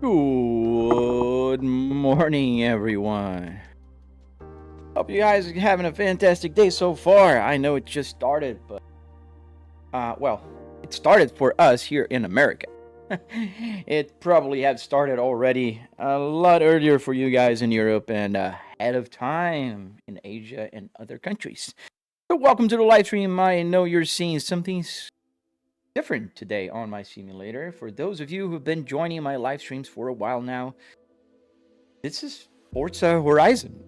Good morning, everyone. Hope you guys are having a fantastic day so far. I know it just started, but, well, it started for us here in America. It probably had started already a lot earlier for you guys in Europe and ahead of time in Asia and other countries. So, welcome to the live stream. I know you're seeing something different today on my simulator. For those of you who've been joining my live streams for a while now, this is Forza Horizon.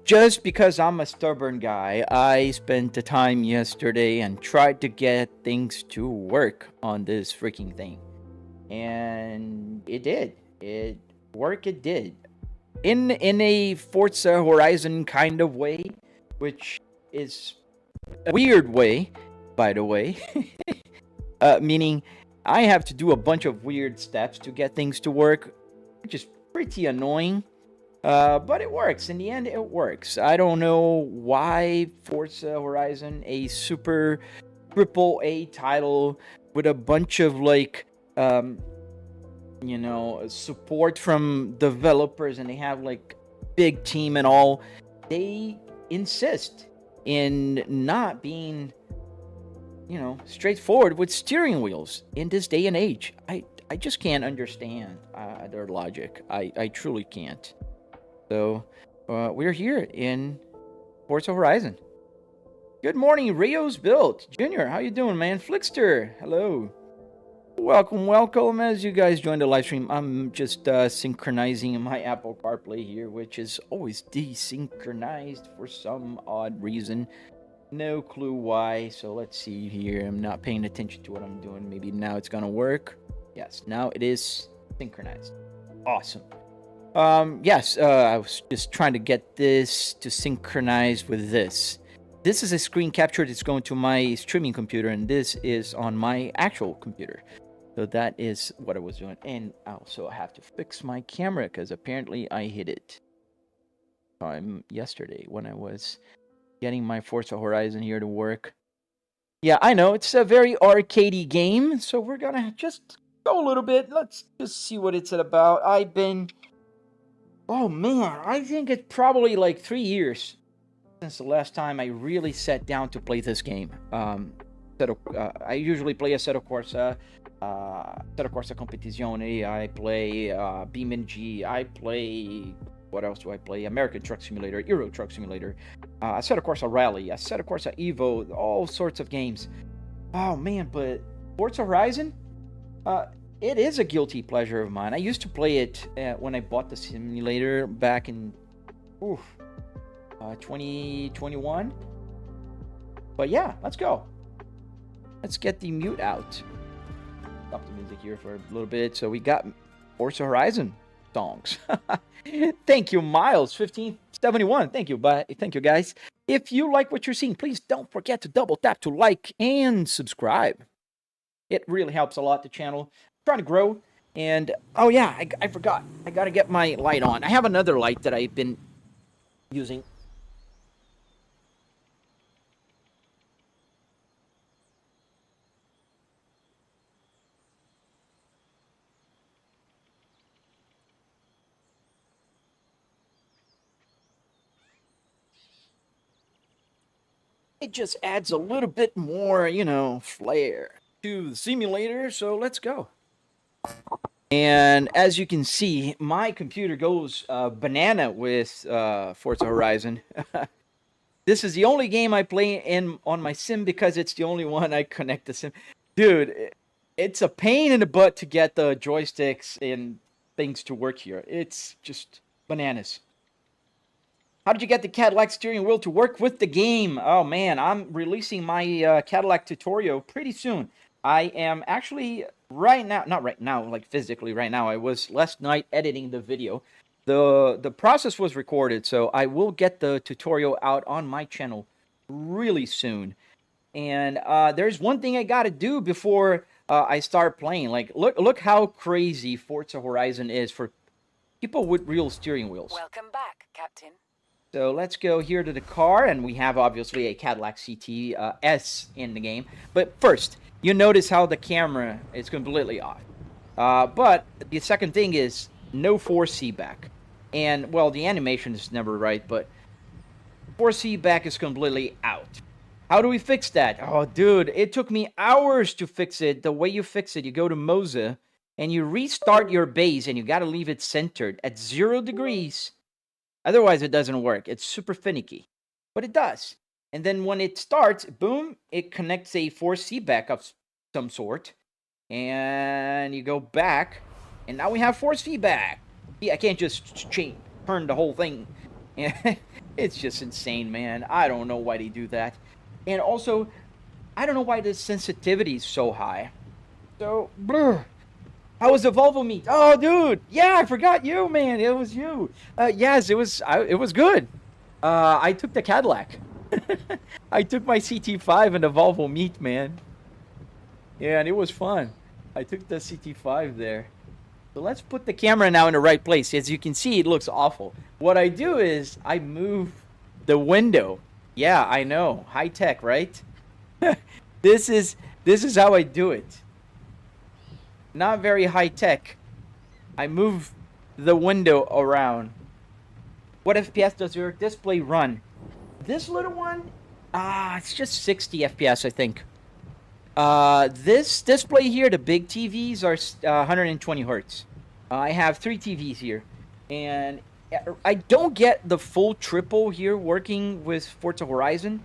Just because I'm a stubborn guy, I spent the time yesterday and tried to get things to work on this freaking thing. And it did. It did. In a Forza Horizon kind of way, which is a weird way, by the way. Meaning I have to do a bunch of weird steps to get things to work, which is pretty annoying. But it works. In the end, it works. I don't know why Forza Horizon, a super AAA title with a bunch of support from developers, and they have like big team and all, they insist in not being, straightforward with steering wheels in this day and age. I just can't understand their logic. I truly can't. So, we're here in Forza Horizon. Good morning, Rio's Built. Junior, how you doing, man? Flickster, hello. Welcome. As you guys join the live stream, I'm just synchronizing my Apple CarPlay here, which is always desynchronized for some odd reason. No clue why. So let's see here. I'm not paying attention to what I'm doing. Maybe now it's gonna work. Yes, now it is synchronized. Awesome. Yes, I was just trying to get this to synchronize with this. This is a screen capture that's going to my streaming computer, and this is on my actual computer. So that is what I was doing. And I also have to fix my camera because apparently I hit it yesterday when I was getting my Forza Horizon here to work. Yeah, I know, it's a very arcadey game, so we're gonna just go a little bit. Let's just see what it's about. Oh man, I think it's probably like 3 years since the last time I really sat down to play this game. I usually play Assetto Corsa Competizione, I play BeamNG, I play, what else do I play? American Truck Simulator, Euro Truck Simulator, Assetto Corsa Rally, Assetto Corsa Evo, all sorts of games. Oh man, but Forza Horizon? It is a guilty pleasure of mine. I used to play it when I bought the simulator back in 2021. But yeah, let's go. Let's get the mute out. Stop the music here for a little bit. So we got Forza Horizon songs. Thank you, Miles1571. Thank you, guys. If you like what you're seeing, please don't forget to double tap to like and subscribe. It really helps a lot the channel. Trying to grow, and oh yeah, I forgot. I gotta get my light on. I have another light that I've been using. It just adds a little bit more, flair to the simulator, so let's go. And as you can see, my computer goes banana with Forza Horizon. This is the only game I play on my sim because it's the only one I connect the sim. Dude, it's a pain in the butt to get the joysticks and things to work here. It's just bananas. How did you get the Cadillac steering wheel to work with the game? Oh man, I'm releasing my Cadillac tutorial pretty soon. I am actually not right now, like physically right now. I was last night editing the video. The process was recorded, so I will get the tutorial out on my channel really soon. And there's one thing I gotta do before I start playing. Like, look how crazy Forza Horizon is for people with real steering wheels. Welcome back, Captain. So let's go here to the car, and we have obviously a Cadillac CT S in the game. But first, you notice how the camera is completely off. But the second thing is no force feedback. And, well, the animation is never right, but force feedback is completely out. How do we fix that? Oh, dude, it took me hours to fix it. The way you fix it, you go to Moza and you restart your base, and you got to leave it centered at 0 degrees. Otherwise, it doesn't work. It's super finicky, but it does. And then when it starts, boom, it connects a force feedback of some sort. And you go back, and now we have force feedback. Yeah, I can't just turn the whole thing. It's just insane, man. I don't know why they do that. And also, I don't know why the sensitivity is so high. So, blur. How was the Volvo meet? Oh, dude. Yeah, I forgot you, man. It was you. Yes, it was. It was good. I took the Cadillac. I took my CT5 and the Volvo meet, man. Yeah, and it was fun. I took the CT5 there. So let's put the camera now in the right place. As you can see, it looks awful. What I do is I move the window. Yeah, I know. High tech, right? This is how I do it. Not very high tech. I move the window around. What FPS does your display run? This little one, it's just 60 FPS, I think. This display here, the big TVs are 120 hertz. I have 3 TVs here, and I don't get the full triple here working with Forza Horizon.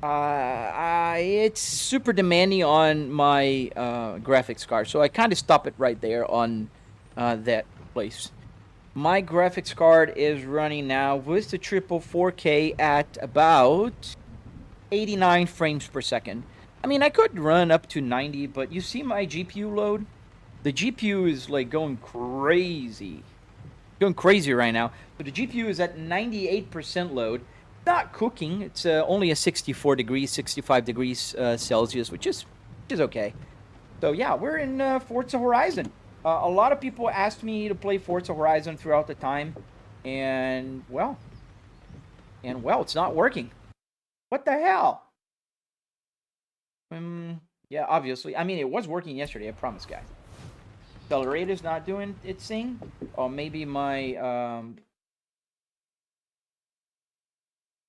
It's super demanding on my graphics card, so I kind of stop it right there on that place. My graphics card is running now with the triple 4K at about 89 frames per second. I mean, I could run up to 90, but you see my GPU load? The GPU is like going crazy. Going crazy right now. So the GPU is at 98% load. Not cooking. It's only a 64 degrees, 65 degrees Celsius, which is okay. So yeah, we're in Forza Horizon. A lot of people asked me to play Forza Horizon throughout the time, and well, it's not working. What the hell? Yeah, obviously. I mean, it was working yesterday, I promise, guys. Accelerator's not doing its thing. Or maybe my,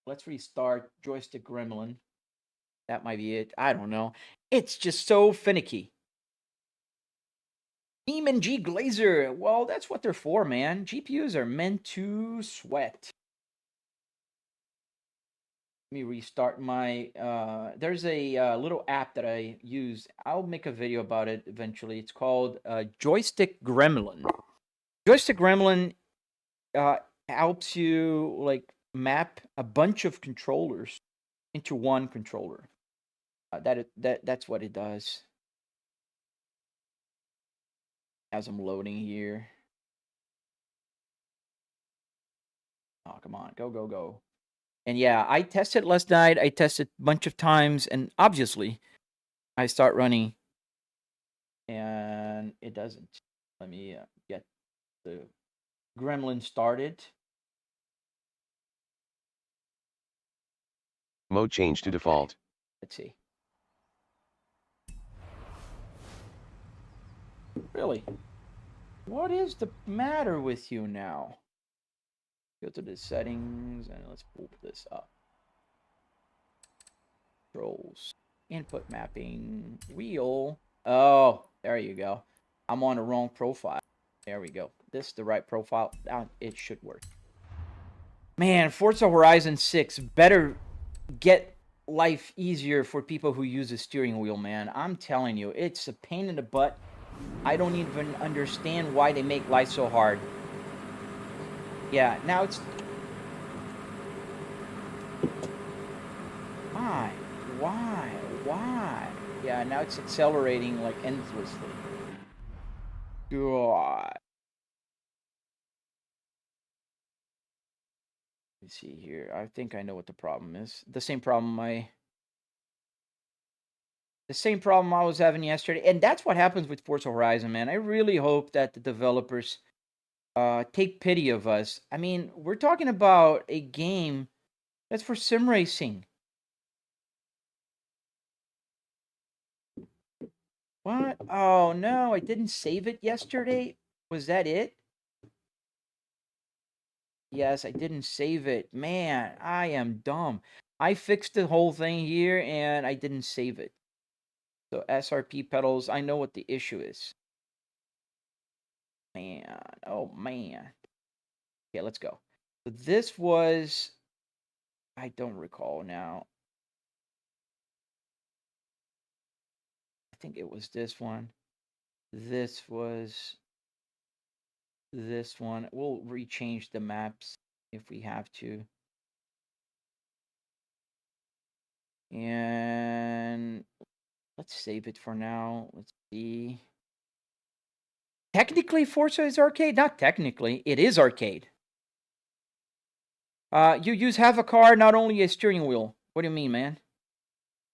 let's restart joystick gremlin. That might be it. I don't know. It's just so finicky. Beam and G Glazer. Well, that's what they're for, man. GPUs are meant to sweat. Let me restart my, there's a little app that I use. I'll make a video about it eventually. It's called Joystick Gremlin. Joystick Gremlin helps you like map a bunch of controllers into one controller. That's what it does. As I'm loading here. Oh, come on. Go. And yeah, I tested last night. I tested a bunch of times, and obviously, I start running, and it doesn't. Let me get the gremlin started. Mode change to default. Let's see. Really? What is the matter with you now? Go to the settings, and let's pull this up. Controls. Input mapping. Wheel. Oh, there you go. I'm on the wrong profile. There we go. This is the right profile. Now it should work. Man, Forza Horizon 6 better get life easier for people who use a steering wheel, man. I'm telling you, it's a pain in the butt. I don't even understand why they make life so hard. Yeah, now it's... Why? Yeah, now it's accelerating like endlessly. God. Let me see here. I think I know what the problem is. The same problem I was having yesterday. And that's what happens with Forza Horizon, man. I really hope that the developers take pity of us. I mean, we're talking about a game that's for sim racing. What? Oh, no, I didn't save it yesterday. Was that it? Yes, I didn't save it. Man, I am dumb. I fixed the whole thing here, and I didn't save it. So SRP pedals, I know what the issue is. Man, oh man. Okay, let's go. So this was, I don't recall now. I think it was this one. This was this one. We'll rechange the maps if we have to. And let's save it for now. Let's see. Technically, Forza is arcade? Not technically. It is arcade. You use half a car, not only a steering wheel. What do you mean, man?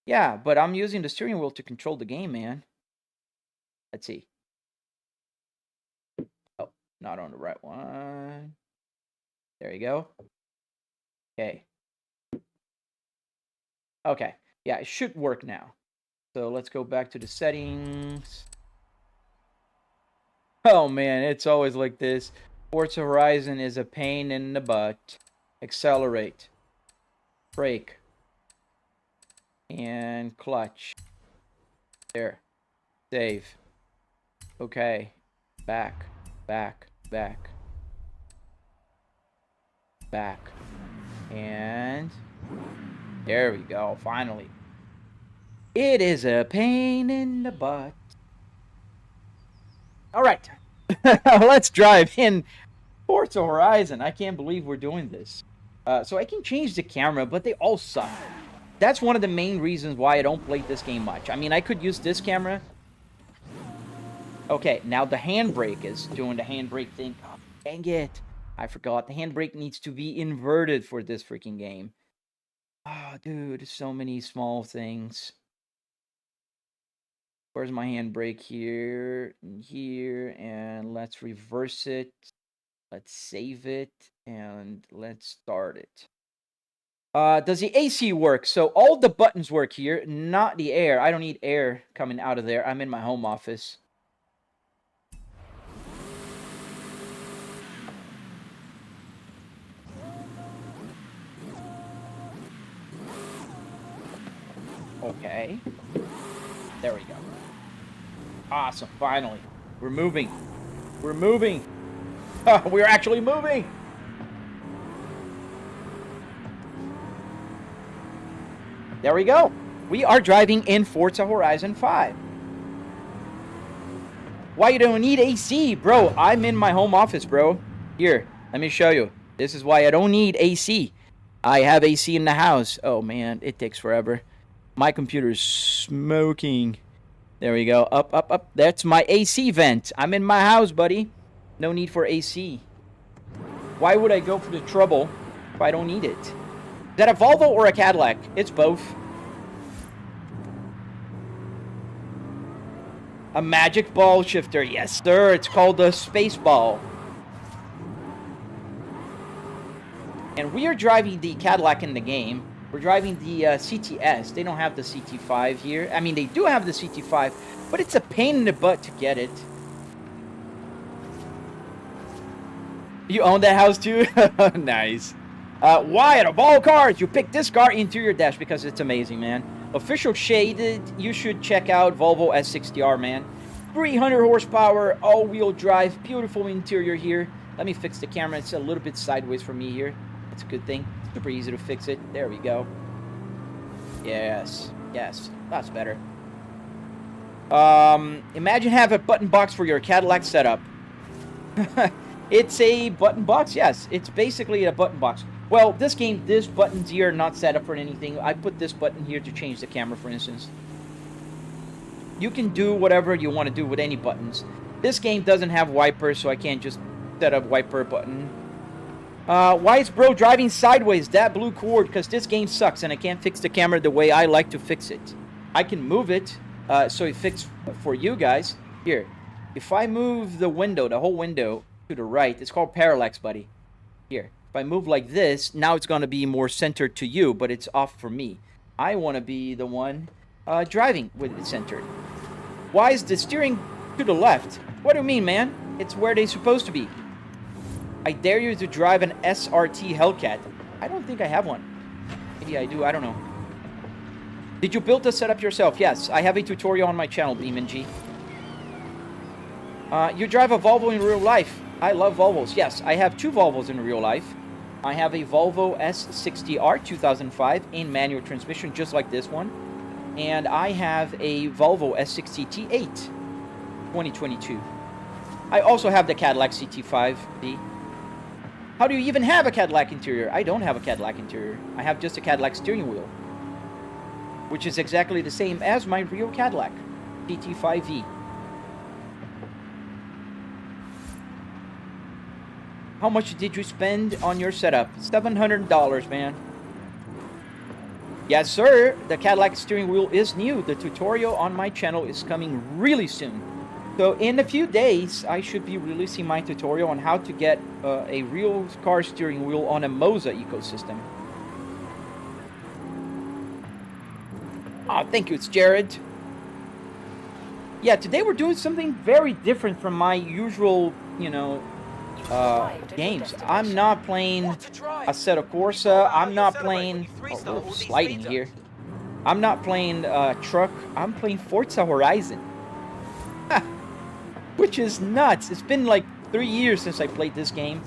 Yeah, but I'm using the steering wheel to control the game, man. Let's see. Oh, not on the right one. There you go. Okay. Okay. Yeah, it should work now. So let's go back to the settings. Oh man, it's always like this. Forza Horizon is a pain in the butt. Accelerate. Brake. And clutch. There. Save. Okay. Back. Back. Back. Back. And there we go. Finally. It is a pain in the butt. All right. Let's drive in Forza Horizon. I can't believe we're doing this. So I can change the camera, but they all suck. That's one of the main reasons why I don't play this game much. I mean, I could use this camera. Okay, now the handbrake is doing the handbrake thing. Oh, dang it. I forgot. The handbrake needs to be inverted for this freaking game. Oh, dude, so many small things. Where's my handbrake? Here, and here, and let's reverse it. Let's save it, and let's start it. Does the AC work? So all the buttons work here, not the air. I don't need air coming out of there. I'm in my home office. Okay. There we go. Awesome. Finally. We're moving. We're moving. We're actually moving. There we go. We are driving in Forza Horizon 5. Why you don't need AC? Bro, I'm in my home office, bro. Here, let me show you. This is why I don't need AC. I have AC in the house. Oh, man, it takes forever. My computer's smoking. There we go. Up, up, up. That's my AC vent. I'm in my house, buddy. No need for AC. Why would I go for the trouble if I don't need it? Is that a Volvo or a Cadillac? It's both. A magic ball shifter. Yes, sir. It's called a space ball. And we are driving the Cadillac in the game. We're driving the CTS. They don't have the CT5 here. I mean, they do have the CT5, but it's a pain in the butt to get it. You own that house too? Nice. Why, out of all cars, you picked this car interior dash because it's amazing, man. Official shaded, you should check out Volvo S60R, man. 300 horsepower, all-wheel drive, beautiful interior here. Let me fix the camera. It's a little bit sideways for me here. That's a good thing. Super easy to fix it. There we go. Yes. Yes. That's better. Imagine have a button box for your Cadillac setup. It's a button box? Yes. It's basically a button box. Well, this game, this buttons here are not set up for anything. I put this button here to change the camera, for instance. You can do whatever you want to do with any buttons. This game doesn't have wipers, so I can't just set up wiper button. Why is bro driving sideways? That blue cord, because this game sucks and I can't fix the camera the way I like to fix it. I can move it, so it fixes for you guys. Here, if I move the window, the whole window to the right, it's called parallax, buddy. Here, if I move like this, now it's going to be more centered to you, but it's off for me. I want to be the one driving with it centered. Why is the steering to the left? What do you mean, man? It's where they're supposed to be. I dare you to drive an SRT Hellcat. I don't think I have one. Maybe I do, I don't know. Did you build the setup yourself? Yes, I have a tutorial on my channel, BeamNG. You drive a Volvo in real life. I love Volvos. Yes, I have 2 Volvos in real life. I have a Volvo S60R 2005 in manual transmission, just like this one. And I have a Volvo S60T8 2022. I also have the Cadillac CT5V. How do you even have a Cadillac interior? I don't have a Cadillac interior. I have just a Cadillac steering wheel, which is exactly the same as my real Cadillac CT5V. How much did you spend on your setup? $700, man. Yes, sir. The Cadillac steering wheel is new. The tutorial on my channel is coming really soon. So in a few days, I should be releasing my tutorial on how to get a real car steering wheel on a Moza ecosystem. Oh, thank you. It's Jared. Yeah, today we're doing something very different from my usual, you know, games. I'm not playing Assetto Corsa. I'm not playing... Oh, we're sliding here. I'm not playing truck. I'm playing Forza Horizon. Which is nuts. It's been like 3 years since I played this game.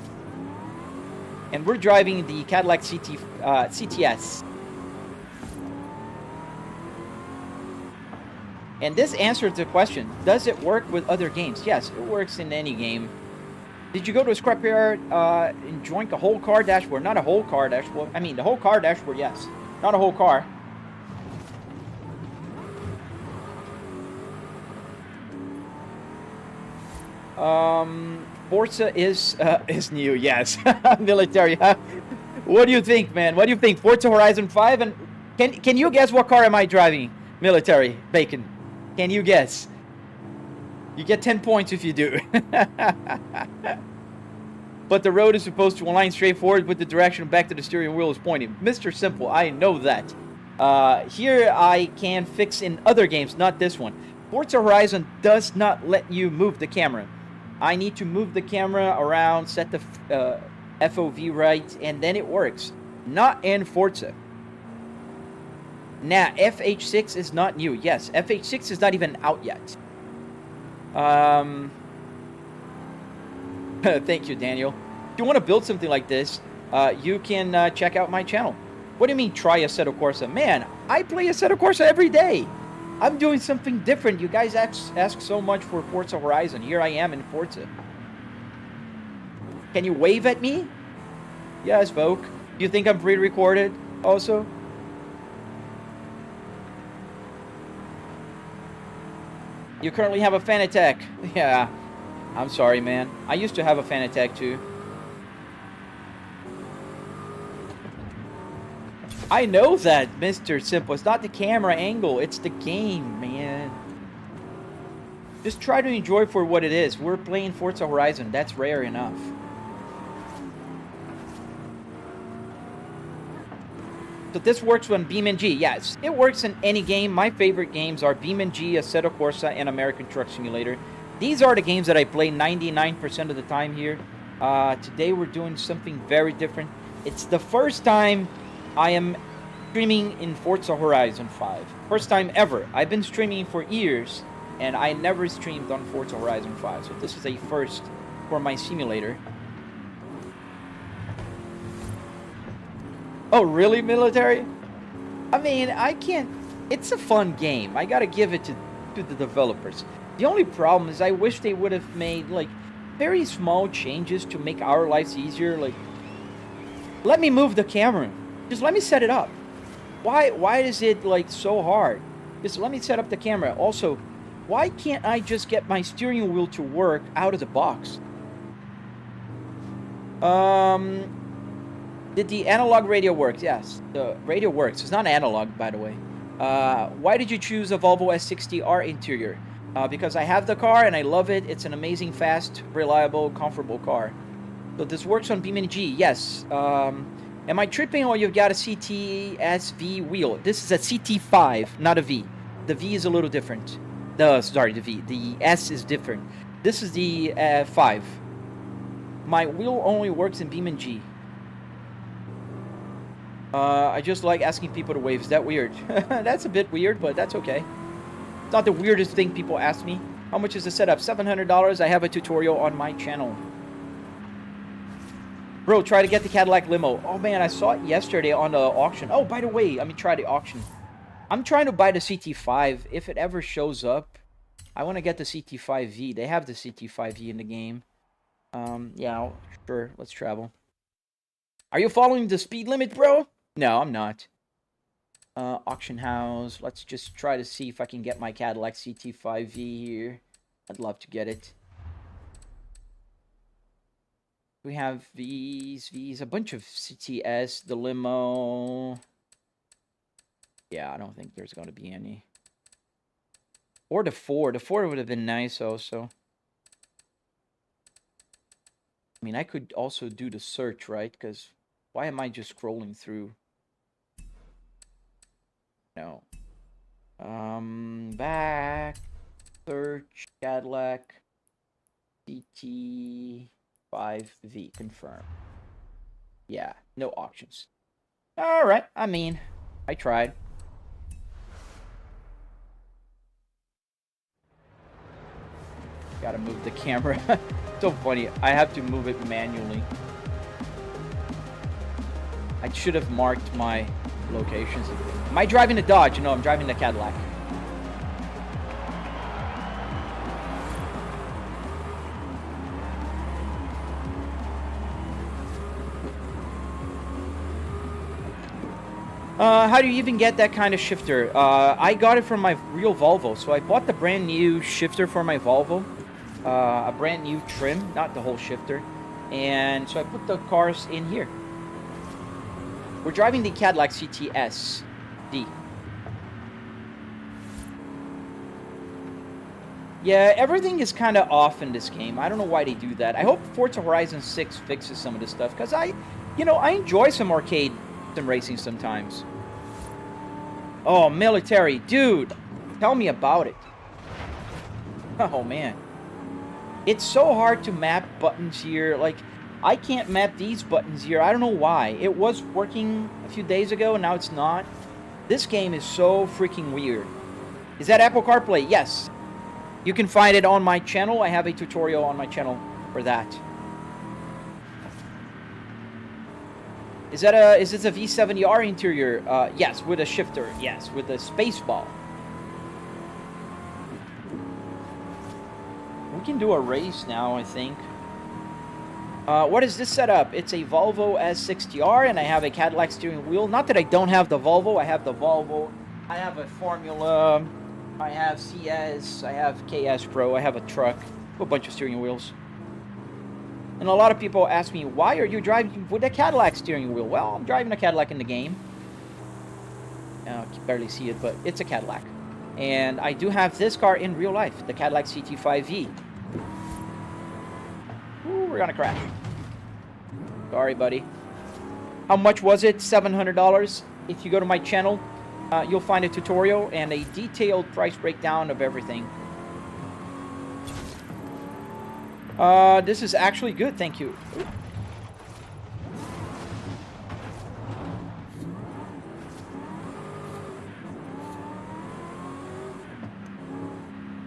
And we're driving the Cadillac CTS. And this answers the question, does it work with other games? Yes, it works in any game. Did you go to a scrapyard and join a whole car dashboard? Not a whole car dashboard. I mean, the whole car dashboard, yes. Not a whole car. Forza is new, yes. Military, huh? What do you think, man? What do you think? Forza Horizon 5? And can you guess what car am I driving? Military, Bacon. Can you guess? You get 10 points if you do. But the road is supposed to align straight forward with the direction back to the steering wheel is pointing. Mr. Simple, I know that. Here I can fix in other games, not this one. Forza Horizon does not let you move the camera. I need to move the camera around, set the FOV right, and then it works. Not in Forza. Now, FH6 is not new. Yes, FH6 is not even out yet. Thank you, Daniel. If you want to build something like this, you can check out my channel. What do you mean, try Assetto Corsa? Man, I play Assetto Corsa every day. I'm doing something different. You guys ask so much for Forza Horizon. Here I am in Forza. Can you wave at me? Yes, Vogue. You think I'm pre-recorded also? You currently have a Fanatec. Yeah. I'm sorry, man. I used to have a Fanatec too. I know that, Mr. Simple. It's not the camera angle. It's the game, man. Just try to enjoy for what it is. We're playing Forza Horizon. That's rare enough. So this works on BeamNG. Yes, it works in any game. My favorite games are BeamNG, Assetto Corsa, and American Truck Simulator. These are the games that I play 99% of the time here. Today we're doing something very different. It's the first time I am streaming in Forza Horizon 5. First time ever. I've been streaming for years, and I never streamed on Forza Horizon 5. So this is a first for my simulator. Oh, really, Military? I mean, I can't... It's a fun game. I gotta give it to the developers. The only problem is I wish they would have made, like, very small changes to make our lives easier. Like, let me move the camera. Just let me set it up. Why is it, like, so hard? Just let me set up the camera. Also, why can't I just get my steering wheel to work out of the box? Did the analog radio work? Yes, the radio works. It's not analog, by the way. Why did you choose a Volvo S60R interior? Because I have the car and I love it. It's an amazing, fast, reliable, comfortable car. So this works on BeamNG. Yes. Am I tripping or you've got a CTSV wheel? This is a CT5, not a V. The V is a little different. Sorry, the V. The S is different. This is the 5. My wheel only works in Beam and G. I just like asking people to wave. Is that weird? That's a bit weird, but that's okay. It's not the weirdest thing people ask me. How much is the setup? $700. I have a tutorial on my channel. Bro, try to get the Cadillac limo. Oh man, I saw it yesterday on the auction. Oh, by the way, let me try the auction. I'm trying to buy the CT5. If it ever shows up, I want to get the CT5V. They have the CT5V in the game. Yeah, sure. Let's travel. Are you following the speed limit, bro? No, I'm not. Auction house. Let's just try to see if I can get my Cadillac CT5V here. I'd love to get it. We have V's, a bunch of CTS, the limo. Yeah, I don't think there's going to be any. Or the 4. The 4 would have been nice also. I mean, I could also do the search, right? Because why am I just scrolling through? No. Back. Search. Cadillac. CT5V. Confirm. Yeah, no auctions. Alright, I mean, I tried. Gotta move the camera. So funny. I have to move it manually. I should have marked my locations. Am I driving a Dodge? No, I'm driving the Cadillac. How do you even get that kind of shifter? I got it from my real Volvo. So I bought the brand new shifter for my Volvo. A brand new trim, not the whole shifter. And so I put the cars in here. We're driving the Cadillac CTS-D. Yeah, everything is kind of off in this game. I don't know why they do that. I hope Forza Horizon 6 fixes some of this stuff. Because I enjoy some arcade sim racing sometimes. Oh, military. Dude, tell me about it. Oh, man. It's so hard to map buttons here. Like, I can't map these buttons here. I don't know why. It was working a few days ago, and now it's not. This game is so freaking weird. Is that Apple CarPlay? Yes. You can find it on my channel. I have a tutorial on my channel for that. Is this a V70R interior? Yes, with a shifter. Yes, with a space ball. We can do a race now, I think. What is this setup? It's a Volvo S60R, and I have a Cadillac steering wheel. Not that I don't have the Volvo. I have the Volvo. I have a Formula. I have CS. I have KS Pro. I have a truck. A bunch of steering wheels. And a lot of people ask me, why are you driving with a Cadillac steering wheel? Well, I'm driving a Cadillac in the game. I can barely see it, but it's a Cadillac. And I do have this car in real life, the Cadillac CT5V. Ooh, we're gonna crash. Sorry, buddy. How much was it? $700. If you go to my channel, you'll find a tutorial and a detailed price breakdown of everything. This is actually good, thank you.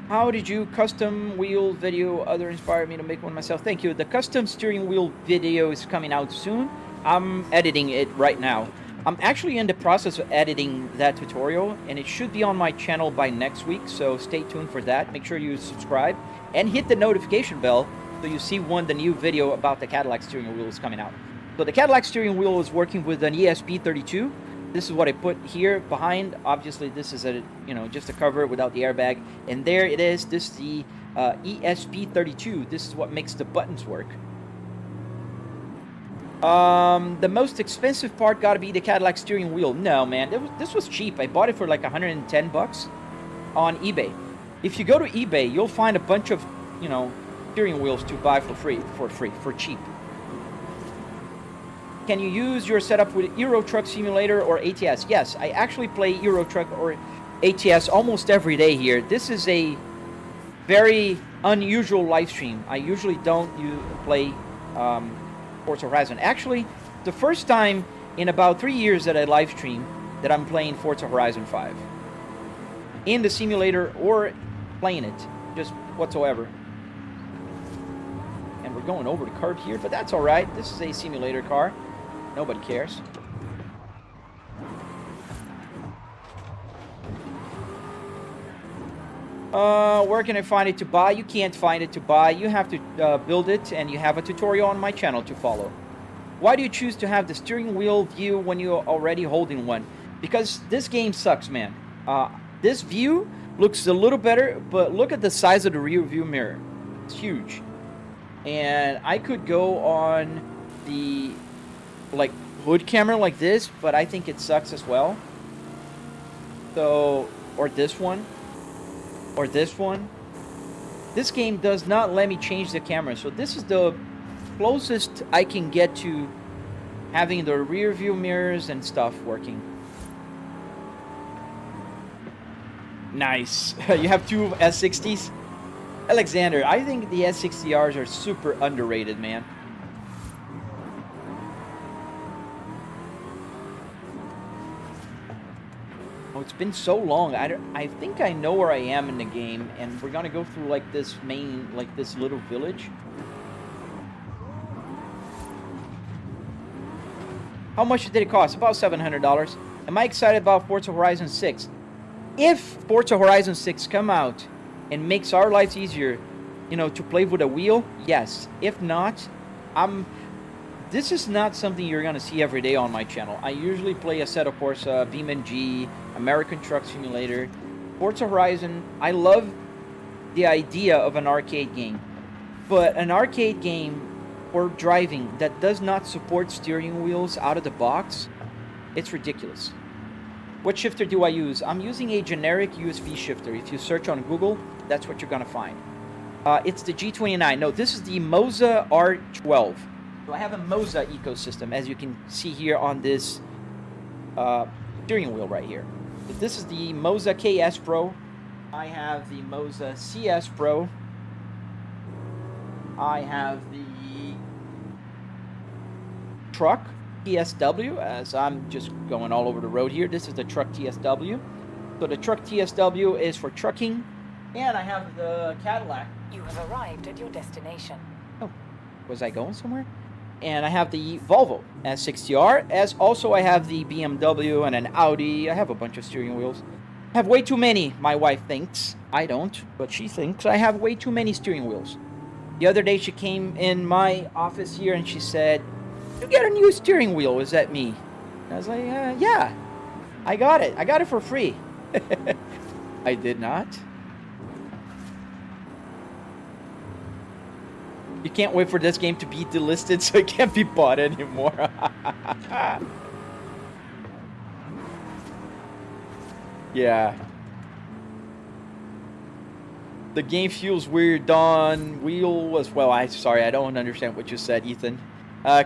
How did you custom wheel video? Other inspired me to make one myself. Thank you. The custom steering wheel video is coming out soon. I'm editing it right now. I'm actually in the process of editing that tutorial, and it should be on my channel by next week, so stay tuned for that. Make sure you subscribe and hit the notification bell so you see when the new video about the Cadillac steering wheel is coming out. So the Cadillac steering wheel is working with an ESP32. This is what I put here behind. Obviously, this is a just a cover without the airbag. And there it is. This is the ESP32. This is what makes the buttons work. The most expensive part got to be the Cadillac steering wheel. No, man, this was cheap. I bought it for like 110 bucks on eBay. If you go to eBay, you'll find a bunch of steering wheels to buy for cheap. Can you use your setup with Euro Truck Simulator or ATS? Yes, I actually play Euro Truck or ATS almost every day here. This is a very unusual live stream. I usually don't play Forza Horizon. Actually, the first time in about 3 years that I live stream that I'm playing Forza Horizon 5. In the simulator or playing it, just whatsoever. And we're going over the curb here, but that's alright. This is a simulator car. Nobody cares. Where can I find it to buy? You can't find it to buy. You have to build it, and you have a tutorial on my channel to follow. Why do you choose to have the steering wheel view when you're already holding one? Because this game sucks, man. This view looks a little better, but look at the size of the rear view mirror. It's huge. And I could go on the hood camera like this, but I think it sucks as well. So, or this one. Or this one. This game does not let me change the camera, so this is the closest I can get to having the rear view mirrors and stuff working. Nice. You have two S60s? Alexander, I think the S60Rs are super underrated, man. Oh, it's been so long. I think I know where I am in the game, and we're gonna go through like this this little village. How much did it cost? About $700. Am I excited about Forza Horizon 6? If Forza Horizon 6 come out and makes our lives easier, you know, to play with a wheel, yes. If not, this is not something you're gonna see every day on my channel. I usually play Assetto Corsa, BeamNG, American Truck Simulator, Forza Horizon. I love the idea of an arcade game, but an arcade game or driving that does not support steering wheels out of the box, it's ridiculous. What shifter do I use? I'm using a generic USB shifter. If you search on Google, that's what you're gonna find. It's the G29. No, this is the Moza R12. So I have a Moza ecosystem, as you can see here on this steering wheel right here. This is the Moza KS Pro. I have the Moza CS Pro. I have the truck TSW, as I'm just going all over the road here. This is the truck TSW. So the truck TSW is for trucking. And I have the Cadillac. You have arrived at your destination. Oh, was I going somewhere? And I have the Volvo S60R, as also I have the BMW and an Audi. I have a bunch of steering wheels. I have way too many, my wife thinks. I don't, but she thinks I have way too many steering wheels. The other day she came in my office here and she said, "You get a new steering wheel, is that me?" I was like, yeah, I got it. I got it for free. I did not. You can't wait for this game to be delisted so it can't be bought anymore. Yeah. The game feels weird, Don. Wheel as well. Sorry, I don't understand what you said, Ethan.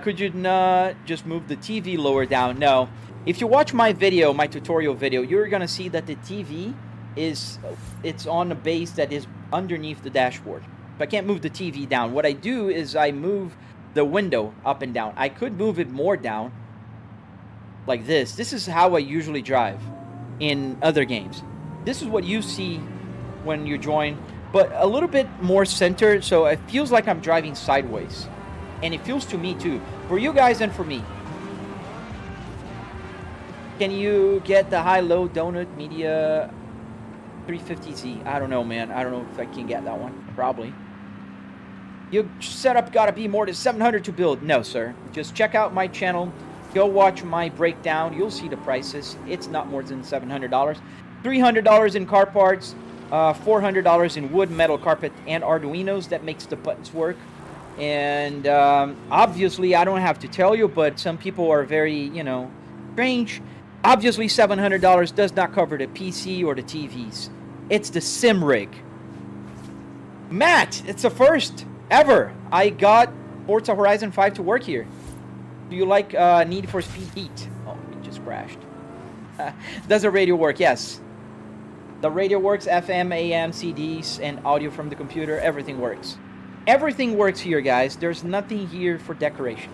Could you not just move the TV lower down? No. If you watch my video, my tutorial video, you're gonna see that the TV it's on a base that is underneath the dashboard. I can't move the TV down. What I do is I move the window up and down. I could move it more down, like this. This is how I usually drive in other games. This is what you see when you join, but a little bit more centered, so it feels like I'm driving sideways. And it feels to me too, for you guys and for me. Can you get the high-low donut media 350Z? I don't know, man. I don't know if I can get that one. Probably. Your setup gotta be more than 700 to build. No, sir. Just check out my channel. Go watch my breakdown. You'll see the prices. It's not more than $700. $300 in car parts. $400 in wood, metal, carpet, and arduinos. That makes the buttons work. And obviously, I don't have to tell you, but some people are very, you know, strange. Obviously, $700 does not cover the PC or the TVs. It's the sim rig. Matt, it's the first ever I got Forza Horizon 5 to work here. Do you like Need for Speed Heat? Oh, it just crashed. Does the radio work? Yes. The radio works, FM, AM, CDs, and audio from the computer. Everything works. Everything works here, guys. There's nothing here for decoration.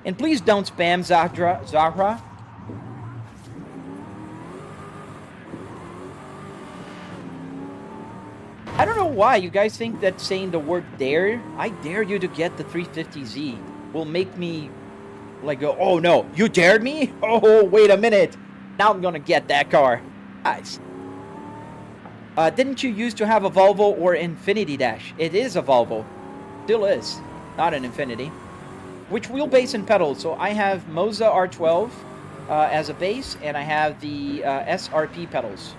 And please don't spam Zahra. I don't know why you guys think that saying the word dare, I dare you to get the 350Z, will make me like go, oh no, you dared me? Oh, wait a minute. Now I'm gonna get that car. Guys. Didn't you used to have a Volvo or Infinity Dash? It is a Volvo. Still is. Not an Infinity. Which wheelbase and pedals? So I have Moza R12 as a base, and I have the SRP pedals.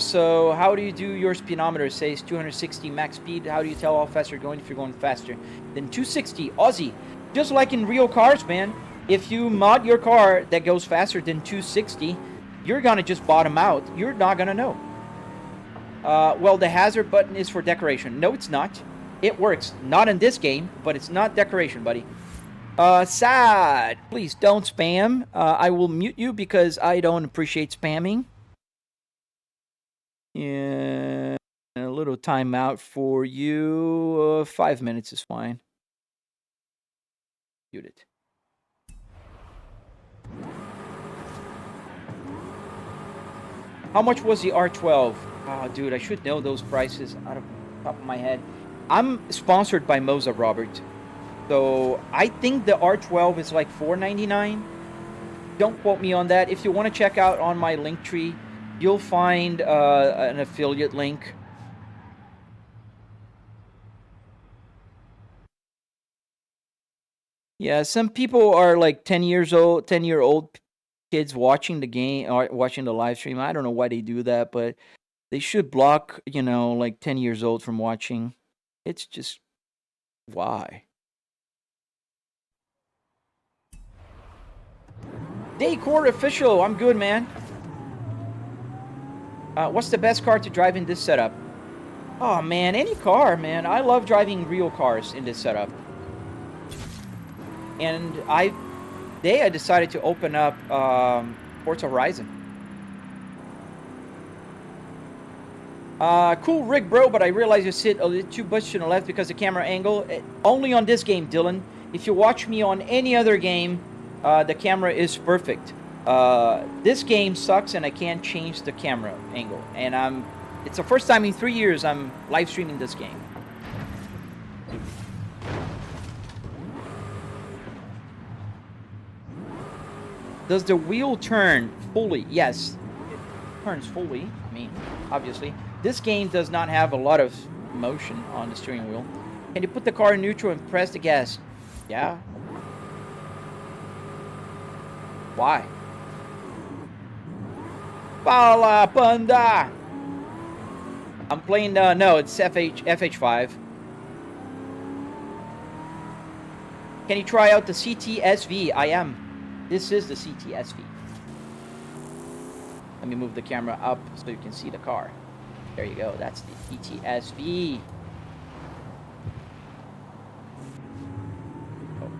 So how do you do your speedometer? It says 260 max speed. How do you tell how fast you're going if you're going faster than 260? Aussie. Just like in real cars, man. If you mod your car that goes faster than 260, you're gonna just bottom out. You're not gonna know. Well, the hazard button is for decoration. No, it's not. It works. Not in this game, but it's not decoration, buddy. Sad. Please don't spam. I will mute you because I don't appreciate spamming. Yeah, a little timeout for you. 5 minutes is fine. Mute it. How much was the R12? Oh, dude, I should know those prices out of the top of my head. I'm sponsored by Moza, Robert. So I think the R12 is like $4.99. Don't quote me on that. If you want to check out on my link tree, you'll find an affiliate link. Yeah, some people are like 10-year-old kids watching the game or watching the live stream. I don't know why they do that, but they should block, you know, like 10 years old from watching. It's just why? Daycore official, I'm good, man. What's the best car to drive in this setup? Oh man, any car, man. I love driving real cars in this setup. And I decided to open up Forza Horizon. Cool rig, bro, but I realize you sit a little too much to the left because the camera angle. Only on this game, Dylan. If you watch me on any other game, the camera is perfect. This game sucks and I can't change the camera angle. And it's the first time in 3 years I'm live streaming this game. Does the wheel turn fully? Yes, it turns fully. I mean, obviously. This game does not have a lot of motion on the steering wheel. Can you put the car in neutral and press the gas? Yeah. Why? Bala Panda! I'm playing, no, it's FH5. Can you try out the CTSV? I am. This is the CTSV. Let me move the camera up so you can see the car. There you go, that's the CTSV. Oh.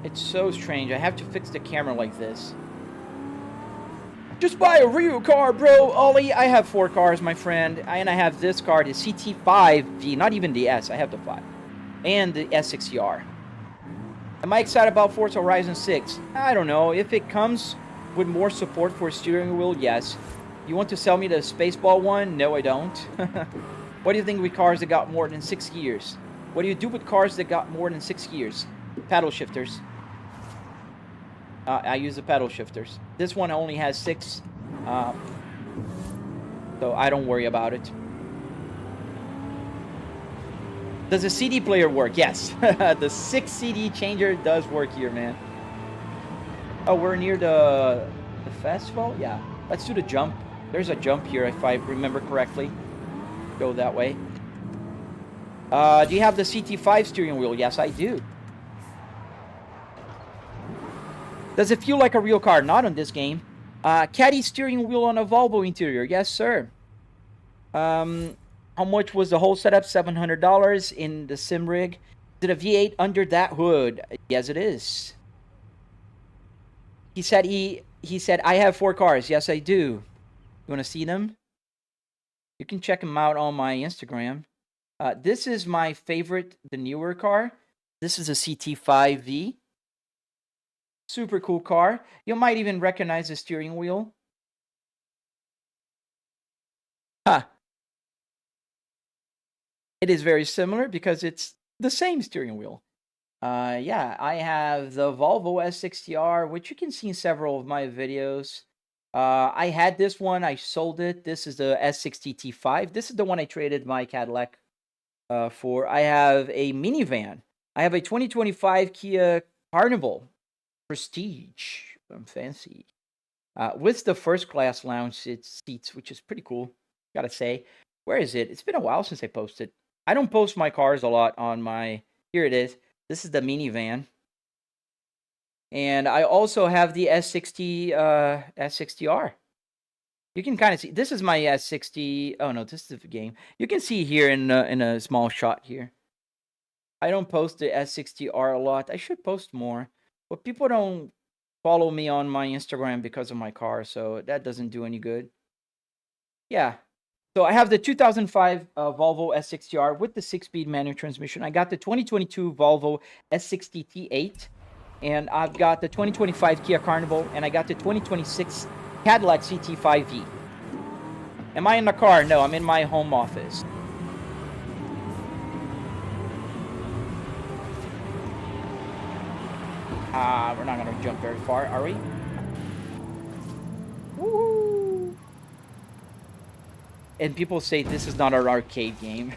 It's so strange. I have to fix the camera like this. Just buy a real car, bro. Ollie, I have 4 cars, my friend. And I have this car, the CT5V. Not even the S. I have the 5. And the S60R. Am I excited about Forza Horizon 6? I don't know. If it comes with more support for steering wheel, yes. You want to sell me the Spaceball one? No, I don't. What do you think with cars that got more than 6 gears? What do you do with cars that got more than 6 gears? Paddle shifters. I use the paddle shifters. This one only has 6. So I don't worry about it. Does the CD player work? Yes. The 6 CD changer does work here, man. Oh, we're near the festival? Yeah. Let's do the jump. There's a jump here if I remember correctly. Go that way. Do you have the CT5 steering wheel? Yes, I do. Does it feel like a real car? Not on this game. Caddy steering wheel on a Volvo interior. Yes, sir. How much was the whole setup? $700 in the sim rig. Is it a V8 under that hood? Yes, it is. He said I have 4 cars. Yes, I do. You want to see them? You can check them out on my Instagram. This is my favorite, the newer car. This is a CT5V. Super cool car. You might even recognize the steering wheel. Huh. It is very similar because it's the same steering wheel. Yeah, I have the Volvo S60R, which you can see in several of my videos. I had this one. I sold it. This is the S60T5. This is the one I traded my Cadillac for. I have a minivan. I have a 2025 Kia Carnival Prestige. I'm fancy. With the first class lounge seats, which is pretty cool, gotta say. Where is it? It's been a while since I posted. I don't post my cars a lot on my... Here it is. This is the minivan. And I also have the S60R. You can kind of see. This is my S60. Oh, no, this is the game. You can see here in a small shot here. I don't post the S60R a lot. I should post more. But people don't follow me on my Instagram because of my car, so that doesn't do any good. Yeah. So I have the 2005 Volvo S60R with the 6-speed manual transmission. I got the 2022 Volvo S60 T8. And I've got the 2025 Kia Carnival. And I got the 2026 Cadillac CT5V. Am I in the car? No, I'm in my home office. We're not going to jump very far, are we? Woo! And people say this is not an arcade game.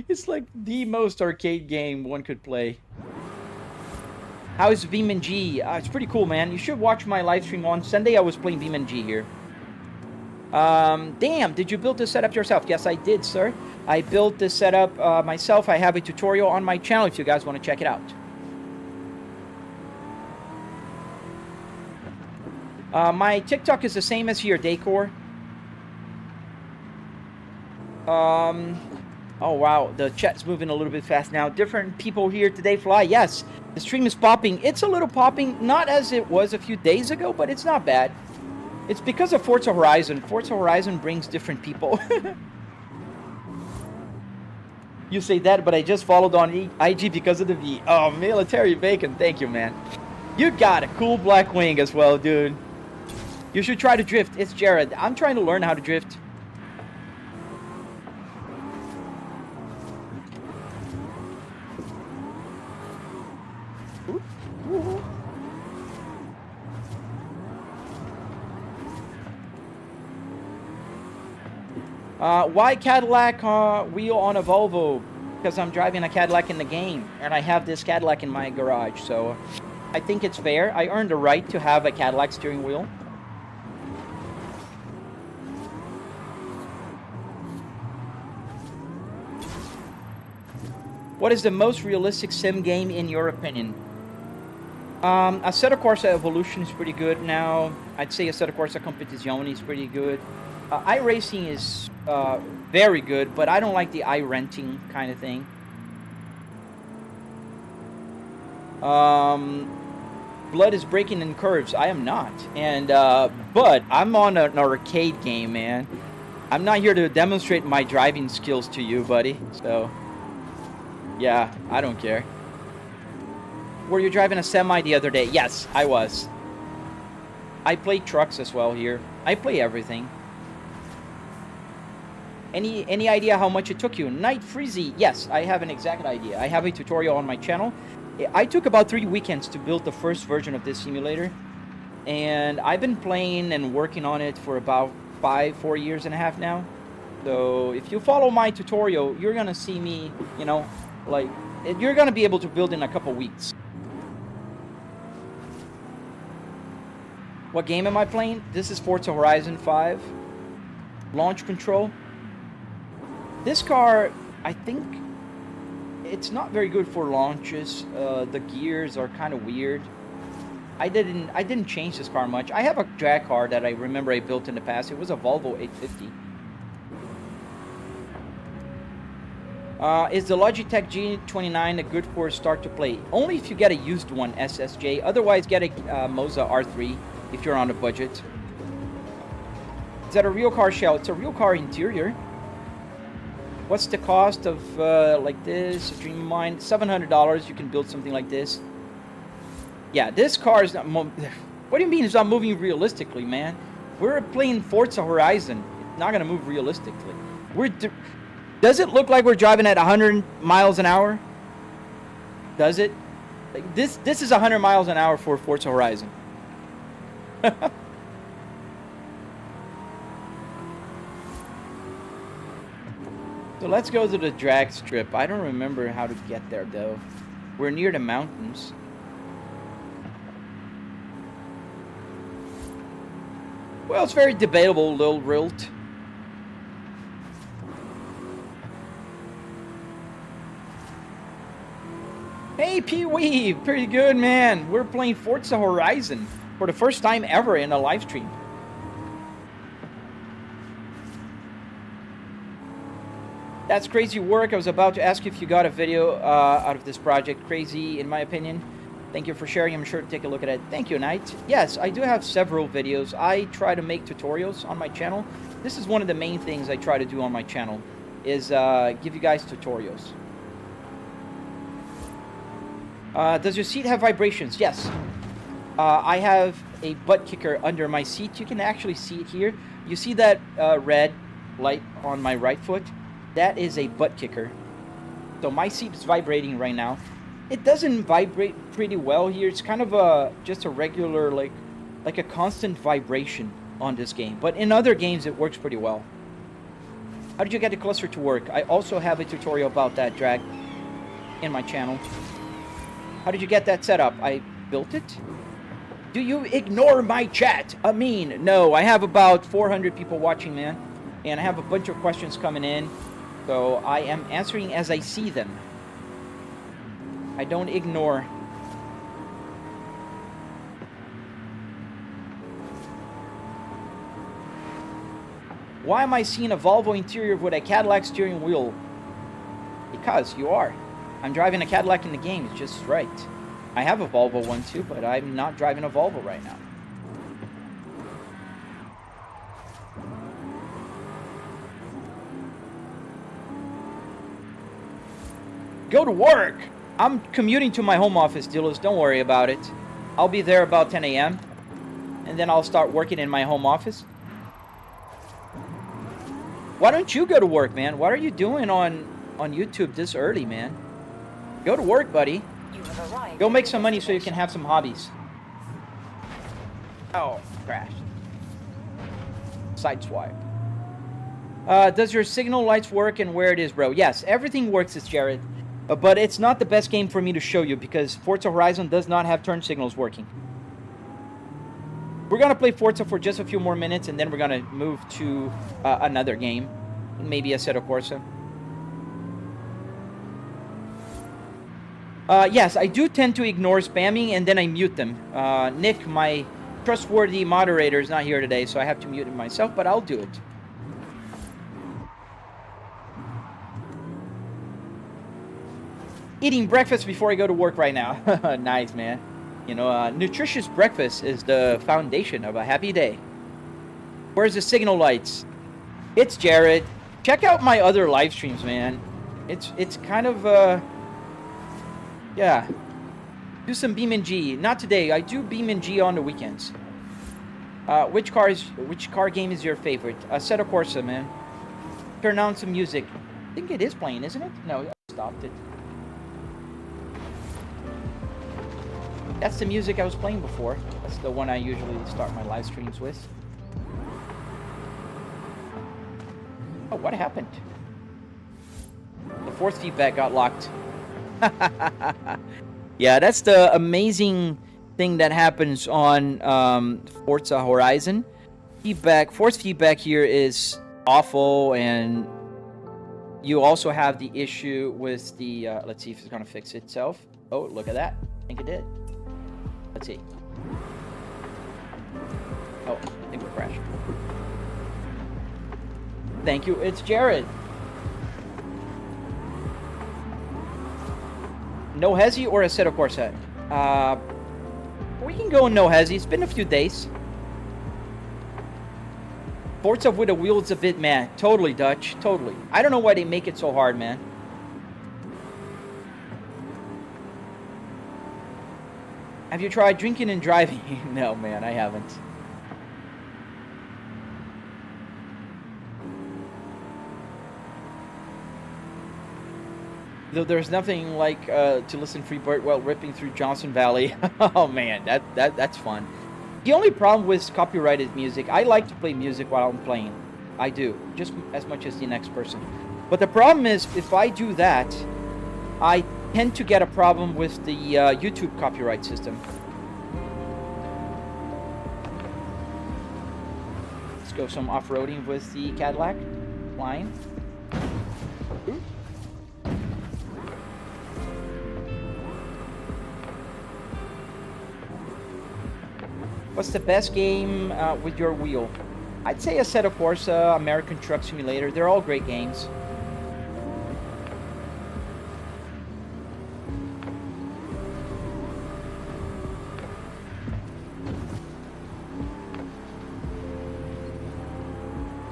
It's like the most arcade game one could play. How's BeamNG? It's pretty cool, man. You should watch my live stream on Sunday. I was playing BeamNG here. Damn, did you build this setup yourself? Yes, I did, sir. I built this setup myself. I have a tutorial on my channel if you guys want to check it out. My TikTok is the same as your Decor. Oh, wow. The chat's moving a little bit fast now. Different people here today fly. Yes, the stream is popping. It's a little popping. Not as it was a few days ago, but it's not bad. It's because of Forza Horizon. Forza Horizon brings different people. You say that, but I just followed on IG because of the V. Oh, military bacon. Thank you, man. You got a cool black wing as well, dude. You should try to drift. It's Jared. I'm trying to learn how to drift. Why Cadillac wheel on a Volvo? Because I'm driving a Cadillac in the game, and I have this Cadillac in my garage, so I think it's fair. I earned the right to have a Cadillac steering wheel. What is the most realistic sim game in your opinion? Assetto Corsa Evolution is pretty good now. I'd say Assetto Corsa Competizione is pretty good. iRacing is very good, but I don't like the iRenting kind of thing. Blood is breaking in curves. I am not. And but I'm on an arcade game, man. I'm not here to demonstrate my driving skills to you, buddy. So, yeah, I don't care. Were you driving a semi the other day? Yes, I was. I play trucks as well here. I play everything. Any idea how much it took you? Night Freezy, yes, I have an exact idea. I have a tutorial on my channel. I took about 3 weekends to build the first version of this simulator. And I've been playing and working on it for about 4 years and a half now. So if you follow my tutorial, you're gonna see me, you know, like, you're gonna be able to build in a couple weeks. What game am I playing? This is Forza Horizon 5. Launch control. This car, I think, it's not very good for launches. The gears are kind of weird. I didn't change this car much. I have a drag car that I remember I built in the past. It was a Volvo 850. Is the Logitech G29 a good for start to play? Only if you get a used one, SSJ. Otherwise, get a Moza R3 if you're on a budget. Is that a real car shell? It's a real car interior. What's the cost of like this? A dream of mine, $700. You can build something like this. Yeah, this car is not. What do you mean it's not moving realistically, man? We're playing Forza Horizon. It's not gonna move realistically. Does it look like we're driving at 100 miles an hour? Does it? Like this is 100 miles an hour for Forza Horizon. So let's go to the drag strip. I don't remember how to get there though. We're near the mountains. Well, it's very debatable, Lil Rilt. Hey, Pee-wee! Pretty good, man. We're playing Forza Horizon for the first time ever in a live stream. That's crazy work. I was about to ask you if you got a video out of this project. Crazy, in my opinion. Thank you for sharing. I'm sure to take a look at it. Thank you, Knight. Yes, I do have several videos. I try to make tutorials on my channel. This is one of the main things I try to do on my channel, is give you guys tutorials. Does your seat have vibrations? Yes. I have a butt kicker under my seat. You can actually see it here. You see that red light on my right foot? That is a butt kicker. So my seat is vibrating right now. It doesn't vibrate pretty well here. It's kind of just a regular, like a constant vibration on this game. But in other games, it works pretty well. How did you get the cluster to work? I also have a tutorial about that, Drag, in my channel. How did you get that set up? I built it. Do you ignore my chat? Amin. No, I have about 400 people watching, man. And I have a bunch of questions coming in. So I am answering as I see them. I don't ignore. Why am I seeing a Volvo interior with a Cadillac steering wheel? Because you are. I'm driving a Cadillac in the game. It's just right. I have a Volvo one too, but I'm not driving a Volvo right now. Go to work! I'm commuting to my home office, dealers. Don't worry about it. I'll be there about 10 a.m. And then I'll start working in my home office. Why don't you go to work, man? What are you doing on YouTube this early, man? Go to work, buddy. Go make some money so you can have some hobbies. Oh, crashed. Sideswipe. Does your signal lights work and where it is, bro? Yes, everything works, it's Jared. But it's not the best game for me to show you because Forza Horizon does not have turn signals working. We're going to play Forza for just a few more minutes and then we're going to move to another game. Maybe Assetto Corsa. Yes, I do tend to ignore spamming and then I mute them. Nick, my trustworthy moderator, is not here today, so I have to mute him myself, but I'll do it. Eating breakfast before I go to work right now. Nice, man. You know, nutritious breakfast is the foundation of a happy day. Where's the signal lights? It's Jared. Check out my other live streams, man. It's kind of, yeah. Do some BeamNG. Not today. I do BeamNG on the weekends. Which car game is your favorite? Assetto Corsa, man. Turn on some music. I think it is playing, isn't it? No, I stopped it. That's the music I was playing before. That's the one I usually start my live streams with. Oh, what happened? The fourth feedback got locked. Yeah, that's the amazing thing that happens on Forza Horizon. Force feedback here is awful, and you also have the issue with the, let's see if it's gonna fix itself. Oh, look at that. I think it did. Let's see. Oh, I think we're crashed. Thank you, it's Jared. No hesi or Assetto Corsa? We can go no hesi. It's been a few days. Forza with a wheel is a bit meh. Totally, Dutch. Totally. I don't know why they make it so hard, man. Have you tried drinking and driving? No, man, I haven't. Though there's nothing like to listen Freebird while ripping through Johnson Valley. Oh man, that's fun. The only problem with copyrighted music, I like to play music while I'm playing. I do, just as much as the next person. But the problem is, if I do that, I tend to get a problem with the YouTube copyright system. Let's go some off-roading with the Cadillac. Flying. Ooh. What's the best game with your wheel? I'd say Assetto Corsa, American Truck Simulator. They're all great games.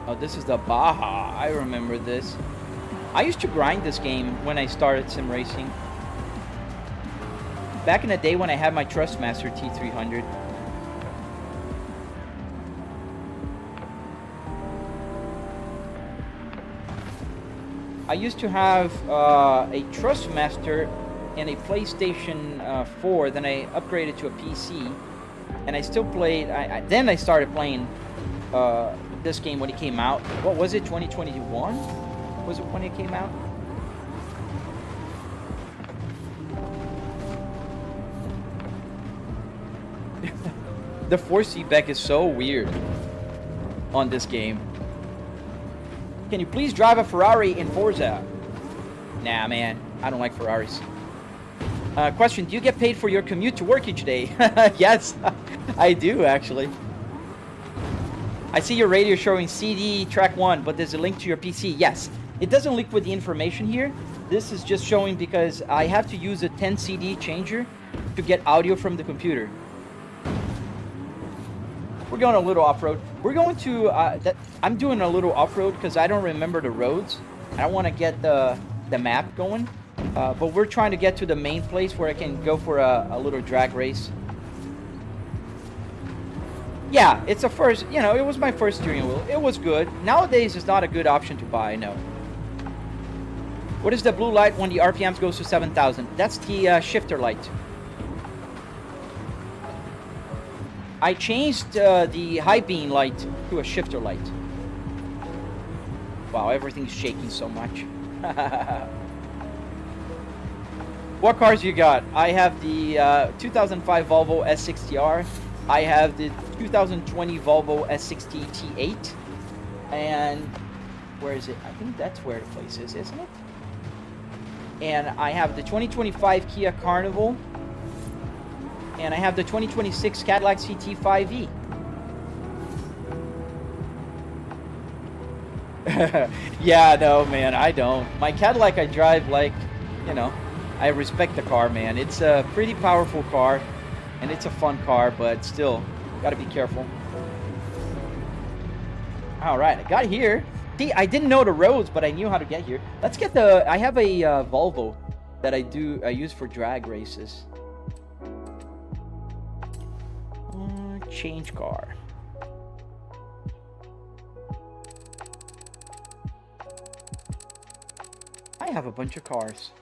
Oh, this is the Baja. I remember this. I used to grind this game when I started sim racing. Back in the day when I had my Trustmaster T300. I used to have a Trustmaster and a PlayStation 4. Then I upgraded to a PC, and I still played. Then I started playing this game when it came out. What was it? 2021? Was it when it came out? The force feedback is so weird on this game. Can you please drive a Ferrari in Forza? Nah, man. I don't like Ferraris. Question, do you get paid for your commute to work each day? Yes, I do, actually. I see your radio showing CD track 1, but there's a link to your PC. Yes, it doesn't link with the information here. This is just showing because I have to use a 10 CD changer to get audio from the computer. We're going a little off-road. We're going to, I'm doing a little off-road because I don't remember the roads. I want to get the map going. But we're trying to get to the main place where I can go for a little drag race. Yeah, it's a first, you know, it was my first steering wheel. It was good. Nowadays, it's not a good option to buy, no. What is the blue light when the RPMs goes to 7,000? That's the shifter light. I changed the high beam light to a shifter light. Wow, everything's shaking so much. What cars you got? I have the 2005 Volvo S60R. I have the 2020 Volvo S60 T8. And where is it? I think that's where the place is, isn't it? And I have the 2025 Kia Carnival. And I have the 2026 Cadillac CT5e. Yeah, no, man, I don't. My Cadillac I drive like, you know, I respect the car, man. It's a pretty powerful car, and it's a fun car, but still, gotta be careful. All right, I got here. See, I didn't know the roads, but I knew how to get here. Let's get the, I have a Volvo that I use for drag races. Change car. I have a bunch of cars.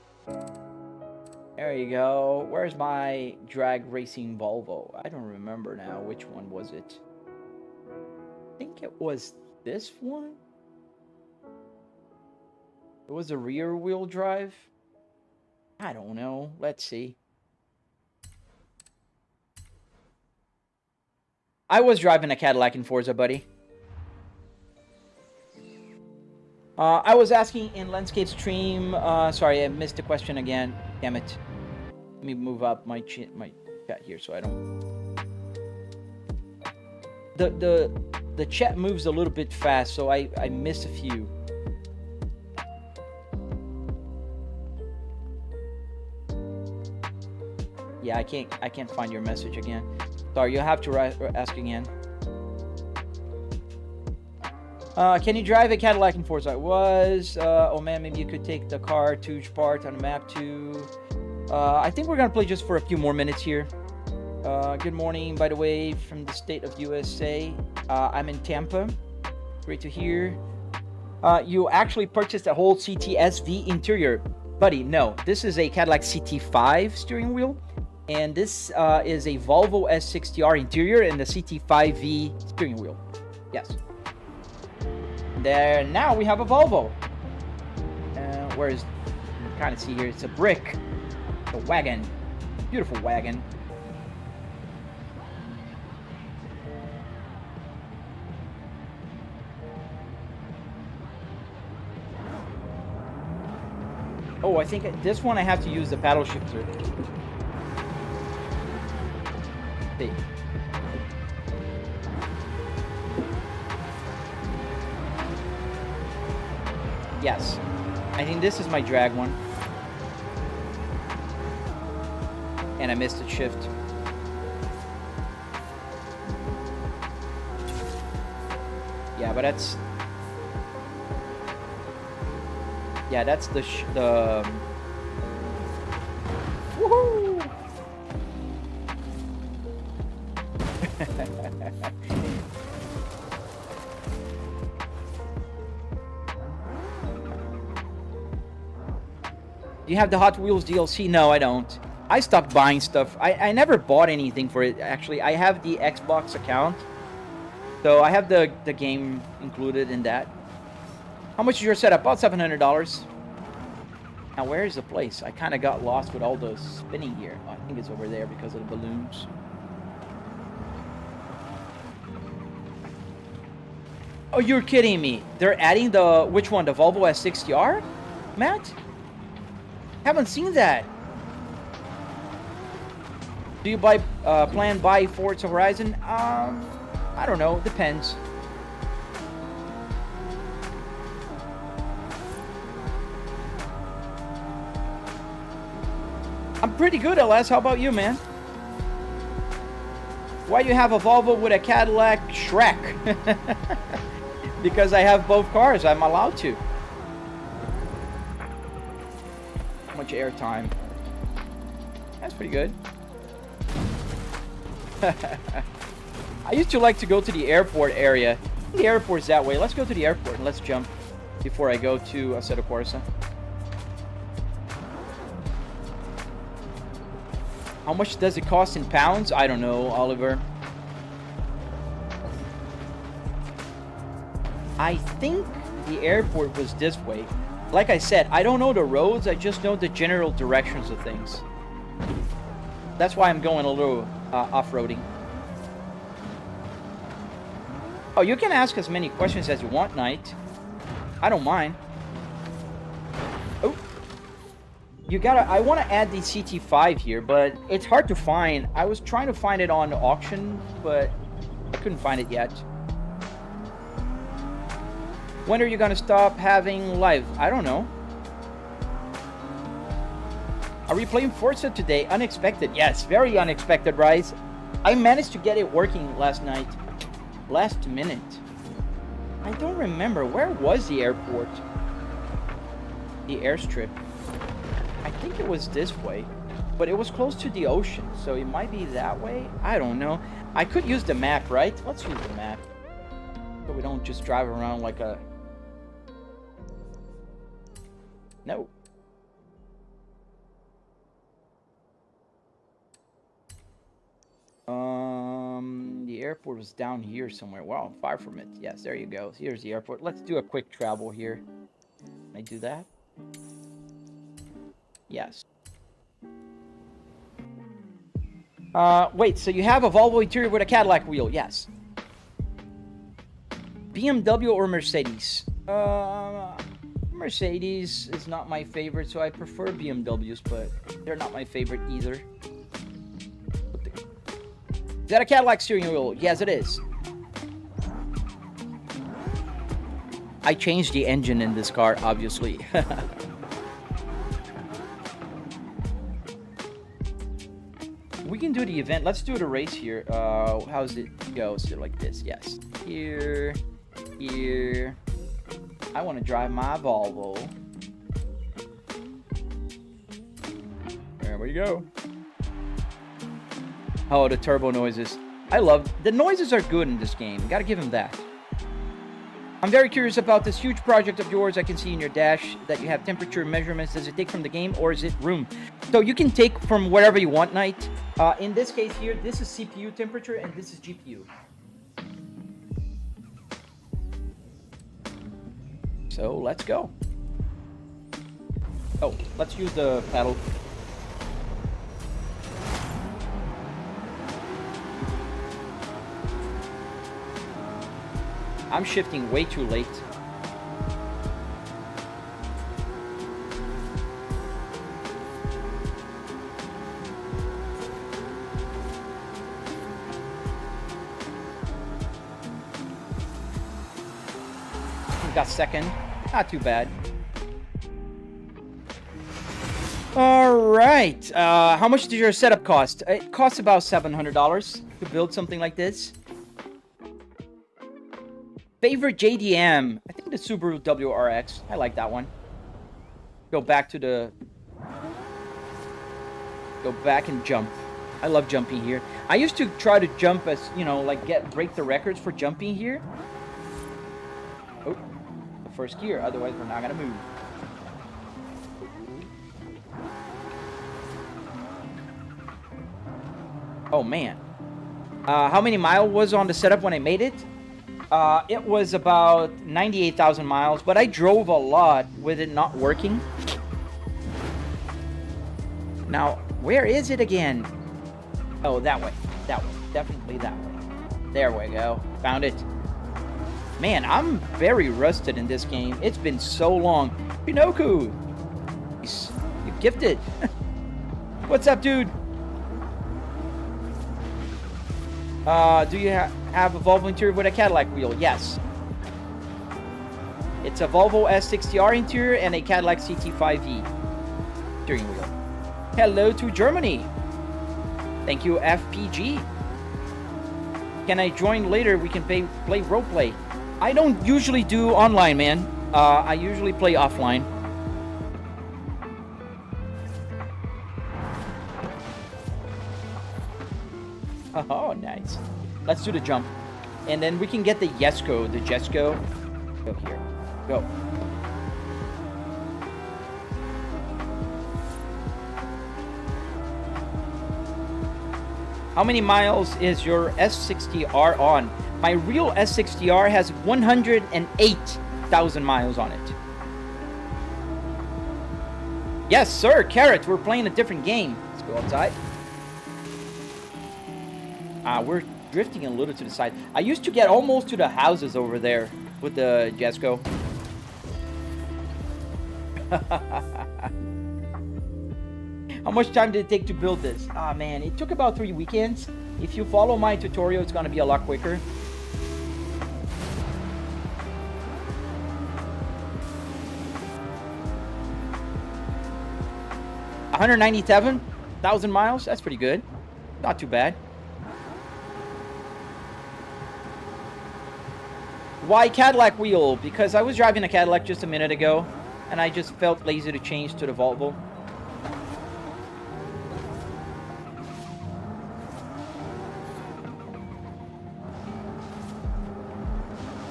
There you go. Where's my drag racing Volvo? I don't remember now. Which one was it? I think it was this one. It was a rear wheel drive. I don't know. Let's see. I was driving a Cadillac in Forza, buddy. I was asking in Landscape Stream. Sorry, I missed the question again. Damn it. Let me move up my chat here so I don't. The chat moves a little bit fast, so I missed a few. Yeah, I can't find your message again. Sorry, you'll have to ask again. Can you drive a Cadillac in Forza? It was. Oh man, maybe you could take the car to each part on the map too. I think we're gonna play just for a few more minutes here. Good morning, by the way, from the state of USA. I'm in Tampa. Great to hear. You actually purchased a whole CTSV interior. Buddy, no. This is a Cadillac CT5 steering wheel. And this is a Volvo S60R interior and the CT5V steering wheel. Yes. There, now we have a Volvo. Where is, you can kind of see here, it's a brick. A wagon. Beautiful wagon. Oh, I think this one I have to use the paddle shifter. See. Yes. I think this is my drag one. And I missed a shift. Yeah, but that's... Yeah, that's the woohoo! Do you have the Hot Wheels DLC? No, I don't. I stopped buying stuff. I never bought anything for it, actually. I have the Xbox account. So I have the game included in that. How much is your setup? About $700. Now, where is the place? I kind of got lost with all the spinning here. Oh, I think it's over there because of the balloons. Oh, you're kidding me. They're adding the... Which one? The Volvo S60R? Matt? Haven't seen that. Do you plan buy Forza Horizon? I don't know. Depends. I'm pretty good, LS. How about you, man? Why do you have a Volvo with a Cadillac Shrek? Because I have both cars. I'm allowed to. How much airtime? That's pretty good. I used to like to go to the airport area. The airport's that way. Let's go to the airport and let's jump before I go to Assetto Corsa. How much does it cost in pounds? I don't know, Oliver. I think the airport was this way. Like I said, I don't know the roads. I just know the general directions of things. That's why I'm going a little off-roading. Oh, you can ask as many questions as you want, Knight. I don't mind. Oh. You gotta... I want to add the CT5 here, but it's hard to find. I was trying to find it on auction, but I couldn't find it yet. When are you gonna stop having live? I don't know. Are we playing Forza today? Unexpected. Yes, very unexpected, Rise. I managed to get it working last night. Last minute. I don't remember. Where was the airport? The airstrip. I think it was this way. But it was close to the ocean, so it might be that way. I don't know. I could use the map, right? Let's use the map. So we don't just drive around like a... No. The airport was down here somewhere. Wow, far from it. Yes, there you go. Here's the airport. Let's do a quick travel here. Can I do that? Yes. Wait, so you have a Volvo interior with a Cadillac wheel? Yes. BMW or Mercedes? Mercedes is not my favorite, so I prefer BMWs, but they're not my favorite either. Is that a Cadillac steering wheel? Yes, it is. I changed the engine in this car, obviously. we can do the event. Let's do the race here. How's it go? So like this, yes. Here. I want to drive my Volvo. There we go. Oh, the turbo noises. I love the noises are good in this game. Gotta give him that. I'm very curious about this huge project of yours. I can see in your dash that you have temperature measurements. Does it take from the game or is it room? So you can take from wherever you want, Knight. In this case here, this is CPU temperature and this is GPU. So let's go. Oh, let's use the pedal. I'm shifting way too late. Got second. Not too bad. All right. How much does your setup cost? It costs about $700 to build something like this. Favorite JDM? I think the Subaru WRX. I like that one. Go back and jump. I love jumping here. I used to try to jump as, you know, like break the records for jumping here. Oh, the first gear. Otherwise, we're not gonna move. Oh man. How many miles was on the setup when I made it? It was about 98,000 miles, but I drove a lot with it not working. Now, where is it again? Oh, that way. That way. Definitely that way. There we go. Found it. Man, I'm very rusted in this game. It's been so long. Pinoku! You gifted. What's up, dude? Do you have a Volvo interior with a Cadillac wheel? Yes. It's a Volvo S60R interior and a Cadillac CT5e steering wheel. Hello to Germany. Thank you, FPG. Can I join later? We can play roleplay. I don't usually do online, man. I usually play offline. Oh, nice. Let's do the jump. And then we can get the Jesko. The Jesko. Go here. Go. How many miles is your S60R on? My real S60R has 108,000 miles on it. Yes, sir. Carrot, we're playing a different game. Let's go outside. We're drifting a little to the side. I used to get almost to the houses over there with the Jesko. How much time did it take to build this? Ah, man, it took about 3 weekends. If you follow my tutorial, it's gonna be a lot quicker. $197,000 miles. That's pretty good. Not too bad. Why Cadillac wheel? Because I was driving a Cadillac just a minute ago, and I just felt lazy to change to the Volvo.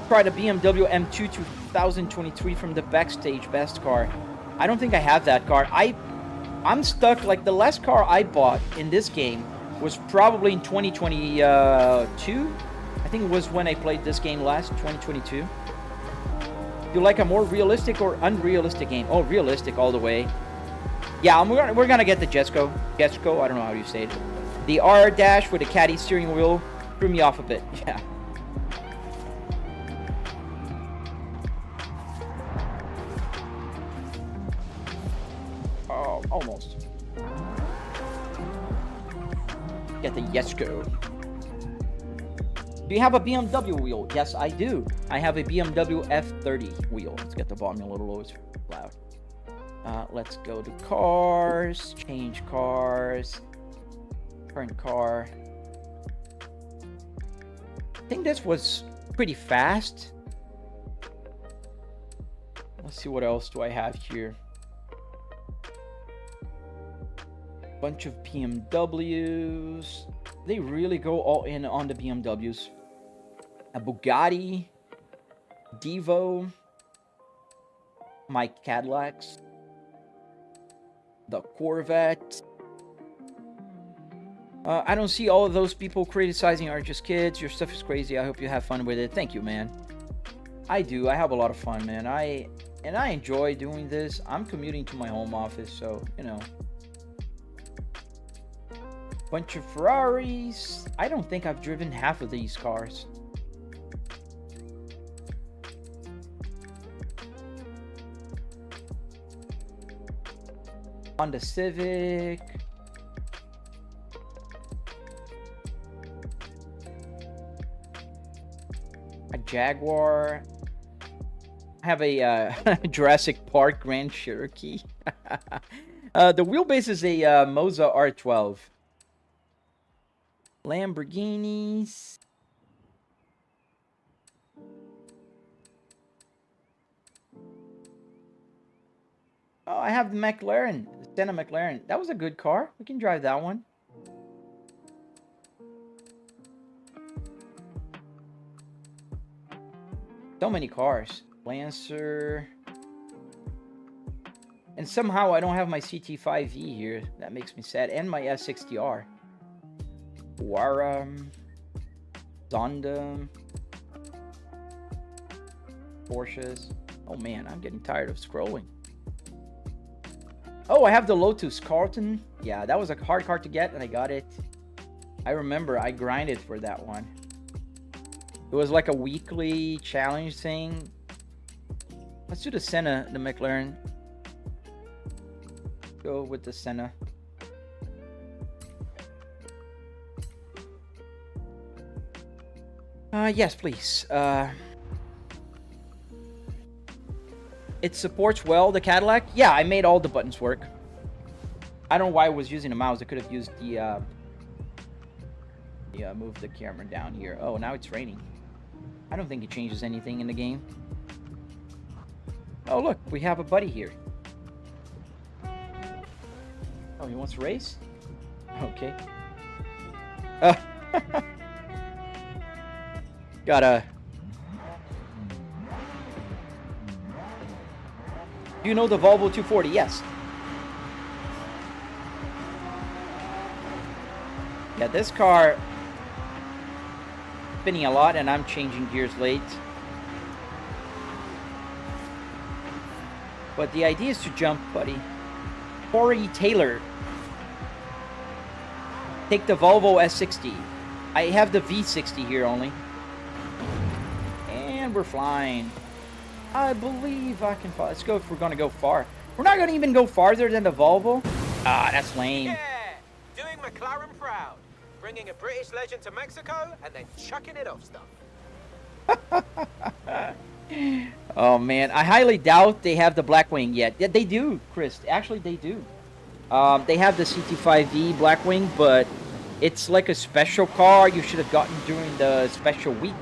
Try the BMW M2 2023 from the backstage. Best car. I don't think I have that car. I'm stuck. Like the last car I bought in this game was probably in 2022. I think it was when I played this game last, 2022. You like a more realistic or unrealistic game? Oh, realistic all the way. Yeah, we're gonna get the Jesko. Jesko, I don't know how you say it. The R dash with the caddy steering wheel threw me off a bit. Yeah. Oh, almost. Get the Jesko. Do you have a BMW wheel? Yes, I do. I have a BMW F30 wheel. Let's get the volume a little loud. Let's go to cars. Change cars. Current car. I think this was pretty fast. Let's see what else do I have here. Bunch of BMWs. They really go all in on the BMWs. A Bugatti, Devo, my Cadillacs, the Corvette. I don't see all of those people criticizing are just kids. Your stuff is crazy. I hope you have fun with it. Thank you, man. I do. I have a lot of fun, man. I enjoy doing this. I'm commuting to my home office, so, you know. Bunch of Ferraris. I don't think I've driven half of these cars. Honda Civic. A Jaguar. I have a Jurassic Park Grand Cherokee. The wheelbase is a Moza R12. Lamborghinis. Oh, I have the McLaren. The Senna McLaren. That was a good car. We can drive that one. So many cars. Lancer. And somehow I don't have my CT5E here. That makes me sad. And my S60R. Wara. Zonda. Porsches. Oh man, I'm getting tired of scrolling. Oh, I have the Lotus Carlton. Yeah, that was a hard car to get, and I got it. I remember I grinded for that one. It was like a weekly challenge thing. Let's do the Senna, the McLaren. Go with the Senna. Yes, please. It supports well the Cadillac. Yeah, I made all the buttons work. I don't know why I was using a mouse. I could have used the move the camera down here. Oh, now it's raining. I don't think it changes anything in the game. Oh, look, we have a buddy here. Oh, he wants to race? Okay. Gotta... Do you know the Volvo 240? Yes. Yeah, this car spinning a lot, and I'm changing gears late. But the idea is to jump, buddy. Corey Taylor. Take the Volvo S60. I have the V60 here only. And we're flying. I believe I can fly. Let's go if we're going to go far. We're not going to even go farther than the Volvo. Ah, that's lame. Yeah, doing McLaren proud. Bringing a British legend to Mexico and then chucking it off stuff. Oh, man. I highly doubt they have the Blackwing yet. Yeah, they do, Chris. Actually, they do. They have the CT5V Blackwing, but it's like a special car you should have gotten during the special week.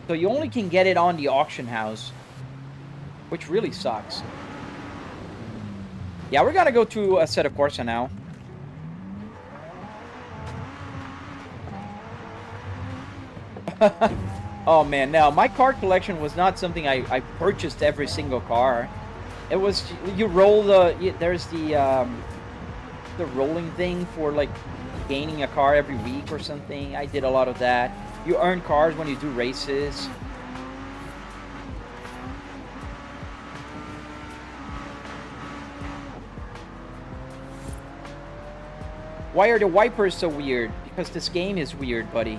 So you only can get it on the auction house, which really sucks. Yeah, we're gonna go to a set of Corsa now. Oh man, now my car collection was not something I purchased every single car. It was, you roll there's the rolling thing for like gaining a car every week or something. I did a lot of that. You earn cars when you do races. Why are the wipers so weird? Because this game is weird, buddy.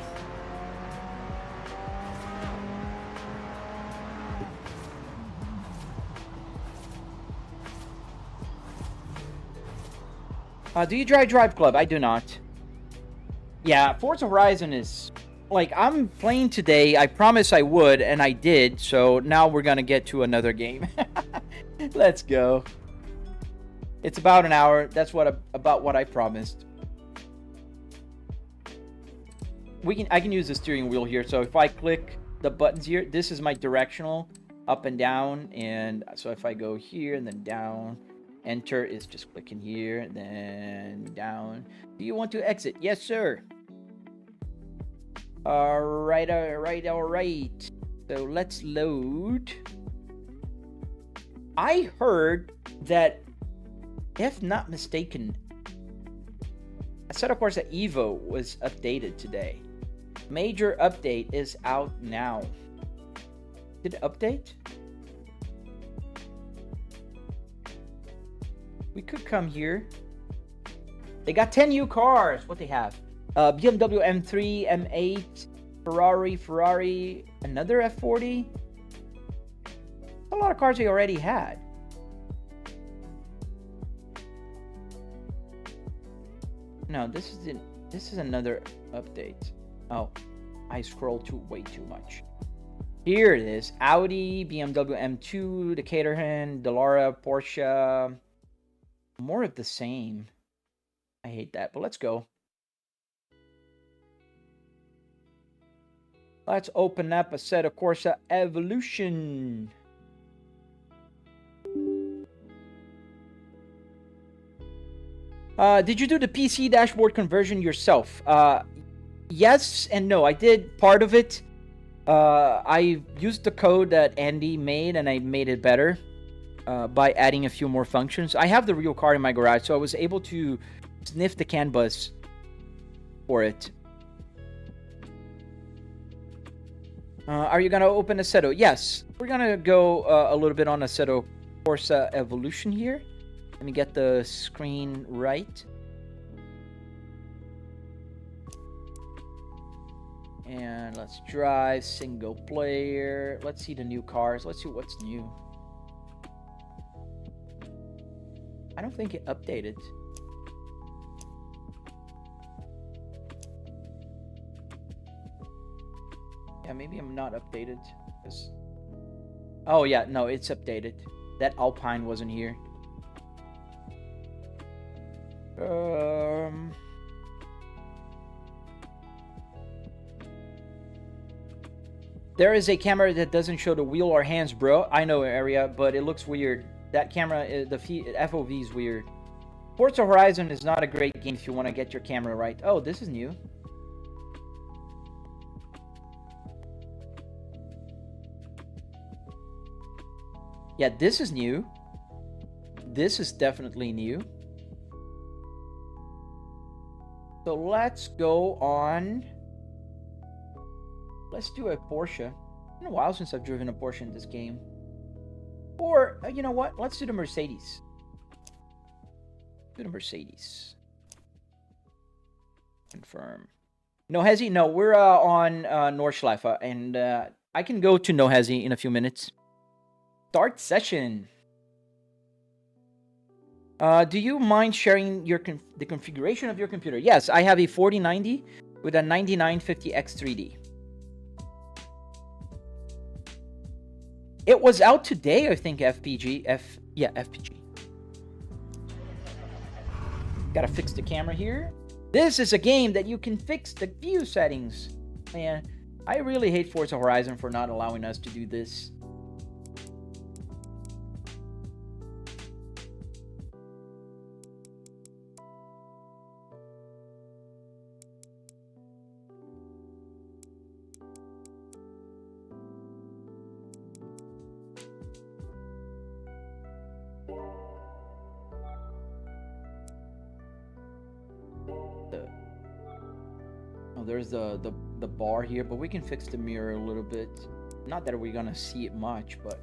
Do you drive Club? I do not. Yeah, Forza Horizon is... Like, I'm playing today. I promised I would, and I did. So now we're gonna get to another game. Let's go. It's about an hour. That's about what I promised. I can use the steering wheel here. So if I click the buttons here, this is my directional up and down. And so if I go here and then down, enter is just clicking here, and then down. Do you want to exit? Yes, sir. All right. So let's load. I heard that, if not mistaken, Assetto Corsa Evo was updated today. Major update is out now. Did it update? We could come here. They got 10 new cars. What they have? BMW M3, M8, Ferrari, another F40. A lot of cars they already had. No, this is another update. Oh, I scrolled way too much. Here it is. Audi, BMW M2, the Caterham, Dallara, Porsche. More of the same. I hate that, but let's go. Let's open up Assetto Corsa Evolution. Did you do the PC dashboard conversion yourself? Yes and no. I did part of it. I used the code that Andy made, and I made it better by adding a few more functions. I have the real car in my garage, so I was able to sniff the CAN bus for it. Are you going to open Assetto? Yes. We're going to go a little bit on Assetto Corsa Evolution here. Let me get the screen right. And let's drive single player. Let's see the new cars. Let's see what's new. I don't think it updated. Yeah, maybe I'm not updated. Oh yeah, no, it's updated. That Alpine wasn't here. There is a camera that doesn't show the wheel or hands, bro. I know area, but it looks weird. That camera, the FOV is weird. Forza Horizon is not a great game if you want to get your camera right. Oh, this is new. Yeah, this is new. This is definitely new. So let's go on. Let's do a Porsche. It's been a while since I've driven a Porsche in this game. Or, you know what? Let's do the Mercedes. Do the Mercedes. Confirm. Nohezi? No, we're on Nordschleife. And I can go to Nohezi in a few minutes. Start session. Do you mind sharing the configuration of your computer? Yes, I have a 4090 with a 9950X3D. It was out today, I think, FPG. FPG. Gotta fix the camera here. This is a game that you can fix the view settings. Man, I really hate Forza Horizon for not allowing us to do this. There's the bar here, but we can fix the mirror a little bit. Not that we're gonna see it much, but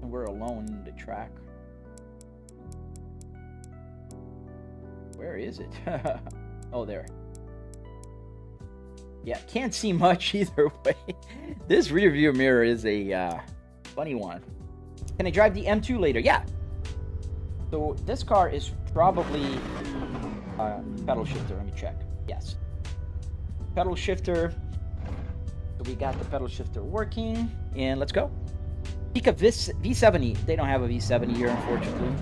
we're alone in the track. Where is it? Oh, there. Yeah, can't see much either way. This rear view mirror is a funny one. Can I drive the M2 later? Yeah. So this car is probably pedal shifter. Let me check. Yes. Pedal shifter. So we got the pedal shifter working, and let's go. Pick a V70. They don't have a V70 here, unfortunately.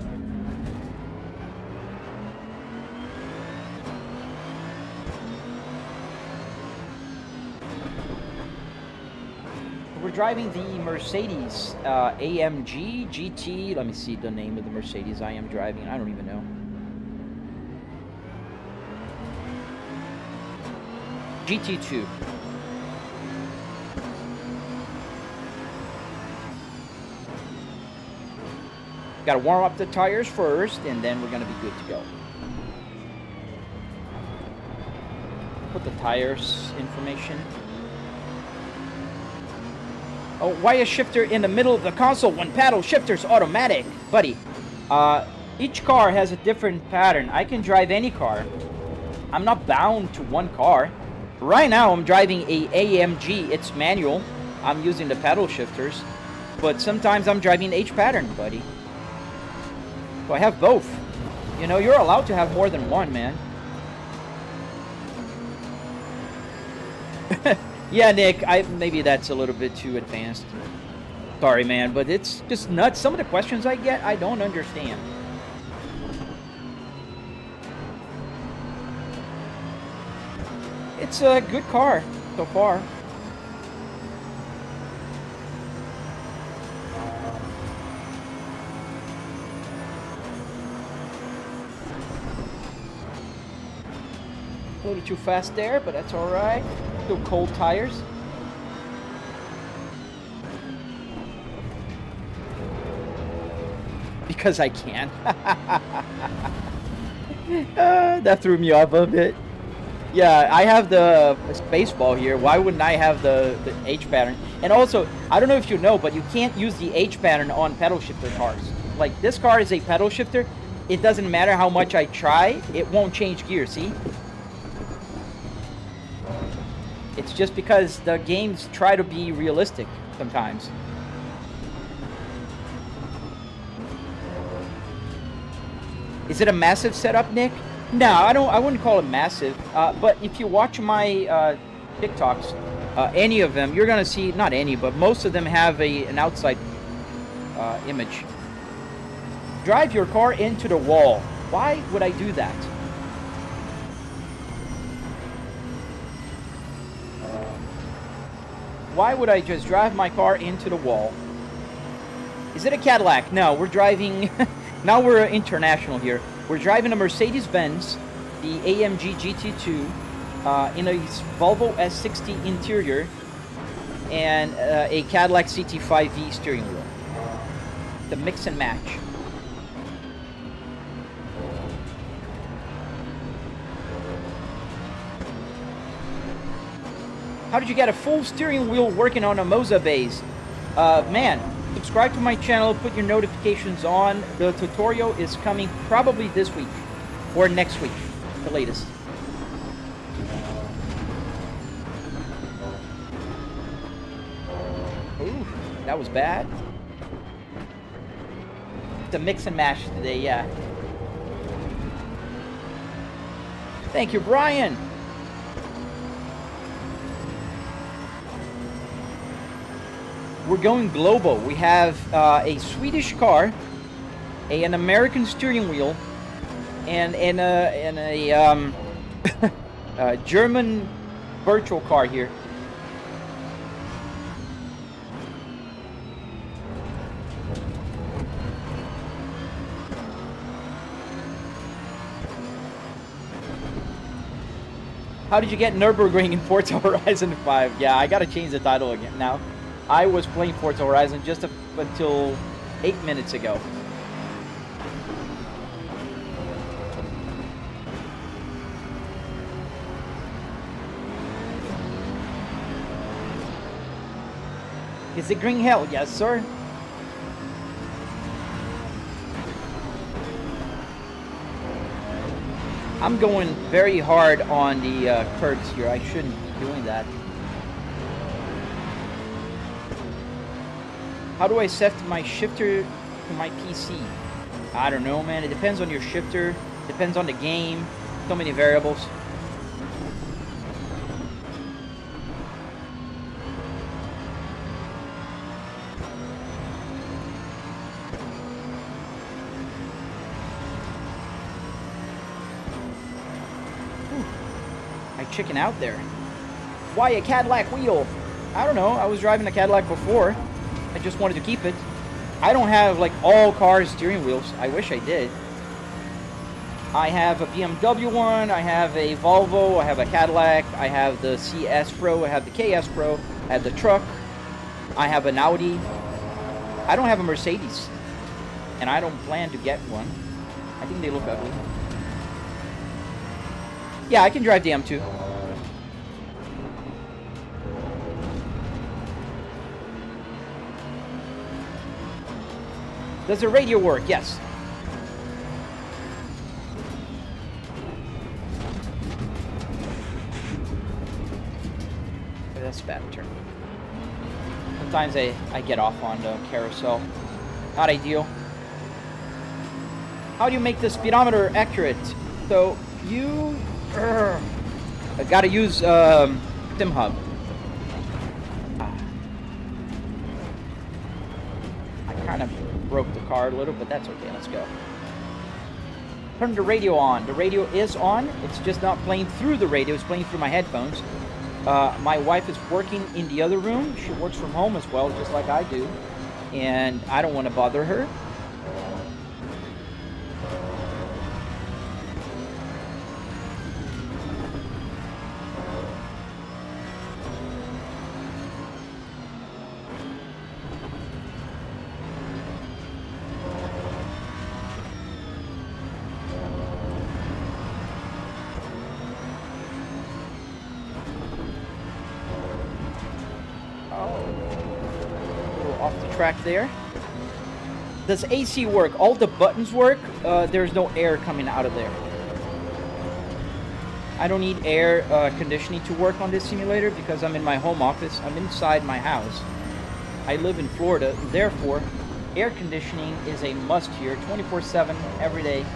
We're driving the Mercedes AMG GT. Let me see the name of the Mercedes I am driving. I don't even know. GT2. Got to warm up the tires first, and then we're going to be good to go. Put the tires information. Oh, why a shifter in the middle of the console when paddle shifter's automatic? Buddy, each car has a different pattern. I can drive any car. I'm not bound to one car. Right now, I'm driving a AMG. It's manual. I'm using the paddle shifters. But sometimes I'm driving H pattern, buddy. So I have both. You know, you're allowed to have more than one, man. Yeah, Nick, maybe that's a little bit too advanced. Sorry, man, but it's just nuts. Some of the questions I get, I don't understand. It's a good car so far. A little too fast there, but that's all right. Still cold tires. Because I can. That threw me off a bit. Yeah, I have the space ball here. Why wouldn't I have the H pattern? And also, I don't know if you know, but you can't use the H pattern on pedal shifter cars. Like, this car is a pedal shifter. It doesn't matter how much I try. It won't change gear, see? It's just because the games try to be realistic sometimes. Is it a massive setup, Nick? No, I wouldn't call it massive. But if you watch my TikToks, any of them, you're gonna see, not any, but most of them have an outside image. Drive your car into the wall. Why would I do that? Why would I just drive my car into the wall? Is it a Cadillac? No, we're driving... Now we're international here. We're driving a Mercedes-Benz, the AMG GT2, in a Volvo S60 interior, and a Cadillac CT5V steering wheel. The mix and match. How did you get a full steering wheel working on a Moza base? Man, subscribe to my channel, put your notifications on. The tutorial is coming probably this week or next week, the latest. Ooh, that was bad. It's a mix and mash today, yeah. Thank you, Brian. We're going global. We have a Swedish car, an American steering wheel, and a German virtual car here. How did you get Nürburgring in Forza Horizon 5? Yeah, I gotta change the title again now. I was playing Forza Horizon just until 8 minutes ago. Is it green hell? Yes, sir. I'm going very hard on the curbs here. I shouldn't be doing that. How do I set my shifter to my PC? I don't know, man. It depends on your shifter. Depends on the game. So many variables. Whew. I chicken out there. Why a Cadillac wheel? I don't know. I was driving a Cadillac before. I just wanted to keep it. I don't have like all cars steering wheels. I wish I did. I have a BMW one. I have a Volvo. I have a Cadillac. I have the CS Pro. I have the KS Pro. I have the truck. I have an Audi. I don't have a Mercedes. And I don't plan to get one. I think they look ugly. Yeah, I can drive the M2. Does the radio work? Yes. That's a bad turn. Sometimes I get off on the carousel. Not ideal. How do you make the speedometer accurate? So you gotta use SimHub. I kind of broke the car a little, but that's okay. Let's go. Turn the radio on. The radio is on. It's just not playing through the radio. It's playing through my headphones. My wife is working in the other room. She works from home as well, just like I do. And I don't want to bother her. Track there. Does AC work? All the buttons work. There's no air coming out of there. I don't need air conditioning to work on this simulator because I'm in my home office. I'm inside my house. I live in Florida. Therefore, air conditioning is a must here, 24/7, every day.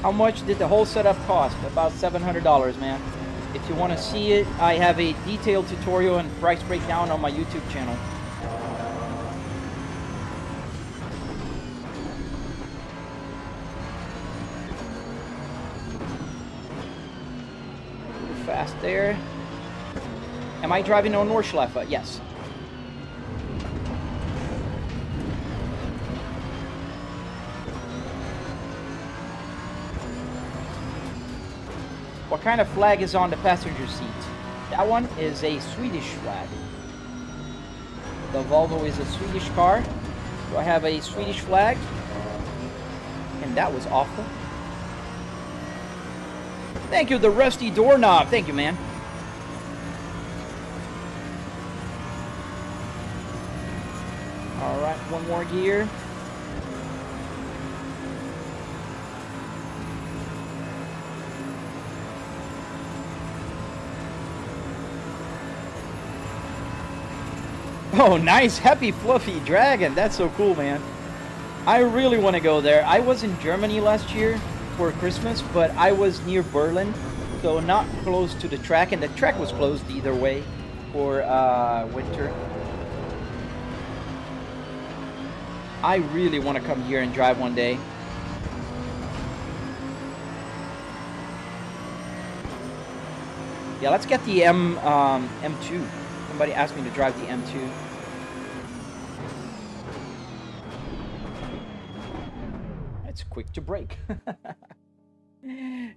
How much did the whole setup cost? About $700, man. If you want to see it, I have a detailed tutorial and price breakdown on my YouTube channel. Too fast there. Am I driving on Nordschleife? Yes. What kind of flag is on the passenger seat? That one is a Swedish flag. The Volvo is a Swedish car. So I have a Swedish flag. And that was awful. Thank you, the rusty doorknob. Thank you, man. Alright, one more gear. Oh, nice, happy fluffy dragon. That's so cool, man. I really want to go there. I was in Germany last year for Christmas, but I was near Berlin, so not close to the track, and the track was closed either way for winter. I really want to come here and drive one day. Yeah, let's get the M2. Somebody asked me to drive the M2. It's quick to brake.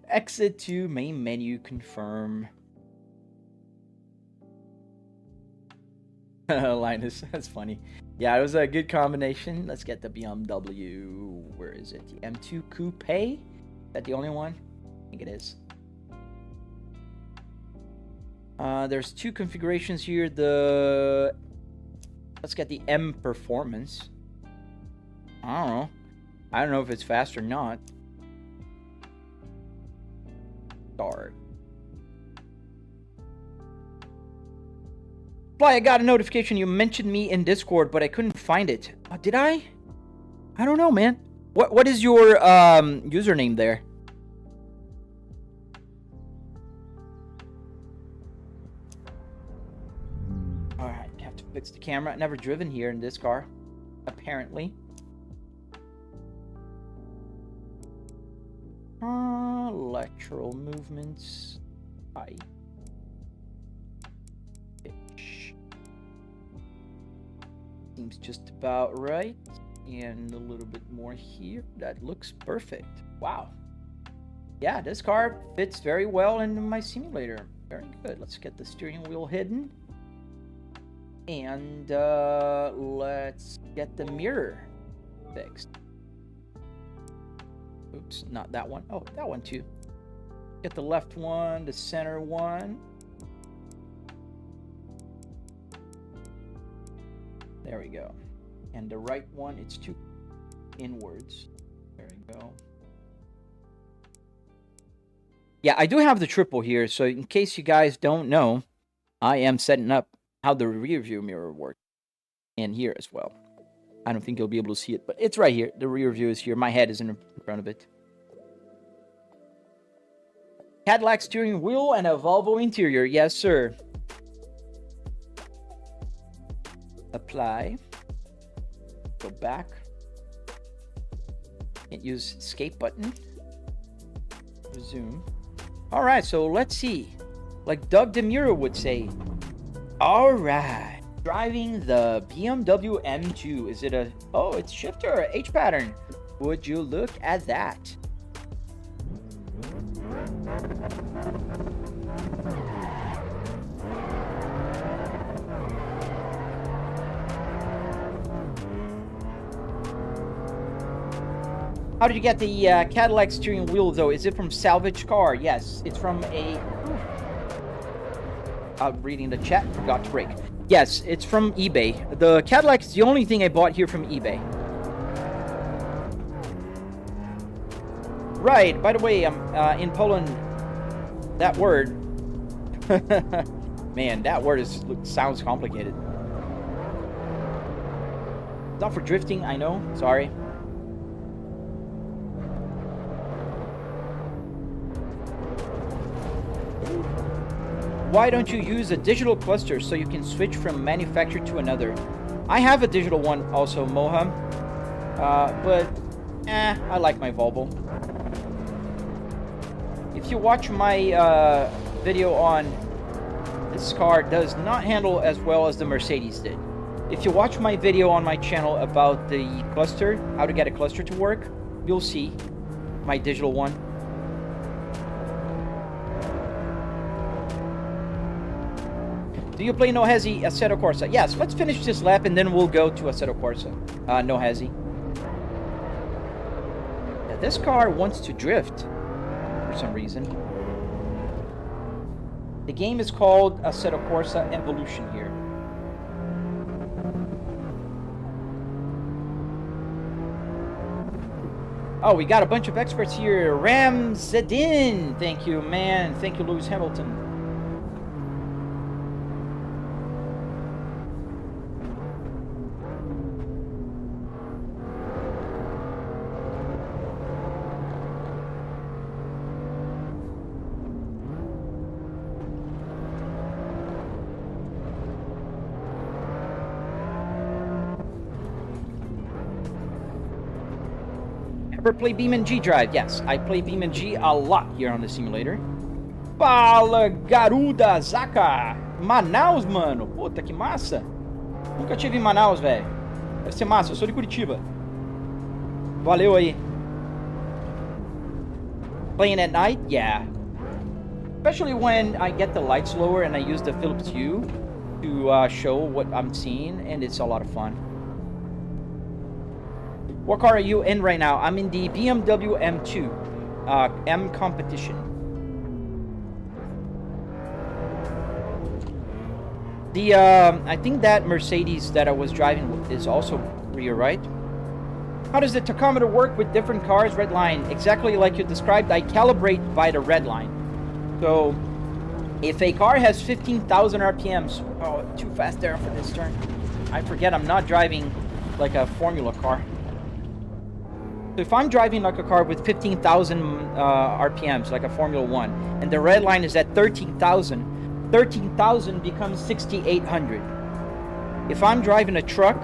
Exit to main menu, confirm. Linus, that's funny. Yeah, it was a good combination. Let's get the BMW. Where is it? The M2 Coupe? Is that the only one? I think it is. There's two configurations here. Let's get the M Performance. I don't know if it's fast or not. Start. Fly, I got a notification. You mentioned me in Discord, but I couldn't find it. Did I? I don't know, man. What is your username there? Alright, have to fix the camera. Never driven here in this car, apparently. lateral movements. High. Pitch. Seems just about right. And a little bit more here. That looks perfect. Wow. Yeah, this car fits very well into my simulator. Very good. Let's get the steering wheel hidden. And let's get the mirror fixed. Oops, not that one. Oh, that one too. Get the left one, the center one. There we go. And the right one, it's two inwards. There we go. Yeah, I do have the triple here, so in case you guys don't know, I am setting up how the rear view mirror works. And here as well. I don't think you'll be able to see it, but it's right here. The rear view is here. My head is in front of it. Cadillac steering wheel and a Volvo interior. Yes, sir. Apply. Go back. Can't use escape button. Resume. All right, so let's see. Like Doug DeMuro would say. All right. Driving the BMW M2. Is it a... Oh, it's shifter, H pattern. Would you look at that? How did you get the Cadillac steering wheel, though? Is it from salvage car? Yes, it's from a... reading the chat, forgot to break. Yes, it's from eBay. The Cadillac is the only thing I bought here from eBay. Right, by the way, in Poland, that word... Man, that word sounds complicated. It's not for drifting, I know. Sorry. Why don't you use a digital cluster so you can switch from manufacturer to another? I have a digital one also, Moha. But, I like my Volvo. If you watch my video on this car does not handle as well as the Mercedes did. If you watch my video on my channel about the cluster, how to get a cluster to work, you'll see my digital one. Do you play No Hesi Assetto Corsa? Yes, let's finish this lap and then we'll go to Assetto Corsa. No Hesi. Yeah, this car wants to drift for some reason. The game is called Assetto Corsa Evolution here. Oh, we got a bunch of experts here. Ram Zedin. Thank you, man. Thank you, Lewis Hamilton. Ever play BeamNG Drive? Yes, I play BeamNG a lot here on the simulator. Fala, Garuda Zaka! Manaus, mano! Puta, que massa! Nunca tive em Manaus, velho. Deve ser massa, eu sou de Curitiba. Valeu aí. Playing at night? Yeah. Especially when I get the lights lower and I use the Philips Hue to show what I'm seeing, and it's a lot of fun. What car are you in right now? I'm in the BMW M2 M competition. The I think that Mercedes that I was driving is also rear, right? How does the tachometer work with different cars? Red line, exactly like you described. I calibrate by the red line. So if a car has 15,000 RPMs, oh, too fast there for this turn. I forget I'm not driving like a Formula car. So if I'm driving like a car with 15,000 RPMs, like a Formula 1, and the red line is at 13,000, 13,000 becomes 6,800. If I'm driving a truck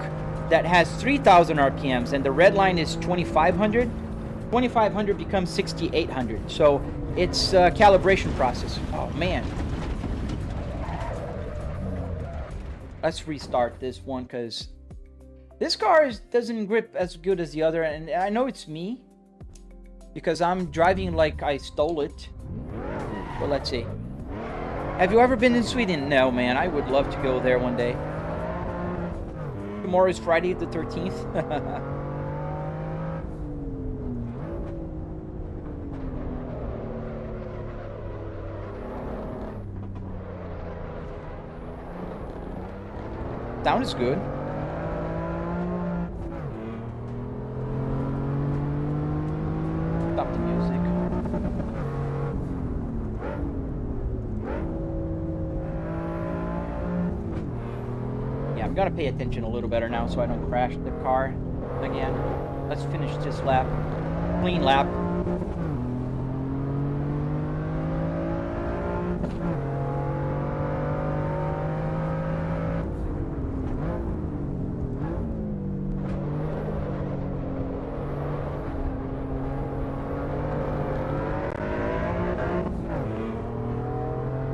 that has 3,000 RPMs and the red line is 2,500, 2500 becomes 6800. So it's a calibration process. Oh man. Let's restart this one because this car doesn't grip as good as the other, and I know it's me because I'm driving like I stole it. But let's see. Have you ever been in Sweden? No, man. I would love to go there one day. Tomorrow is Friday the 13th. Sound is good. Stop the music. Yeah, I'm gonna pay attention a little better now so I don't crash the car again. Let's finish this lap. Clean lap.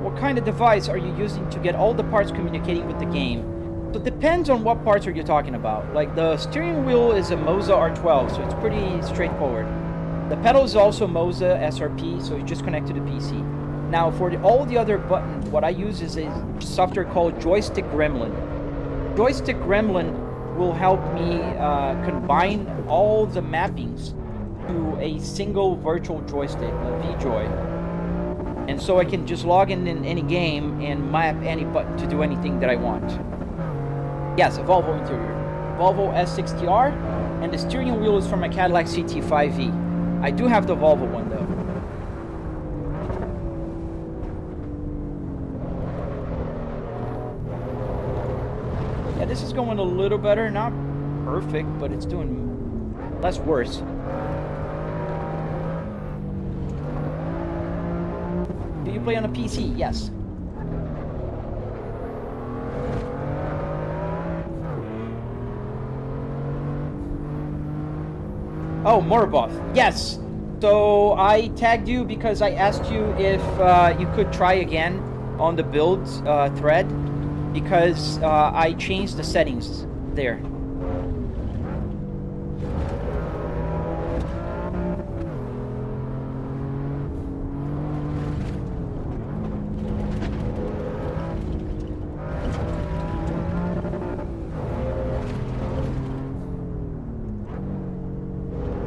What kind of device are you using to get all the parts communicating with the game? So it depends on what parts are you talking about. Like the steering wheel is a Moza R12, so it's pretty straightforward. The pedal is also Moza SRP, so it's just connected to PC. Now for all the other buttons, what I use is a software called Joystick Gremlin. Joystick Gremlin will help me combine all the mappings to a single virtual joystick, a V-Joy. And so I can just log in any game and map any button to do anything that I want. Yes, a Volvo interior. Volvo S60R, and the steering wheel is from a Cadillac CT5V. I do have the Volvo one though. Yeah, this is going a little better. Not perfect, but it's doing less worse. Do you play on a PC? Yes. Oh, Morboth. Yes. So I tagged you because I asked you if you could try again on the build thread because I changed the settings there.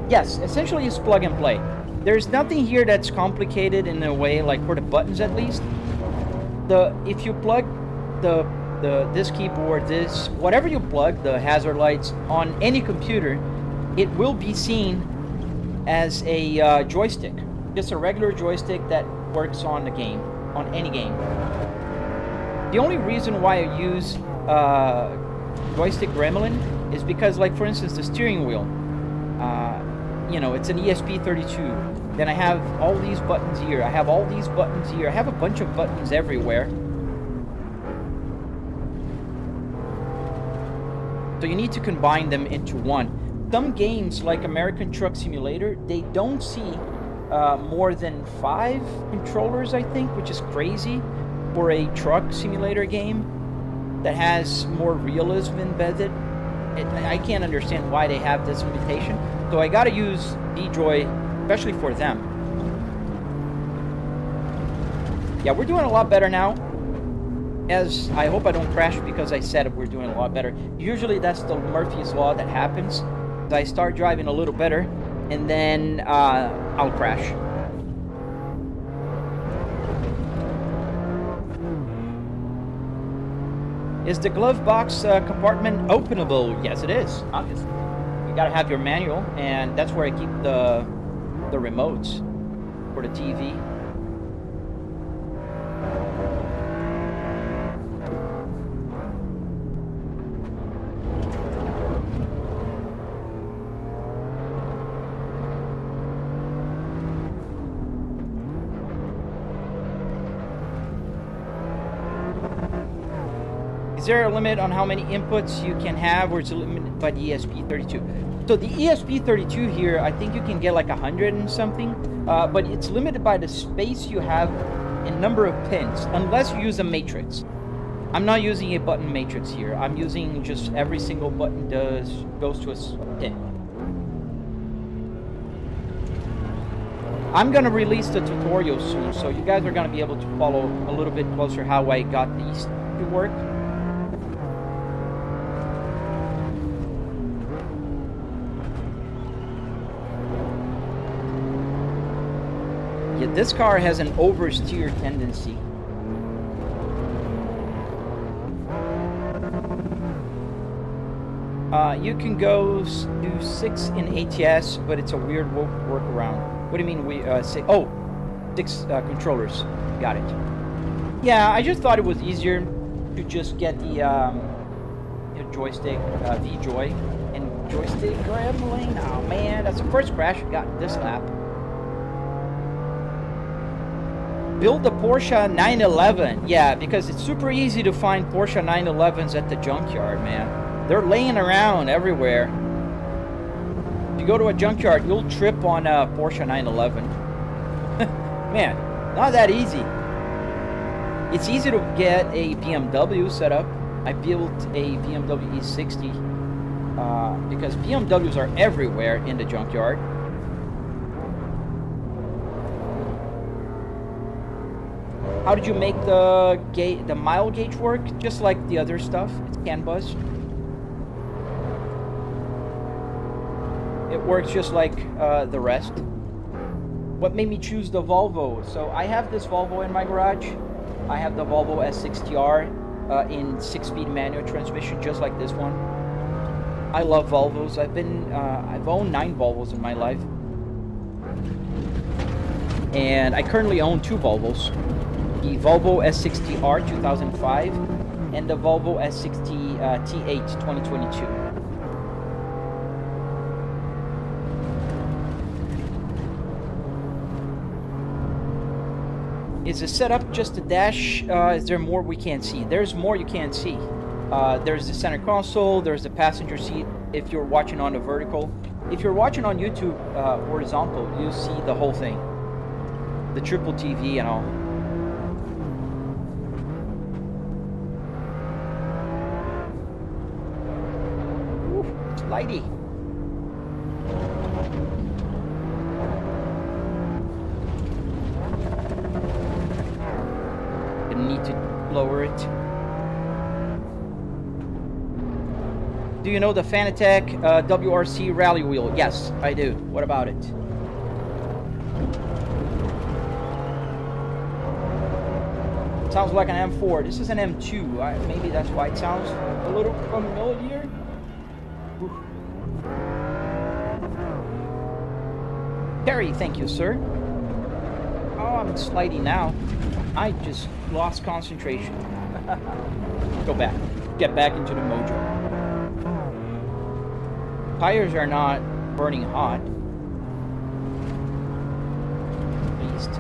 Yes, essentially it's plug and play. There's nothing here that's complicated in a way, like for the buttons at least. If you plug this keyboard, whatever you plug, the hazard lights on any computer, it will be seen as a joystick, just a regular joystick that works on the game, on any game. The only reason why I use Joystick Gremlin is because, like for instance, the steering wheel. You know, it's an ESP32. Then I have all these buttons here. I have all these buttons here. I have a bunch of buttons everywhere. So you need to combine them into one. Some games, like American Truck Simulator, they don't see more than 5 controllers, I think, which is crazy for a truck simulator game that has more realism embedded. I can't understand why they have this limitation. So I gotta use V-Joy, especially for them. Yeah, we're doing a lot better now. As I hope I don't crash because I said we're doing a lot better. Usually that's the Murphy's Law that happens. I start driving a little better, and then I'll crash. Is the glove box compartment openable? Yes, it is, obviously. You gotta have your manual, and that's where I keep the remotes for the TV. Is there a limit on how many inputs you can have, or is it limited by the ESP32? So the ESP32 here, I think you can get like 100 and something, but it's limited by the space you have and number of pins, unless you use a matrix. I'm not using a button matrix here. I'm using just every single button goes to a pin. I'm gonna release the tutorial soon, so you guys are gonna be able to follow a little bit closer how I got these to work. Yeah, this car has an oversteer tendency. You can go do 6 in ATS, but it's a weird workaround. What do you mean six controllers? Got it. Yeah, I just thought it was easier to just get the joystick, V-Joy, and joystick grambling. Oh man, that's the first crash we got this lap. Build the Porsche 911. Yeah, because it's super easy to find Porsche 911s at the junkyard, man. They're laying around everywhere. If you go to a junkyard, you'll trip on a Porsche 911. Man, not that easy. It's easy to get a BMW set up. I built a BMW E60 because BMWs are everywhere in the junkyard. How did you make the mile gauge work? Just like the other stuff. It's CAN bus. It works just like the rest. What made me choose the Volvo? So I have this Volvo in my garage. I have the Volvo S60R in 6-speed manual transmission, just like this one. I love Volvos. I've owned 9 Volvos in my life, and I currently own 2 Volvos: the Volvo S60R 2005 and the Volvo S60 T8 2022. Is the setup just a dash? Is there more we can't see? There's more you can't see. There's the center console, there's the passenger seat if you're watching on the vertical. If you're watching on YouTube horizontal, you'll see the whole thing. The triple TV and all. Ooh, it's lighty. Need to lower it. Do you know the Fanatec WRC rally wheel? Yes, I do. What about it? Sounds like an M4. This is an M2. Maybe that's why it sounds a little familiar. Oof. Terry, thank you, sir. Oh, I'm sliding now. I just lost concentration. Go back. Get back into the mojo. Tires are not burning hot. At least.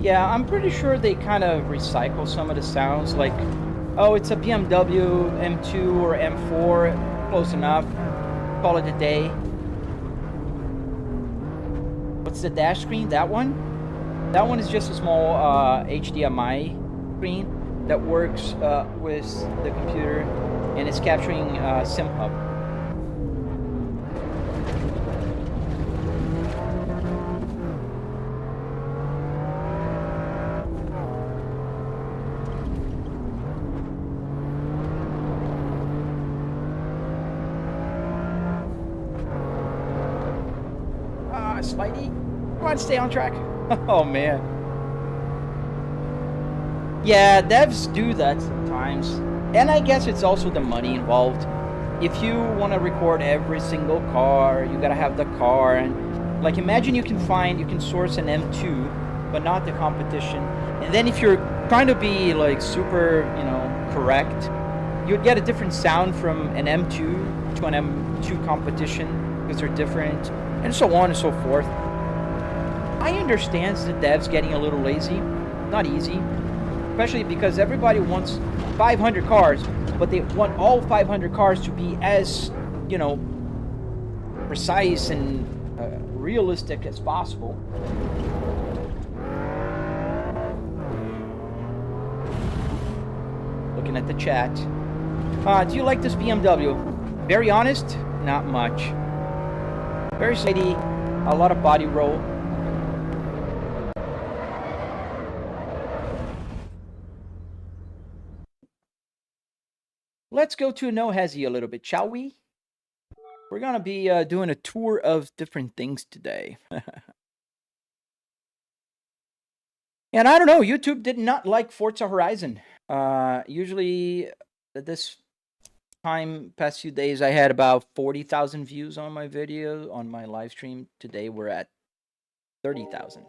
Yeah, I'm pretty sure they kind of recycle some of the sounds, like, oh, it's a BMW M2 or M4, close enough, call it a day. What's the dash screen? That one? That one is just a small HDMI screen that works with the computer, and it's capturing SimHub. Spidey, come on, stay on track. Oh man. Yeah, devs do that sometimes, and I guess it's also the money involved. If you want to record every single car, you gotta have the car, and like imagine you can source an M2 but not the competition, and then if you're trying to be like super, correct, you'd get a different sound from an M2 to an M2 competition. because they're different, and so on and so forth. I understand the devs getting a little lazy. Not easy, especially because everybody wants 500 cars, but they want all 500 cars to be as, you know, precise and realistic as possible. Looking at the chat. Do you like this BMW? Very honest, not much. Very steady, a lot of body roll. Let's go to Nohezi a little bit, shall we? We're gonna be doing a tour of different things today. And I don't know, YouTube did not like Forza Horizon. Usually at this past few days, I had about 40,000 views on my video, on my live stream. Today we're at 30,000.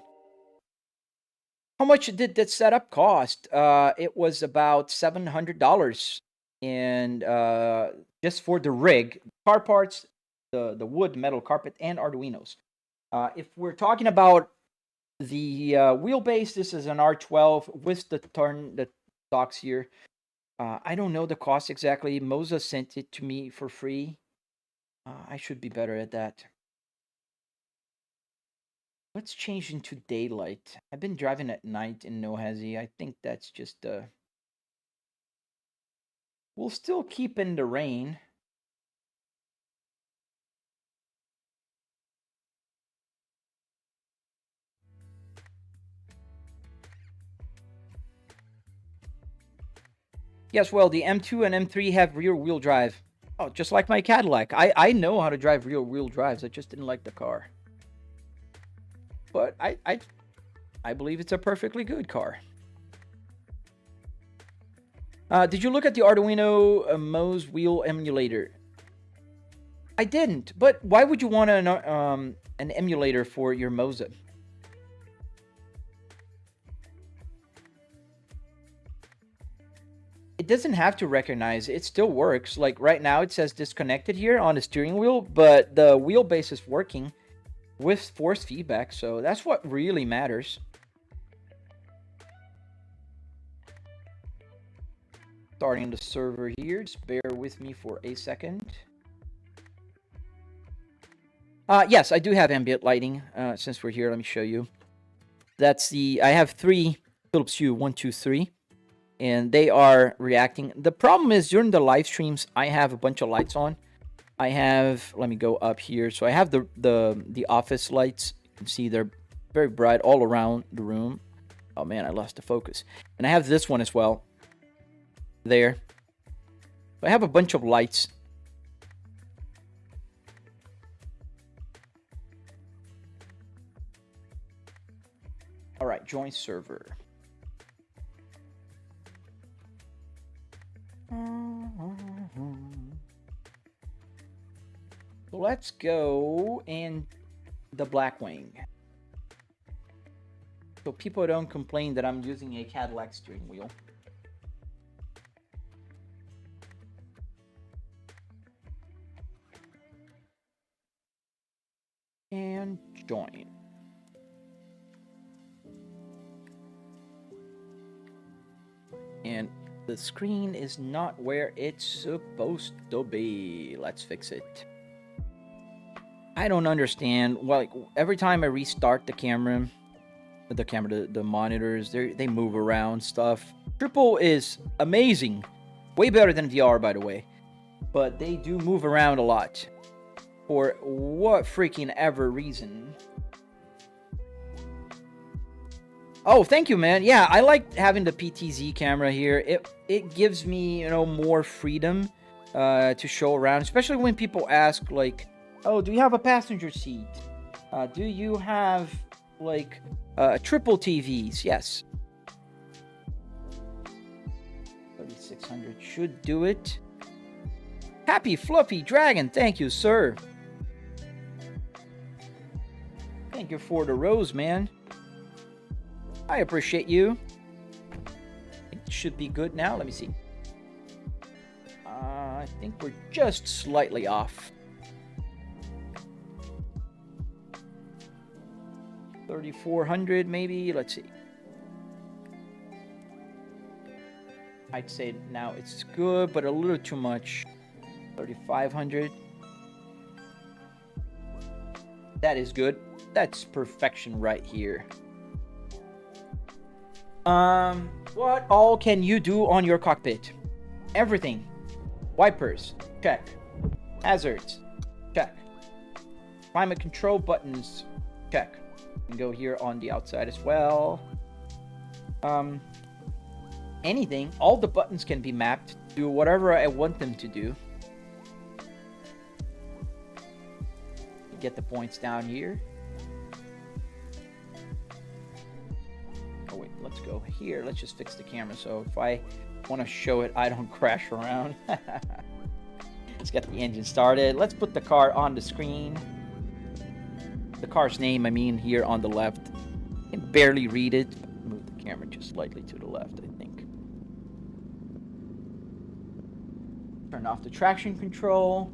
How much did that setup cost? It was about $700. And just for the rig, car parts, the wood, metal, carpet, and arduinos. If we're talking about the wheelbase, this is an R12 with the turn, the stocks here. I don't know the cost exactly. Moza sent it to me for free. I should be better at that. Let's change into daylight. I've been driving at night in Nohezi. I think that's just we'll still keep in the rain. Yes, well, the M2 and M3 have rear-wheel drive. Oh, just like my Cadillac. I know how to drive rear-wheel drives. I just didn't like the car. But I believe it's a perfectly good car. Did you look at the Arduino Moza wheel emulator? I didn't, but why would you want an emulator for your Moza? It doesn't have to recognize. It still works. Like right now it says disconnected here on the steering wheel, but the wheelbase is working with force feedback, so that's what really matters. Starting the server here, just bear with me for a second. Yes, I do have ambient lighting. Since we're here, let me show you. That's I have 3 Philips Hue 1, 2, 3, and they are reacting. The problem is during the live streams, I have a bunch of lights on. I have, let me go up here. So I have the office lights. You can see they're very bright all around the room. Oh man, I lost the focus. And I have this one as well. There. I have a bunch of lights. All right, join server. Let's go in the Blackwing. So people don't complain that I'm using a Cadillac steering wheel. And join. And the screen is not where it's supposed to be. Let's fix it. I don't understand. Like every time I restart the camera, the monitors, they move around stuff. Triple is amazing. Way better than VR, by the way. But they do move around a lot. For what freaking ever reason. Oh, thank you, man. Yeah, I like having the PTZ camera here. It gives me, you know, more freedom to show around, especially when people ask, like, oh, do you have a passenger seat? Do you have, like, triple TVs? Yes. 3600 should do it. Happy Fluffy Dragon, thank you, sir. Thank you for the rose, man. I appreciate you. It should be good now. Let me see. I think we're just slightly off. 3,400 maybe. Let's see. I'd say now it's good, but a little too much. 3,500. That is good. That's perfection right here. What all can you do on your cockpit? Everything. Wipers, check. Hazards, check. Climate control buttons, check. You can go here on the outside as well. Anything. All the buttons can be mapped to do whatever I want them to do. Get the points down here. Oh wait, let's go here. Let's just fix the camera so if I want to show it, I don't crash around. Let's get the engine started. Let's put the car on the screen. The car's name, I mean, here on the left. I can barely read it. Move the camera just slightly to the left, I think. Turn off the traction control.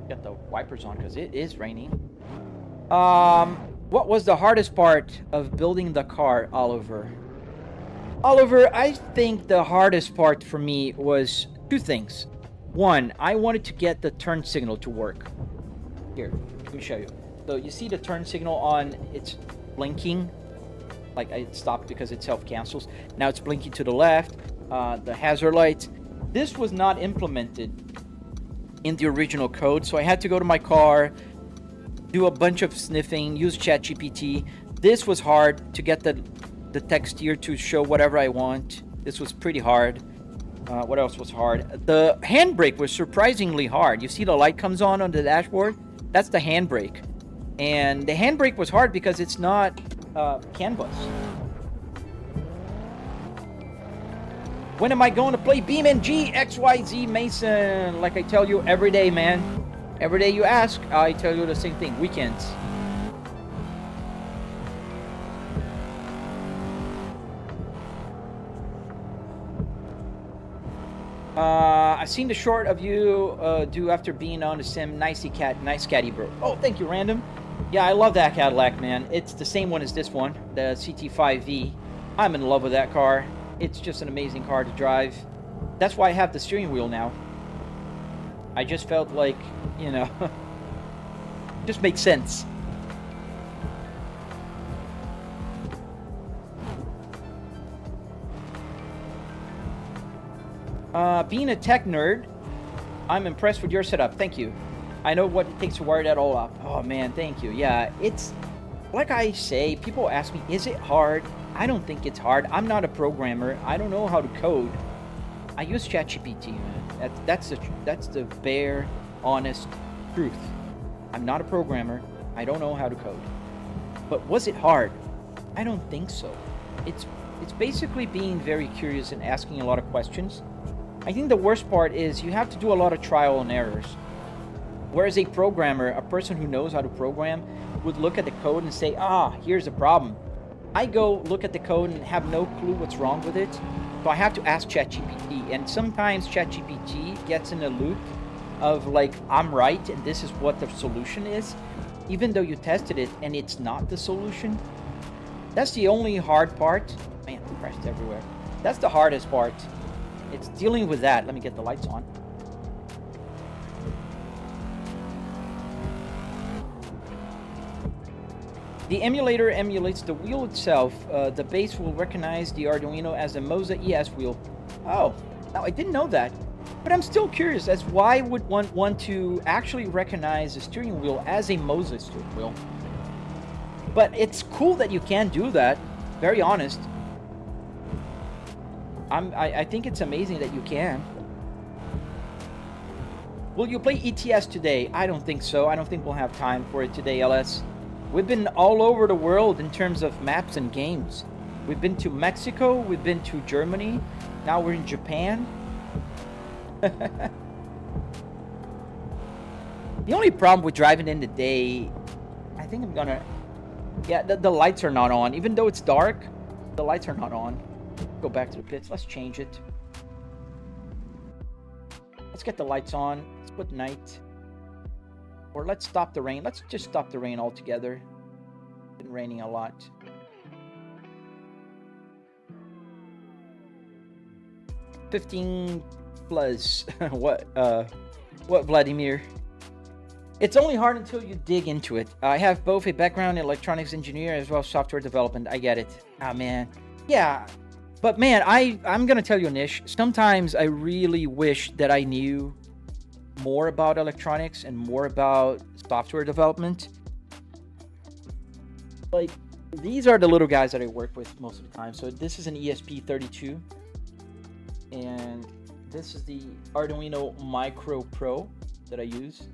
Got the wipers on because it is raining. What was the hardest part of building the car, Oliver? Oliver, I think the hardest part for me was two things. One, I wanted to get the turn signal to work. Here, let me show you. So you see the turn signal on, it's blinking. Like it stopped because it self-cancels. Now it's blinking to the left. The hazard lights. This was not implemented in the original code, so I had to go to my car, do a bunch of sniffing, use ChatGPT. This was hard to get the text here to show whatever I want. This was pretty hard. What else was hard? The handbrake was surprisingly hard. You see the light comes on the dashboard? That's the handbrake. And the handbrake was hard because it's not CAN bus. When am I going to play BeamNG XYZ Mason? Like I tell you every day, man. Every day you ask, I tell you the same thing. Weekends. I've seen the short of you do after being on the sim. Nicey cat, nice caddy, bro. Oh, thank you, Random. Yeah, I love that Cadillac, man. It's the same one as this one, the CT5V. I'm in love with that car. It's just an amazing car to drive. That's why I have the steering wheel now. I just felt like, you know, just makes sense. Being a tech nerd, I'm impressed with your setup. Thank you. I know what it takes to wire that all up. Oh man, thank you. Yeah, it's like I say, people ask me, is it hard? I don't think it's hard. I'm not a programmer. I don't know how to code. I use ChatGPT, man. That's the bare, honest truth. I'm not a programmer. I don't know how to code. But was it hard? I don't think so. It's basically being very curious and asking a lot of questions. I think the worst part is you have to do a lot of trial and errors. Whereas a programmer, a person who knows how to program, would look at the code and say, here's a problem. I go look at the code and have no clue what's wrong with it. So I have to ask ChatGPT. And sometimes ChatGPT gets in a loop of like, I'm right and this is what the solution is. Even though you tested it and it's not the solution. That's the only hard part. Man, crashed everywhere. That's the hardest part. It's dealing with that. Let me get the lights on. The emulator emulates the wheel itself. The base will recognize the Arduino as a Moza ES wheel. Oh, now I didn't know that. But I'm still curious as why would one want to actually recognize the steering wheel as a Moza steering wheel? But it's cool that you can do that. Very honest. I think it's amazing that you can. Will you play ETS today? I don't think so. I don't think we'll have time for it today, LS. We've been all over the world in terms of maps and games. We've been to Mexico, we've been to Germany, now we're in Japan. The only problem with driving in the day, I think I'm gonna... Yeah, the lights are not on. Even though it's dark, the lights are not on. Go back to the pits. Let's change it. Let's get the lights on. Let's put night. Or let's stop the rain. Let's just stop the rain altogether. been raining a lot. $15 plus. What, Vladimir? It's only hard until you dig into it. I have both a background in electronics engineer as well as software development. I get it. Ah, man. Yeah. But, man, I'm going to tell you, Nish, sometimes I really wish that I knew more about electronics and more about software development. Like, these are the little guys that I work with most of the time. So this is an ESP32. And this is the Arduino Micro Pro that I use.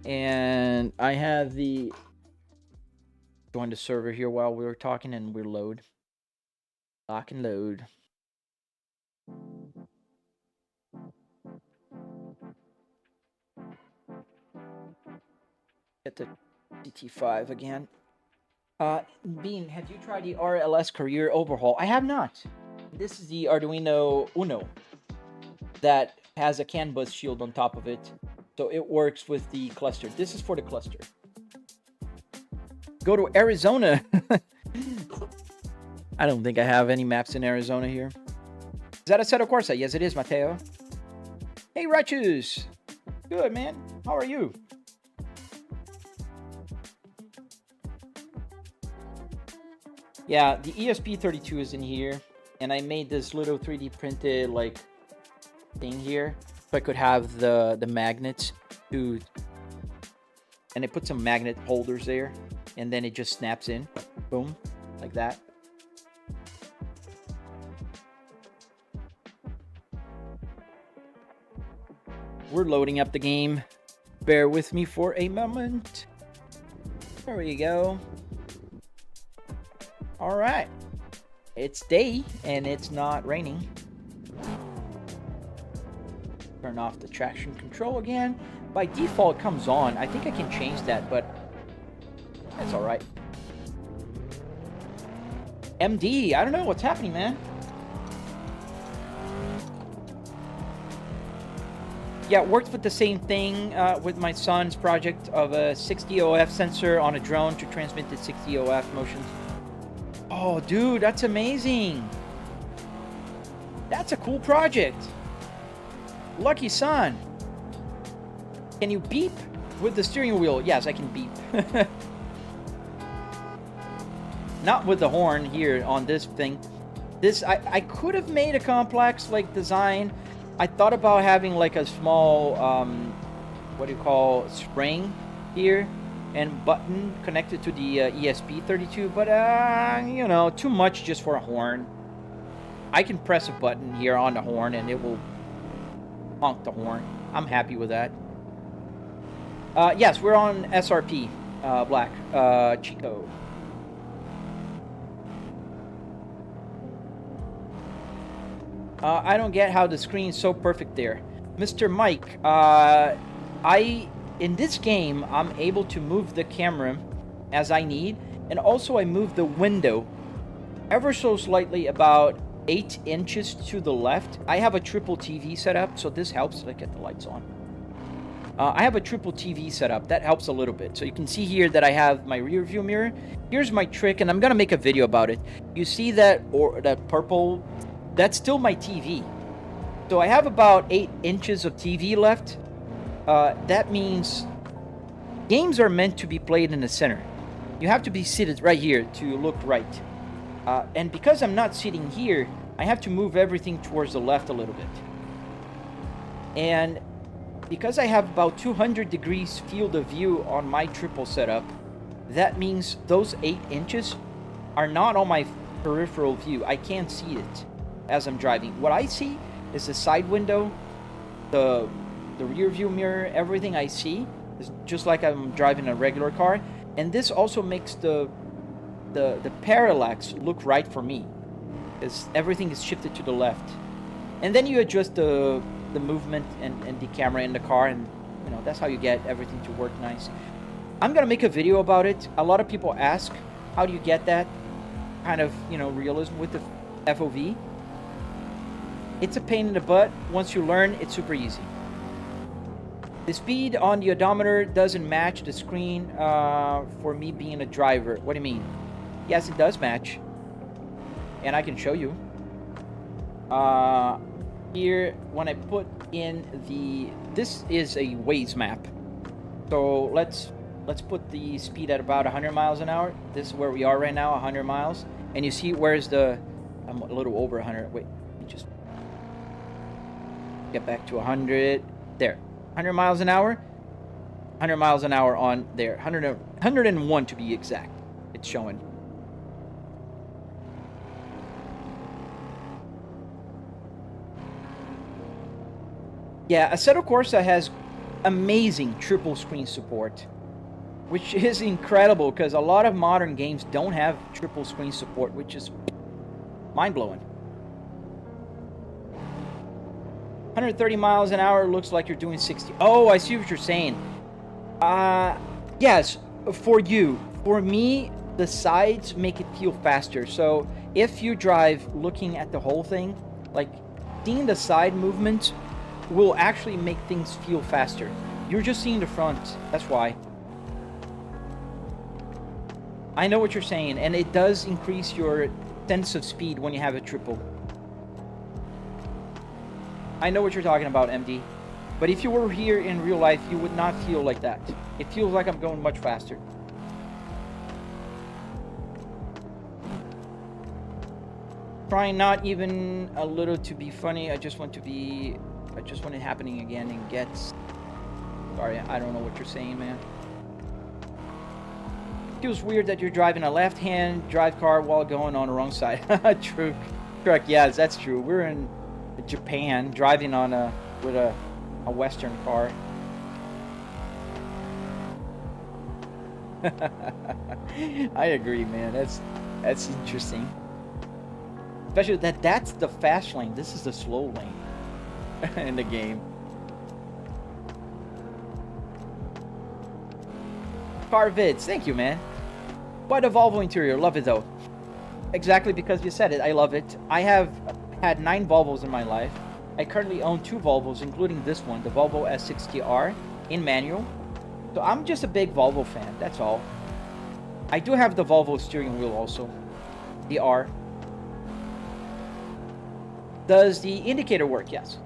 And I have the join the server here while we were talking, and we're load. Lock and load. Get the CT5 again. Bean, have you tried the RLS Career Overhaul? I have not. This is the Arduino Uno that has a CAN bus shield on top of it. So it works with the cluster. This is for the cluster. Go to Arizona. I don't think I have any maps in Arizona here. Is that Assetto Corsa? Yes, it is, Mateo. Hey, Ratchus. Good, man. How are you? Yeah, the ESP32 is in here. And I made this little 3D printed, like, thing here. So I could have the magnets to... And I put some magnet holders there. And then it just snaps in. Boom. Like that. We're loading up the game. Bear with me for a moment. There we go. Alright. It's day and it's not raining. Turn off the traction control again. By default it comes on. I think I can change that, but that's alright. MD, I don't know what's happening, man. Yeah, worked with the same thing with my son's project of a 6DOF sensor on a drone to transmit the 6DOF motions. Oh, dude, that's amazing. That's a cool project. Lucky son. Can you beep with the steering wheel? Yes, I can beep. Not with the horn here on this thing. This, I could have made a complex, like, design. I thought about having, like, a small, what do you call, spring here. And button connected to the ESP32, but you know, too much just for a horn. I can press a button here on the horn and it will honk the horn. I'm happy with that. Yes, we're on SRP, Black, Chico. I don't get how the screen's so perfect there. Mr. Mike, in this game, I'm able to move the camera as I need, and also I move the window ever so slightly, about 8 inches to the left. I have a triple TV set up, so this helps. Let's get the lights on. I have a triple TV set up. That helps a little bit. So you can see here that I have my rear view mirror. Here's my trick, and I'm gonna make a video about it. You see that, or that purple? That's still my TV. So I have about 8 inches of TV left. That means games are meant to be played in the center. You have to be seated right here to look right. And because I'm not sitting here, I have to move everything towards the left a little bit. And because I have about 200 degrees field of view on my triple setup, that means those 8 inches are not on my peripheral view. I can't see it as I'm driving. What I see is the side window, the rear view mirror, everything I see is just like I'm driving a regular car. And this also makes the parallax look right for me, because everything is shifted to the left. And then you adjust the movement and the camera in the car, and you know, that's how you get everything to work nice. I'm gonna make a video about it. A lot of people ask, how do you get that kind of, you know, realism with the FOV? It's a pain in the butt. Once you learn, it's super easy. The speed on the odometer doesn't match the screen for me being a driver. What do you mean? Yes, it does match. And I can show you. Here, when I put in the... This is a Waze map. So let's put the speed at about 100 miles an hour. This is where we are right now, 100 miles. And you see where's the... I'm a little over 100. Wait, let me just get back to 100. There. 100 miles an hour. 100 miles an hour on there. 101 to be exact. It's showing. Yeah, Assetto Corsa has amazing triple screen support, which is incredible because a lot of modern games don't have triple screen support, which is mind-blowing. 130 miles an hour looks like you're doing 60. Oh, I see what you're saying. Yes, for you. For me, the sides make it feel faster. So if you drive looking at the whole thing, like seeing the side movements will actually make things feel faster. You're just seeing the front. That's why. I know what you're saying, and it does increase your sense of speed when you have a triple. I know what you're talking about, MD. But if you were here in real life, you would not feel like that. It feels like I'm going much faster. Trying not even a little to be funny. I just want it happening again and gets... Sorry, I don't know what you're saying, man. Feels weird that you're driving a left-hand drive car while going on the wrong side. True. Correct, yes, that's true. We're in Japan driving on with a Western car. I agree, man. That's interesting. Especially that's the fast lane. This is the slow lane in the game. Car vids, thank you, man. But a Volvo interior, love it though. Exactly because you said it, I love it. I have had 9 Volvos in my life. I currently own 2 Volvos, including this one, the Volvo S60R in manual. So I'm just a big Volvo fan, that's all. I do have the Volvo steering wheel also, the R. Does the indicator work? Yes.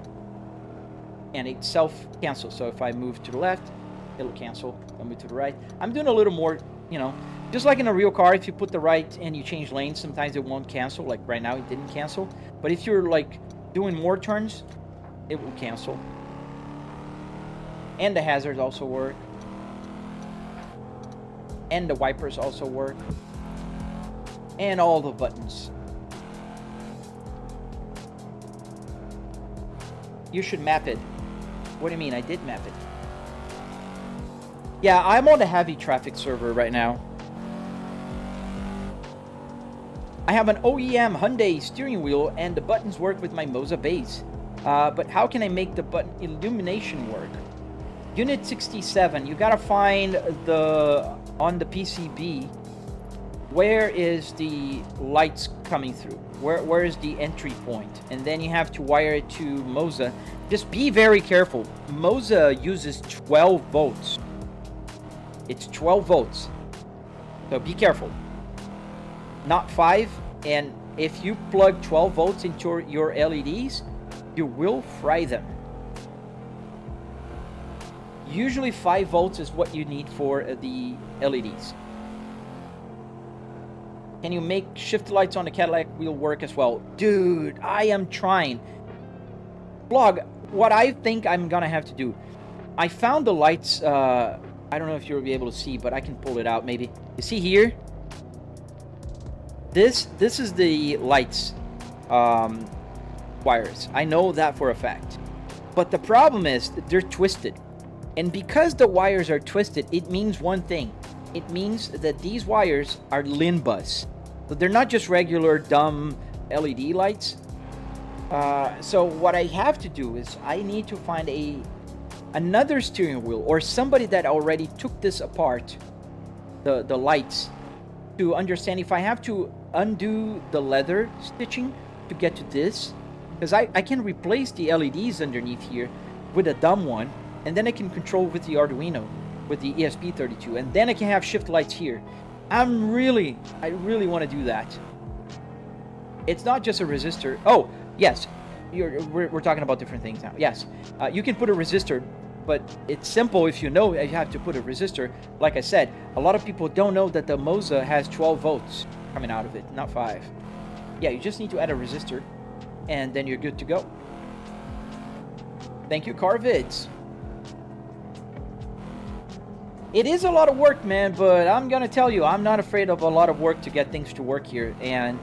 And it self-cancels, so if I move to the left, it'll cancel. If I move to the right, I'm doing a little more, you know, just like in a real car, if you put the right and you change lanes, sometimes it won't cancel. Like right now, it didn't cancel. But if you're like doing more turns, it will cancel. And the hazards also work. And the wipers also work. And all the buttons. You should map it. What do you mean? I did map it. Yeah, I'm on the heavy traffic server right now. I have an OEM Hyundai steering wheel and the buttons work with my Moza base. But how can I make the button illumination work? Unit 67, you gotta find on the PCB, where is the lights coming through? Where is the entry point? And then you have to wire it to Moza. Just be very careful. Moza uses 12 volts. It's 12 volts. So be careful. Not 5. And if you plug 12 volts into your LEDs, you will fry them. Usually 5 volts is what you need for the LEDs. Can you make shift lights on the Cadillac wheel work as well? Dude, I am trying. Blog, what I think I'm gonna have to do. I found the lights, I don't know if you'll be able to see, but I can pull it out maybe. You see here? This is the lights wires. I know that for a fact. But the problem is that they're twisted. And because the wires are twisted, it means one thing. It means that these wires are LIN bus. So they're not just regular dumb LED lights. So what I have to do is I need to find another steering wheel or somebody that already took this apart, the lights, to understand if I have to undo the leather stitching to get to this. Because I can replace the LEDs underneath here with a dumb one. and then I can control with the Arduino, with the ESP32, and then I can have shift lights here. I really want to do that. It's not just a resistor. Oh, yes, we're talking about different things now. Yes, you can put a resistor, but it's simple if you know you have to put a resistor. Like I said, a lot of people don't know that the Moza has 12 volts coming out of it, not 5. Yeah, you just need to add a resistor, and then you're good to go. Thank you, Carvids. It is a lot of work, man, but I'm gonna tell you, I'm not afraid of a lot of work to get things to work here, and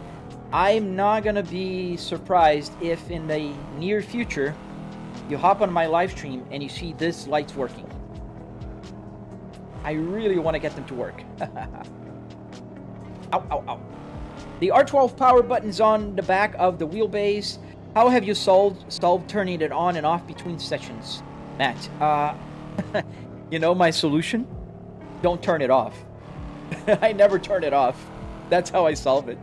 I'm not gonna be surprised if in the near future you hop on my live stream and you see this light's working. I really want to get them to work. Ow, ow, ow. The R12 power button's on the back of the wheelbase. How have you solved turning it on and off between sessions, Matt? You know my solution? Don't turn it off. I never turn it off. That's how I solve it.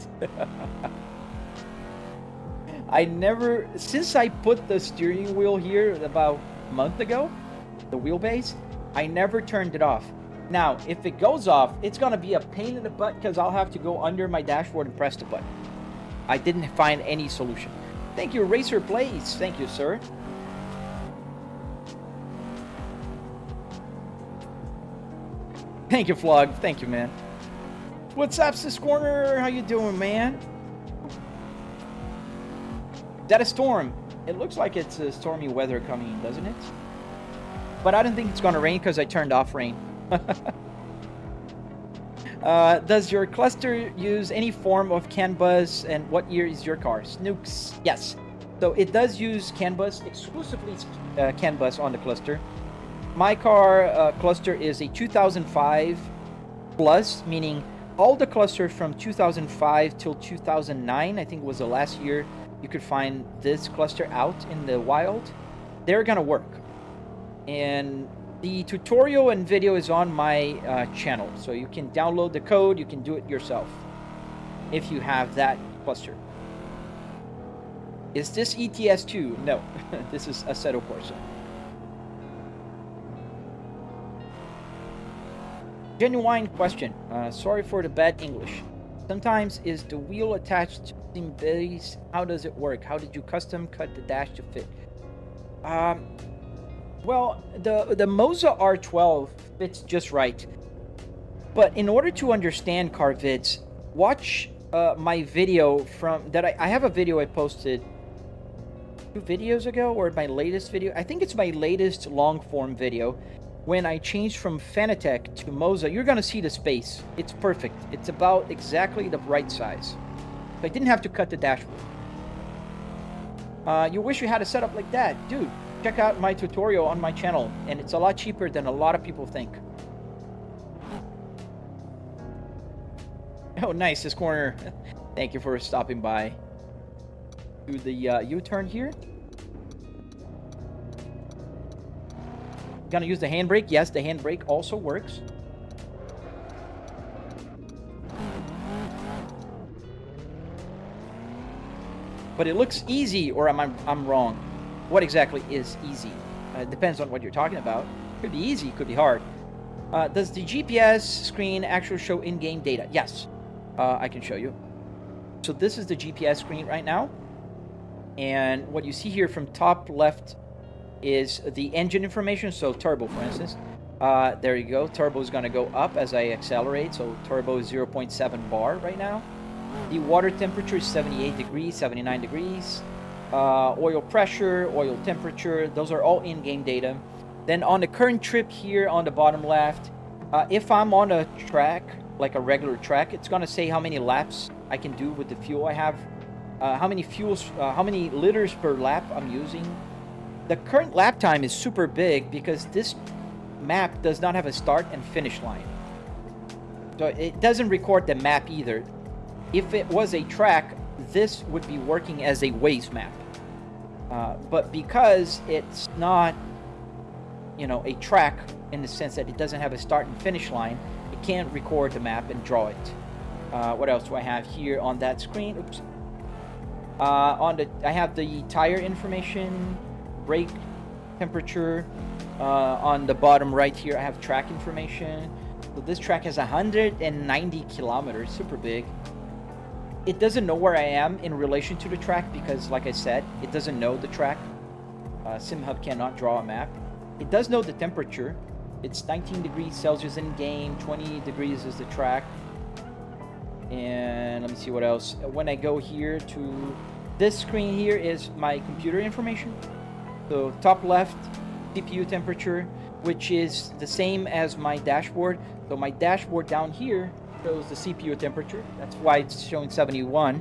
Since I put the steering wheel here about a month ago, the wheelbase, I never turned it off. Now, if it goes off, it's gonna be a pain in the butt because I'll have to go under my dashboard and press the button. I didn't find any solution. Thank you, Racer Plays. Thank you, sir. Thank you, Flog. Thank you, man. What's up, Sis Corner? How you doing, man? Is that a storm? It looks like it's a stormy weather coming, doesn't it? But I don't think it's gonna rain because I turned off rain. Does your cluster use any form of CAN bus, and what year is your car? Snooks. Yes. So it does use CAN bus, exclusively CAN bus on the cluster. My car cluster is a 2005 plus, meaning all the clusters from 2005 till 2009, I think was the last year you could find this cluster out in the wild. They're gonna work. And the tutorial and video is on my channel, so you can download the code, you can do it yourself if you have that cluster. Is this ETS2? No, this is Assetto Corsa. Genuine question. Sorry for the bad English. Sometimes is the wheel attached to the base? How does it work? How did you custom cut the dash to fit? Well, the Moza R12 fits just right. But in order to understand car vids, watch my video from that. I have a video I posted 2 videos ago, or my latest video. I think it's my latest long form video. When I changed from Fanatec to Moza, you're gonna see the space. It's perfect. It's about exactly the right size. I didn't have to cut the dashboard. You wish you had a setup like that, dude. Check out my tutorial on my channel, and it's a lot cheaper than a lot of people think. Oh, nice, this corner. Thank you for stopping by. Do the U-turn here. Gonna use the handbrake. Yes, the handbrake also works. But it looks easy, or I'm wrong. What exactly is easy? It depends on what you're talking about. Could be easy, could be hard. Does the GPS screen actually show in-game data? Yes, I can show you. So this is the GPS screen right now. And what you see here from top left is the engine information. So turbo, for instance. There you go. Turbo is going to go up as I accelerate. So turbo is 0.7 bar right now. The water temperature is 78 degrees, 79 degrees. Oil pressure, oil temperature, those are all in-game data. Then on the current trip here on the bottom left, if I'm on a track, like a regular track, it's going to say how many laps I can do with the fuel I have, how many liters per lap I'm using. The current lap time is super big because this map does not have a start and finish line. So it doesn't record the map either. If it was a track, this would be working as a Waze map. But because it's not, a track in the sense that it doesn't have a start and finish line, it can't record the map and draw it. What else do I have here on that screen? Oops. I have the tire information, brake temperature. On the bottom right here, I have track information. So this track has 190 kilometers, super big. It doesn't know where I am in relation to the track because, like I said, it doesn't know the track. SimHub cannot draw a map. It does know the temperature. It's 19 degrees Celsius in game, 20 degrees is the track. And let me see what else. When I go here to this screen here is my computer information. So top left, CPU temperature, which is the same as my dashboard. So my dashboard down here shows the CPU temperature. That's why it's showing 71.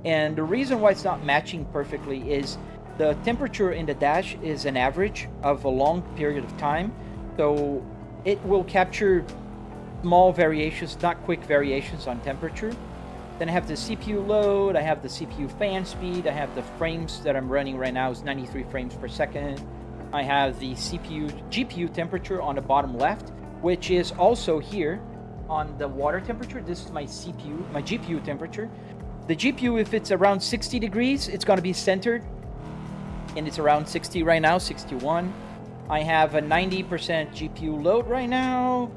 And the reason why it's not matching perfectly is the temperature in the dash is an average of a long period of time. So it will capture small variations, not quick variations on temperature. Then I have the CPU load, I have the CPU fan speed, I have the frames that I'm running right now is 93 frames per second. I have the GPU temperature on the bottom left, which is also here on the water temperature. This is my GPU temperature. The GPU, if it's around 60 degrees, it's going to be centered, and it's around 60 right now, 61. I have a 90% GPU load right now,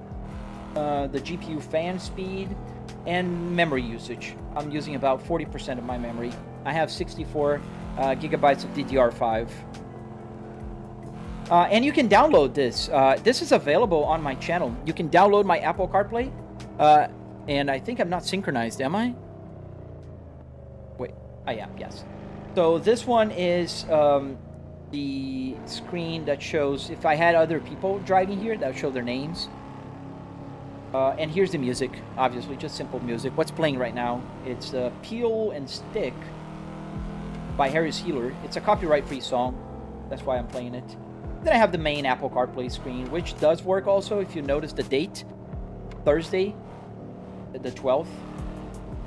the GPU fan speed, and memory usage. I'm using about 40% of my memory. I have 64 gigabytes of DDR5. And you can download this. This is available on my channel. You can download my Apple CarPlay. And I think I'm not synchronized, am I? Wait, I am, yes. So this one is the screen that shows if I had other people driving here, that would show their names. And here's the music, obviously, just simple music. What's playing right now? It's Peel and Stick by Harris Healer. It's a copyright-free song. That's why I'm playing it. Then I have the main Apple CarPlay screen, which does work also. If you notice the date, Thursday, the 12th.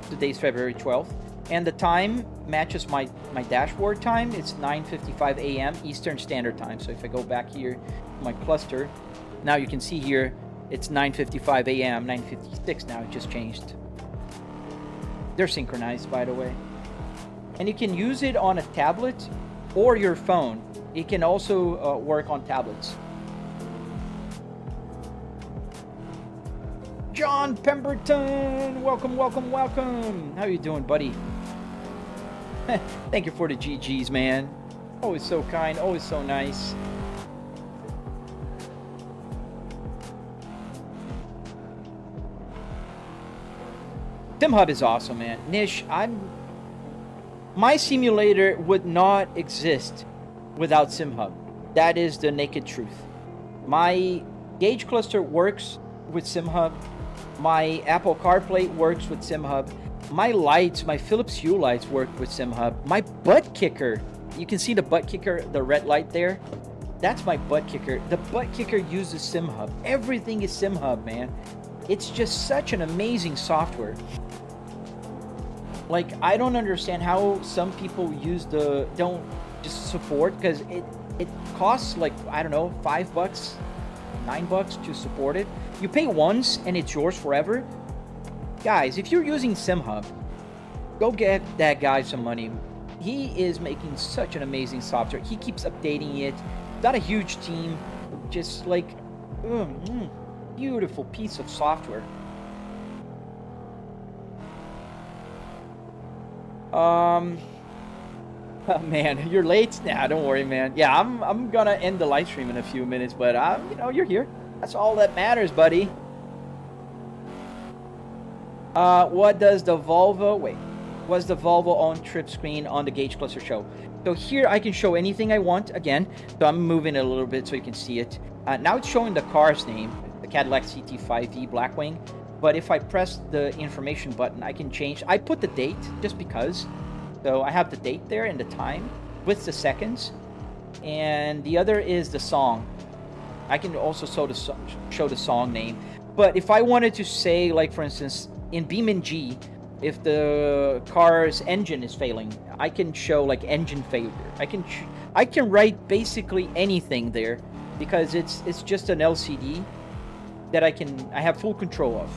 Today's February 12th. And the time matches my dashboard time. It's 9:55 a.m. Eastern Standard Time. So if I go back here to my cluster, now you can see here, it's 9:55 a.m., 9:56 now. It just changed. They're synchronized, by the way. And you can use it on a tablet or your phone. It can also work on tablets. John Pemberton, welcome, welcome, welcome. How you doing, buddy? Thank you for the GGs, man. Always so kind, always so nice. SimHub is awesome, man. Nish, my simulator would not exist without SimHub. That is the naked truth. My gauge cluster works with SimHub. My Apple CarPlay works with SimHub. My lights, my Philips Hue lights work with SimHub. My Buttkicker, you can see the Buttkicker, the red light there. That's my Buttkicker. The Buttkicker uses SimHub. Everything is SimHub, man. It's just such an amazing software. Like, I don't understand how some people don't just support, because it costs like, I don't know, $5, $9 to support it. You pay once and it's yours forever. Guys, if you're using SimHub, go get that guy some money. He is making such an amazing software. He keeps updating it. Got a huge team. Just like, beautiful piece of software. Oh, man, you're late? Nah, don't worry, man. Yeah, I'm gonna end the live stream in a few minutes, but you're here. That's all that matters, buddy. What does the Volvo on-trip screen on the gauge cluster show? So here I can show anything I want again. So I'm moving it a little bit so you can see it. Now it's showing the car's name, the Cadillac CT5V Blackwing. But if I press the information button, I can change. I put the date just because. So I have the date there and the time with the seconds. And the other is the song. I can also show the song name. But if I wanted to say, like, for instance, in BeamNG, if the car's engine is failing, I can show like engine failure. I can write basically anything there because it's just an LCD that I have full control of.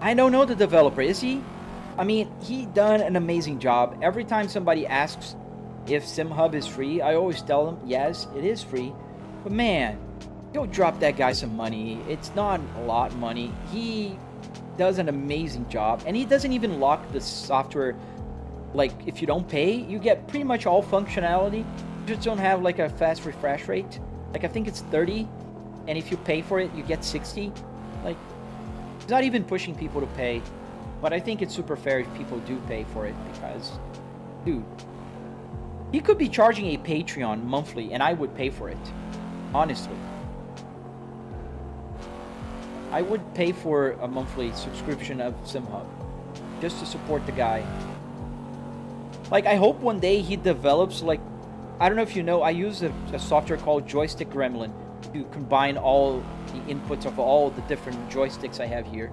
I don't know the developer. Is he? I mean, he done an amazing job. Every time somebody asks if SimHub is free, I always tell them, yes, it is free. But man, go drop that guy some money. It's not a lot of money. He does an amazing job. And he doesn't even lock the software. Like, if you don't pay, you get pretty much all functionality. You just don't have like a fast refresh rate. Like, I think it's 30. And if you pay for it, you get 60. Like, he's not even pushing people to pay. But I think it's super fair if people do pay for it because, dude, he could be charging a Patreon monthly and I would pay for it. Honestly. I would pay for a monthly subscription of SimHub just to support the guy. Like, I hope one day he develops, like, I don't know if you know, I use a software called Joystick Gremlin to combine all the inputs of all the different joysticks I have here.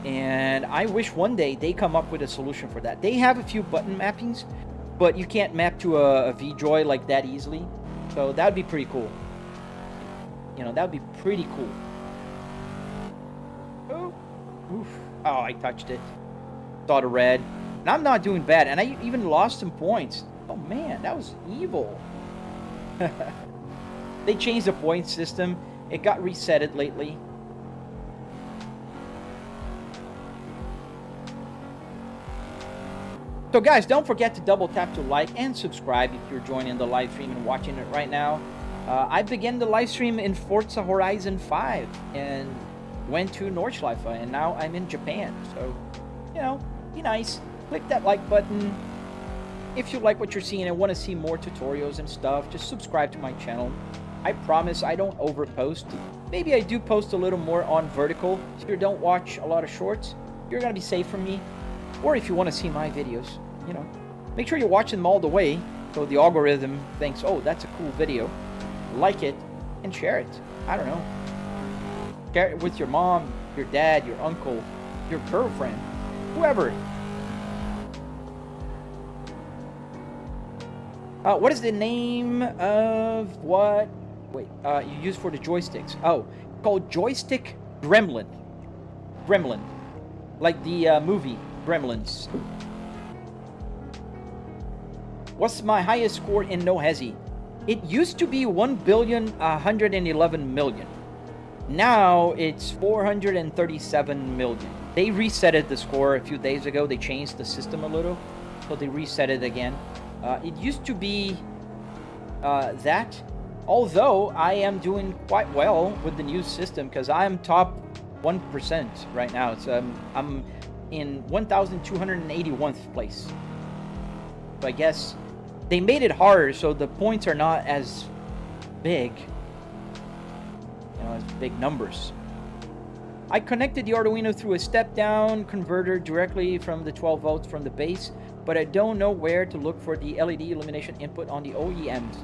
And I wish one day they come up with a solution for that. They have a few button mappings, but you can't map to a V-Joy like that easily. So that would be pretty cool. You know, that would be pretty cool. Oh, oof. Oh, I touched it. Saw the red. And I'm not doing bad. And I even lost some points. Oh man, that was evil. They changed the point system. It got resetted lately. So guys, don't forget to double tap to like and subscribe if you're joining the live stream and watching it right now. I began the live stream in Forza Horizon 5 and went to Nordschleife, and now I'm in Japan. So, you know, be nice. Click that like button. If you like what you're seeing and want to see more tutorials and stuff, just subscribe to my channel. I promise I don't overpost. Maybe I do post a little more on vertical. If you don't watch a lot of shorts, you're going to be safe from me. Or if you want to see my videos, you know, make sure you're watching them all the way so the algorithm thinks, oh, that's a cool video. Like it and share it. I don't know. Share it with your mom, your dad, your uncle, your girlfriend, whoever. What is the name of what? Wait, you use for the joysticks? Oh, called Joystick Gremlin. Gremlin. Like the movie Gremlins. What's my highest score in No Hezi? It used to be 1,111,000,000. Now it's 437 million. They resetted the score a few days ago. They changed the system a little, so they reset it again. It used to be that, although I am doing quite well with the new system because I'm top 1% right now. So I'm in 1,281th place. So I guess they made it harder, so the points are not as big, you know, as big numbers. I connected the Arduino through a step-down converter directly from the 12 volts from the base, but I don't know where to look for the LED illumination input on the OEMs.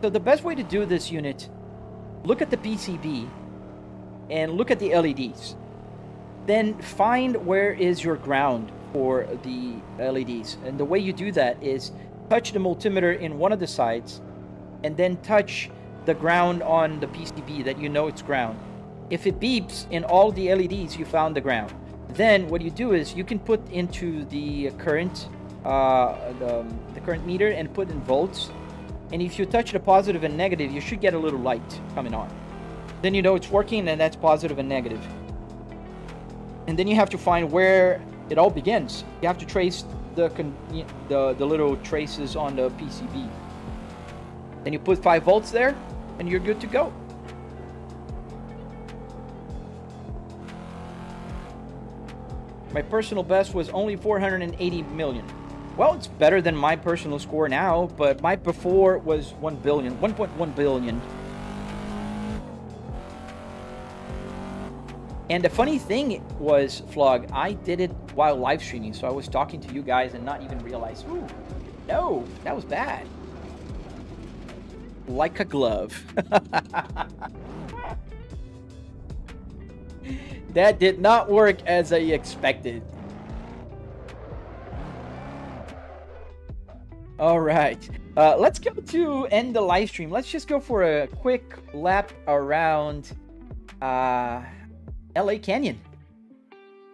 So the best way to do this unit, look at the PCB and look at the LEDs. Then find where is your ground for the LEDs. And the way you do that is touch the multimeter in one of the sides and then touch the ground on the PCB that you know it's ground. If it beeps in all the LEDs, you found the ground. Then what you do is you can put into the current the current meter and put in volts. And if you touch the positive and negative, you should get a little light coming on. Then you know it's working, and that's positive and negative. And then you have to find where it all begins. You have to trace the little traces on the PCB. Then you put 5 volts there, and you're good to go. My personal best was only 480 million. Well, it's better than my personal score now, but my before was 1 billion, 1.1 billion. And the funny thing was, Flog, I did it while live streaming, so I was talking to you guys and not even realize, ooh, no, that was bad. Like a glove. That did not work as I expected. All right, let's go to end the live stream. Let's just go for a quick lap around LA Canyon.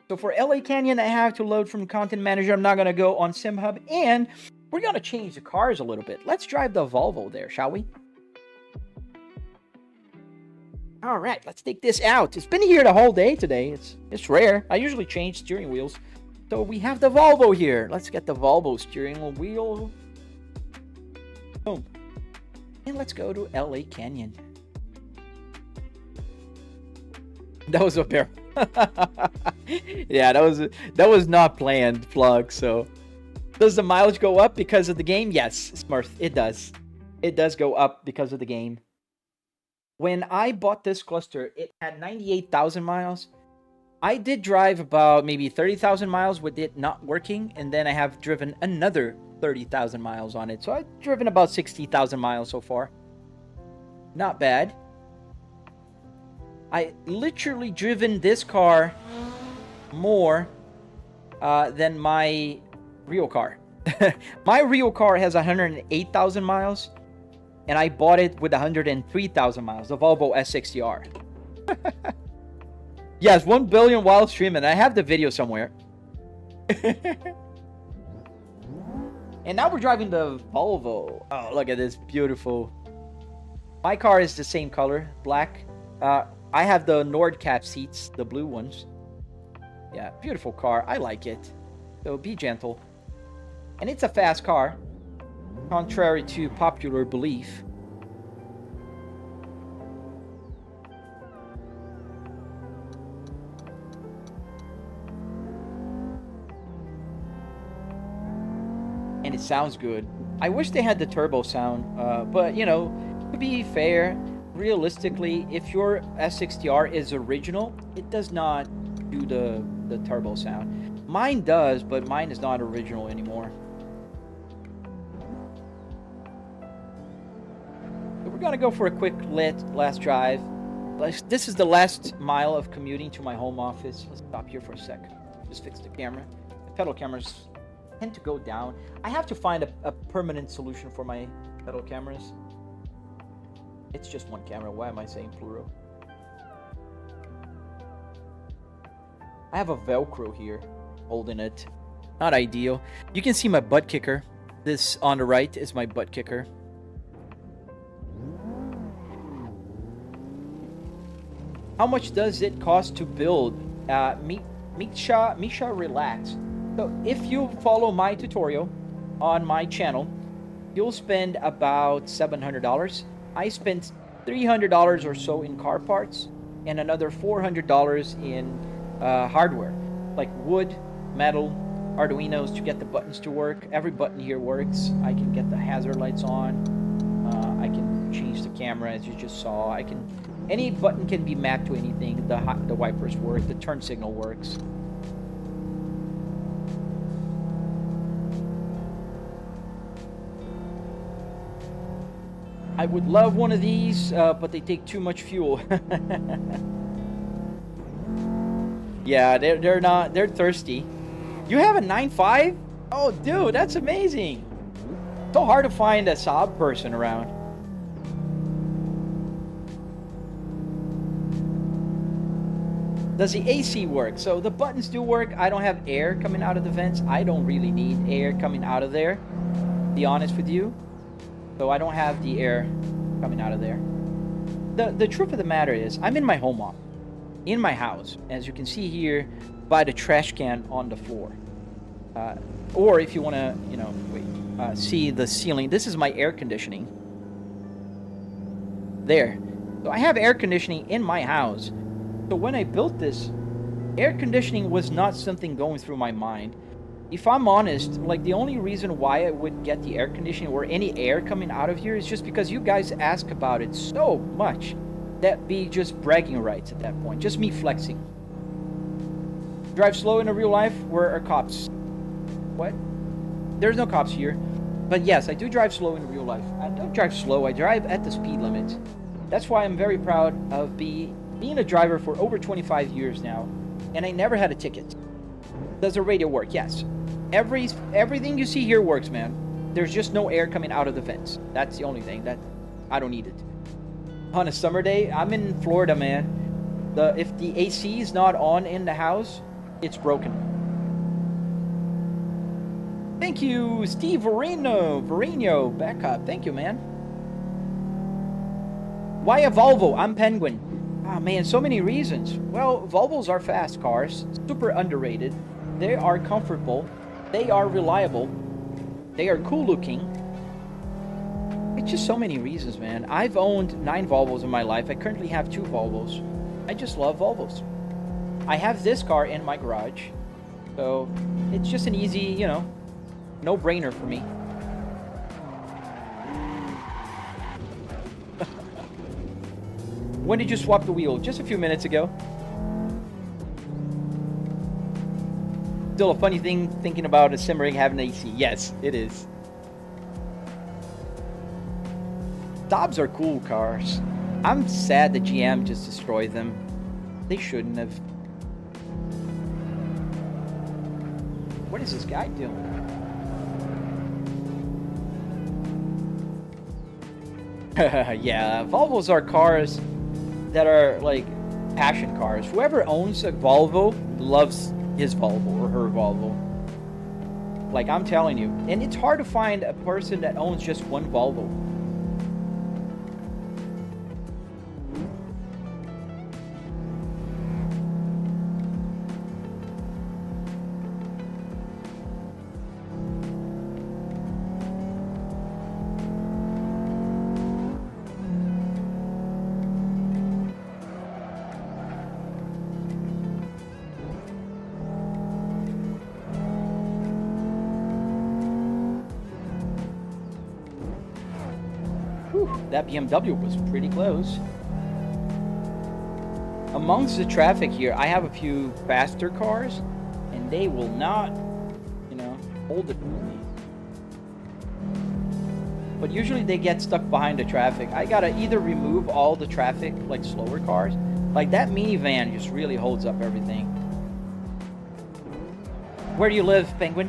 So for LA Canyon, I have to load from Content Manager. I'm not going to go on SimHub. And we're going to change the cars a little bit. Let's drive the Volvo there, shall we? All right, let's take this out. It's been here the whole day today. It's rare. I usually change steering wheels. So we have the Volvo here. Let's get the Volvo steering wheel. Boom. And let's go to LA Canyon. That was a pair. Yeah, that was not planned, Plug. So does the mileage go up because of the game? Yes, Smurf, it does. It does go up because of the game. When I bought this cluster, it had 98,000 miles. I did drive about maybe 30,000 miles with it not working, and then I have driven another 30,000 miles on it. So I've driven about 60,000 miles so far. Not bad. I literally driven this car more than my real car. My real car has 108,000 miles, and I bought it with 103,000 miles, the Volvo S60R. Yes, 1 billion while streaming. I have the video somewhere. And now we're driving the Volvo. Oh, look at this, beautiful. My car is the same color, black. I have the Nordcap seats, the blue ones. Yeah, beautiful car. I like it. So be gentle. And it's a fast car, contrary to popular belief. And it sounds good. I wish they had the turbo sound, but you know, to be fair, realistically, if your S60R is original, it does not do the turbo sound. Mine does, but mine is not original anymore. So we're gonna go for a quick last drive. This is the last mile of commuting to my home office. Let's stop here for a sec. Just fix the camera. The pedal cameras tend to go down. I have to find a permanent solution for my pedal cameras. It's just one camera. Why am I saying plural? I have a Velcro here holding it. Not ideal. You can see my butt kicker. This on the right is my butt kicker. How much does it cost to build? Misha relax. So if you follow my tutorial on my channel, you'll spend about $700. I spent $300 or so in car parts and another $400 in hardware, like wood, metal, arduinos to get the buttons to work. Every button here works. I can get the hazard lights on. I can change the camera, as you just saw. Any button can be mapped to anything. The wipers work. The turn signal works. I would love one of these, but they take too much fuel. Yeah, they're thirsty. You have a 9.5? Oh, dude, that's amazing. So hard to find a Saab person around. Does the AC work? So the buttons do work. I don't have air coming out of the vents. I don't really need air coming out of there, to be honest with you. So I don't have the air coming out of there. The truth of the matter is, I'm in my home office, in my house, as you can see here by the trash can on the floor. Or if you want to, you know, see the ceiling, this is my air conditioning. There. So I have air conditioning in my house. So when I built this, air conditioning was not something going through my mind. If I'm honest, like the only reason why I would get the air conditioning or any air coming out of here is just because you guys ask about it so much. That'd be just bragging rights at that point. Just me flexing. Drive slow in a real life? Where are cops? What? There's no cops here. But yes, I do drive slow in real life. I don't drive slow, I drive at the speed limit. That's why I'm very proud of being a driver for over 25 years now. And I never had a ticket. Does the radio work? Yes. Everything you see here works, man. There's just no air coming out of the vents. That's the only thing. That I don't need it. On a summer day, I'm in Florida, man. If the AC is not on in the house, It's broken. Thank you, Steve Vareno, backup. Thank you, man. Why a Volvo? I'm Penguin. Ah, man, so many reasons. Well, Volvos are fast cars, super underrated. They are comfortable. They are reliable. They are cool looking. It's just so many reasons, man. I've owned 9 Volvos in my life. I currently have 2 Volvos. I just love Volvos. I have this car in my garage. So it's just an easy, you know, no-brainer for me. When did you swap the wheel? Just a few minutes ago. Still a funny thing thinking about a sim rig having AC. Yes, it is. Dobbs are cool cars. I'm sad that GM just destroyed them. They shouldn't have. What is this guy doing? Yeah, Volvos are cars that are like passion cars. Whoever owns a Volvo loves his Volvo or her Volvo. Like, I'm telling you. And it's hard to find a person that owns just one Volvo. That BMW was pretty close. Amongst the traffic here, I have a few faster cars, and they will not, you know, hold it for me. But usually they get stuck behind the traffic. I gotta either remove all the traffic, like slower cars. Like that minivan just really holds up everything. Where do you live, Penguin?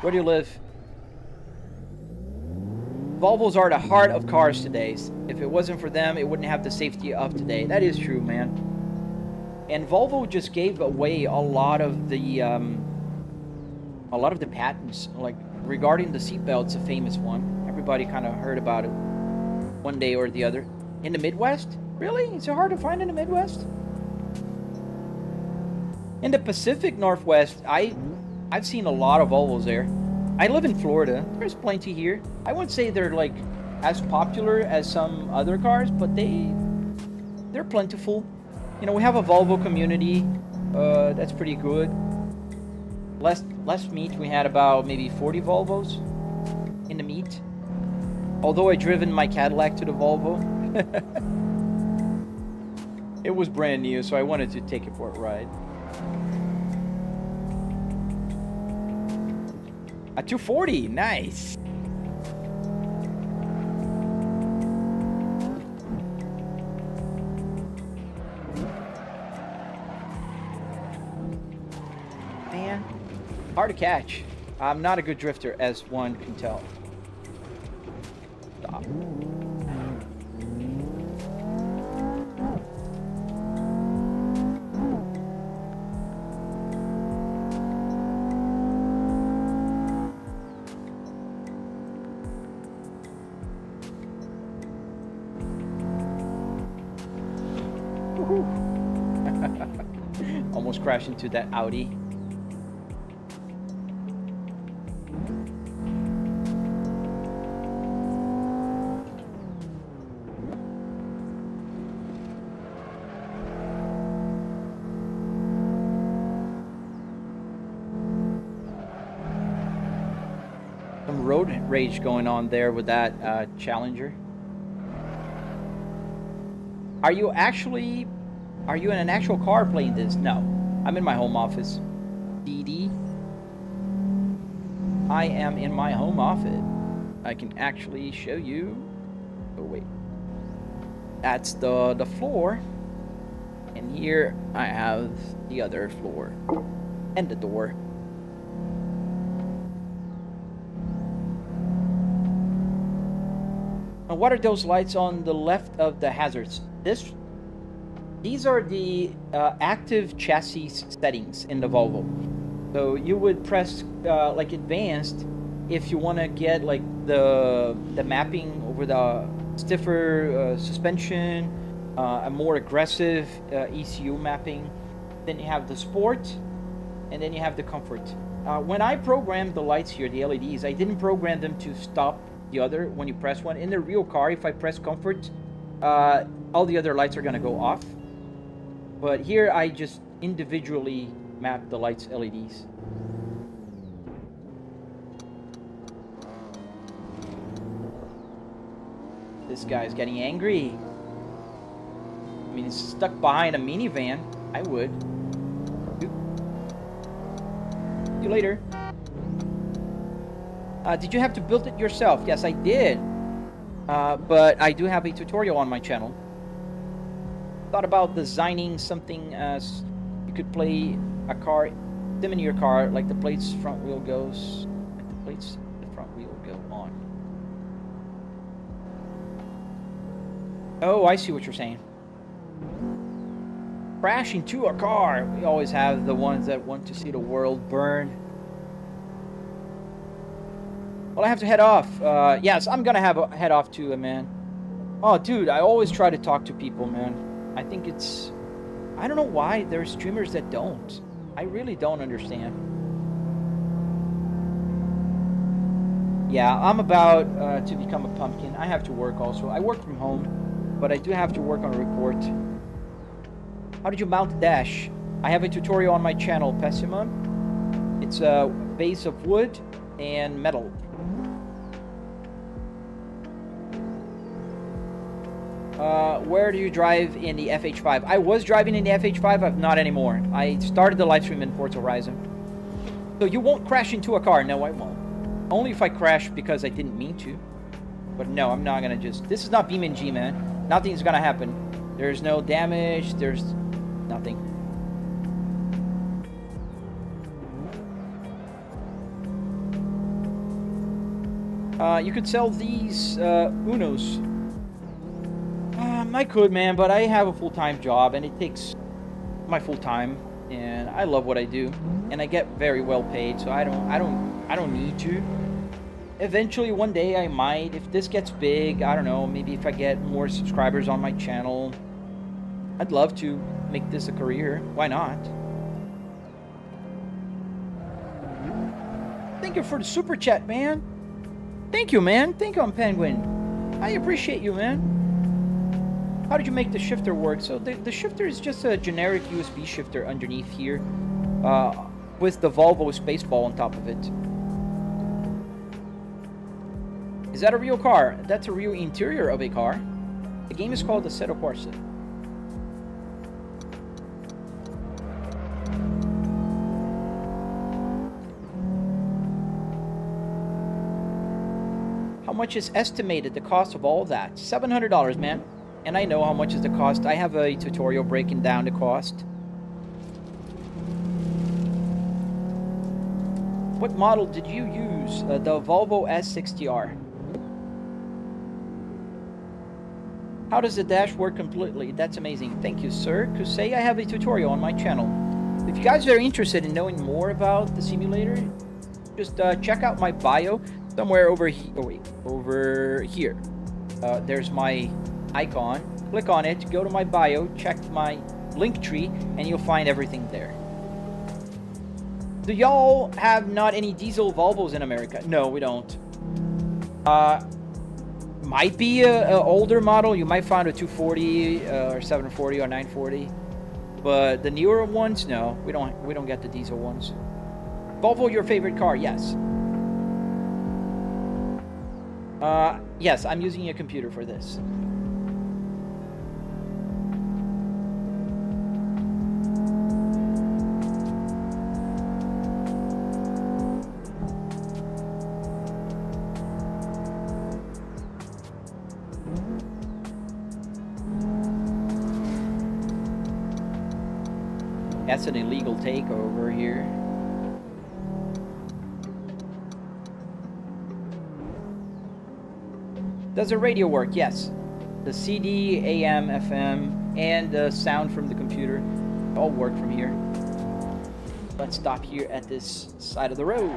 Where do you live? Volvos are the heart of cars today. If it wasn't for them, it wouldn't have the safety of today. That is true, man. And Volvo just gave away a lot of the patents. Like regarding the seatbelt's a famous one. Everybody kind of heard about it one day or the other. In the Midwest? Really? Is it hard to find in the Midwest? In the Pacific Northwest, I've seen a lot of Volvos there. I live in Florida. There's plenty here. I wouldn't say they're like as popular as some other cars, but they're plentiful. You know, we have a Volvo community. That's pretty good. Last meet we had about maybe 40 Volvos in the meet. Although I driven my Cadillac to the Volvo. It was brand new, so I wanted to take it for a ride. A 240, nice. Man, hard to catch. I'm not a good drifter, as one can tell. Stop. Almost crashed into that Audi. Some road rage going on there with that Challenger. Are you in an actual car playing this? No. I'm in my home office. DD. I am in my home office. I can actually show you. Oh, wait. That's the floor. And here I have the other floor. And the door. And what are those lights on the left of the hazards? These are the active chassis settings in the Volvo. So you would press like advanced if you want to get like the mapping over the stiffer suspension, a more aggressive ECU mapping. Then you have the sport, and then you have the comfort. When I programmed the lights here, the LEDs, I didn't program them to stop the other when you press one. In the real car, if I press comfort, all the other lights are gonna go off. But here I just individually map the lights LEDs. This guy's getting angry. I mean, he's stuck behind a minivan. I would. See you later. Did you have to build it yourself? Yes, I did. But I do have a tutorial on my channel. Thought about designing something as you could play a car, sim in your car, like the plates front wheel goes, like the plates the front wheel go on. Oh, I see what you're saying. Crash into a car. We always have the ones that want to see the world burn. Well, I have to head off. Yes, I'm gonna head off too, man. Oh, dude, I always try to talk to people, man. I think it's... I don't know why there's streamers that don't. I really don't understand. Yeah, I'm about to become a pumpkin. I have to work also. I work from home, but I do have to work on a report. How did you mount the dash? I have a tutorial on my channel, Pessimum. It's a base of wood and metal. Where do you drive in the FH5? I was driving in the FH5, I'm not anymore. I started the live stream in Forza Horizon. So you won't crash into a car. No, I won't. Only if I crash because I didn't mean to. But no, I'm not gonna just... This is not BeamNG, man. Nothing's gonna happen. There's no damage, there's nothing. You could sell these Unos. I could, man, but I have a full-time job and it takes my full time, and I love what I do, and I get very well paid, so I don't need to. Eventually, one day I might, if this gets big, I don't know, maybe if I get more subscribers on my channel, I'd love to make this a career. Why not? Thank you for the super chat, man. Thank you, man. Thank you, I'm Penguin. I appreciate you, man. How did you make the shifter work? So the shifter is just a generic USB shifter underneath here, with the Volvo Spaceball on top of it. Is that a real car? That's a real interior of a car. The game is called Assetto Corsa. How much is estimated the cost of all that? $700, man. And I know how much is the cost. I have a tutorial breaking down the cost. What model did you use? The Volvo S60R. How does the dash work completely? That's amazing. Thank you, sir. Kusei, I have a tutorial on my channel. If you guys are interested in knowing more about the simulator, just check out my bio somewhere over here. Oh, wait, over here. There's my icon. Click on it, go to my bio, check my link tree, and you'll find everything there. Do y'all have not any diesel Volvos in America? No, we don't. Might be a older model. You might find a 240 or 740 or 940, but the newer ones, no, we don't get the diesel ones. Volvo, your favorite car? Yes. Yes, I'm using a computer for this. That's an illegal takeover here. Does the radio work? Yes. The CD, AM, FM. and the sound from the computer all work from here. Let's stop here at this side of the road.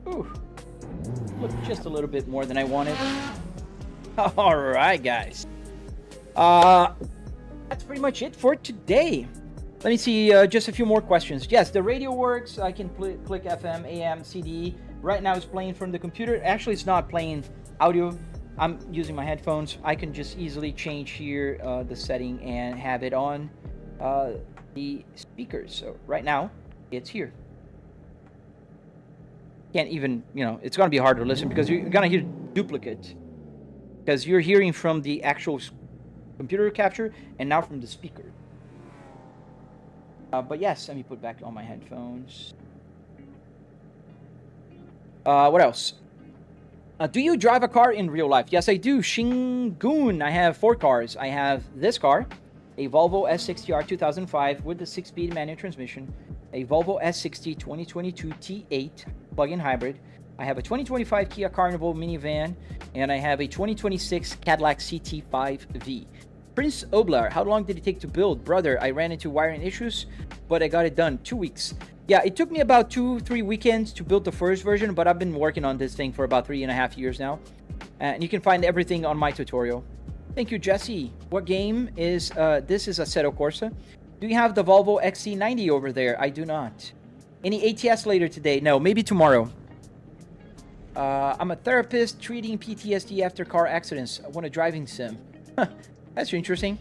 Ooh, look just a little bit more than I wanted. All right, guys. That's pretty much it for today. Let me see just a few more questions. Yes, the radio works. I can click FM, AM, CD. Right now it's playing from the computer. Actually, it's not playing audio. I'm using my headphones. I can just easily change here the setting and have it on the speakers. So right now, it's here. Can't even, it's going to be hard to listen because you're going to hear duplicate. Because you're hearing from the actual computer capture and now from the speaker. But yes, let me put back on my headphones. What else? Do you drive a car in real life? Yes, I do. Shingun. I have 4 cars. I have this car, a Volvo S60R 2005 with the 6-speed manual transmission, a Volvo S60 2022 T8 plug-in hybrid. I have a 2025 Kia Carnival minivan, and I have a 2026 Cadillac CT5V. Prince Oblar, how long did it take to build? Brother, I ran into wiring issues, but I got it done. 2 weeks. Yeah, it took me about 2-3 weekends to build the first version, but I've been working on this thing for about 3.5 years now. And you can find everything on my tutorial. Thank you, Jesse. What game is, this is Assetto Corsa. Do you have the Volvo XC90 over there? I do not. Any ATS later today? No, maybe tomorrow. I'm a therapist treating PTSD after car accidents. I want a driving sim. That's interesting.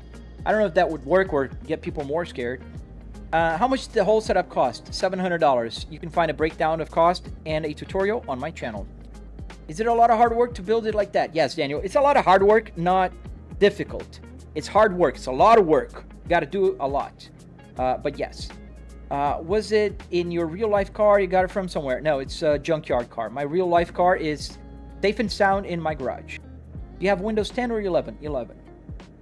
I don't know if that would work or get people more scared. How much did the whole setup cost? $700. You can find a breakdown of cost and a tutorial on my channel. Is it a lot of hard work to build it like that? Yes, Daniel. It's a lot of hard work, not difficult. It's hard work. It's a lot of work. You got to do a lot. But yes. Was it in your real life car? You got it from somewhere? No, it's a Junkyard car. My real life car is safe and sound in my garage. You have Windows 10 or 11? 11.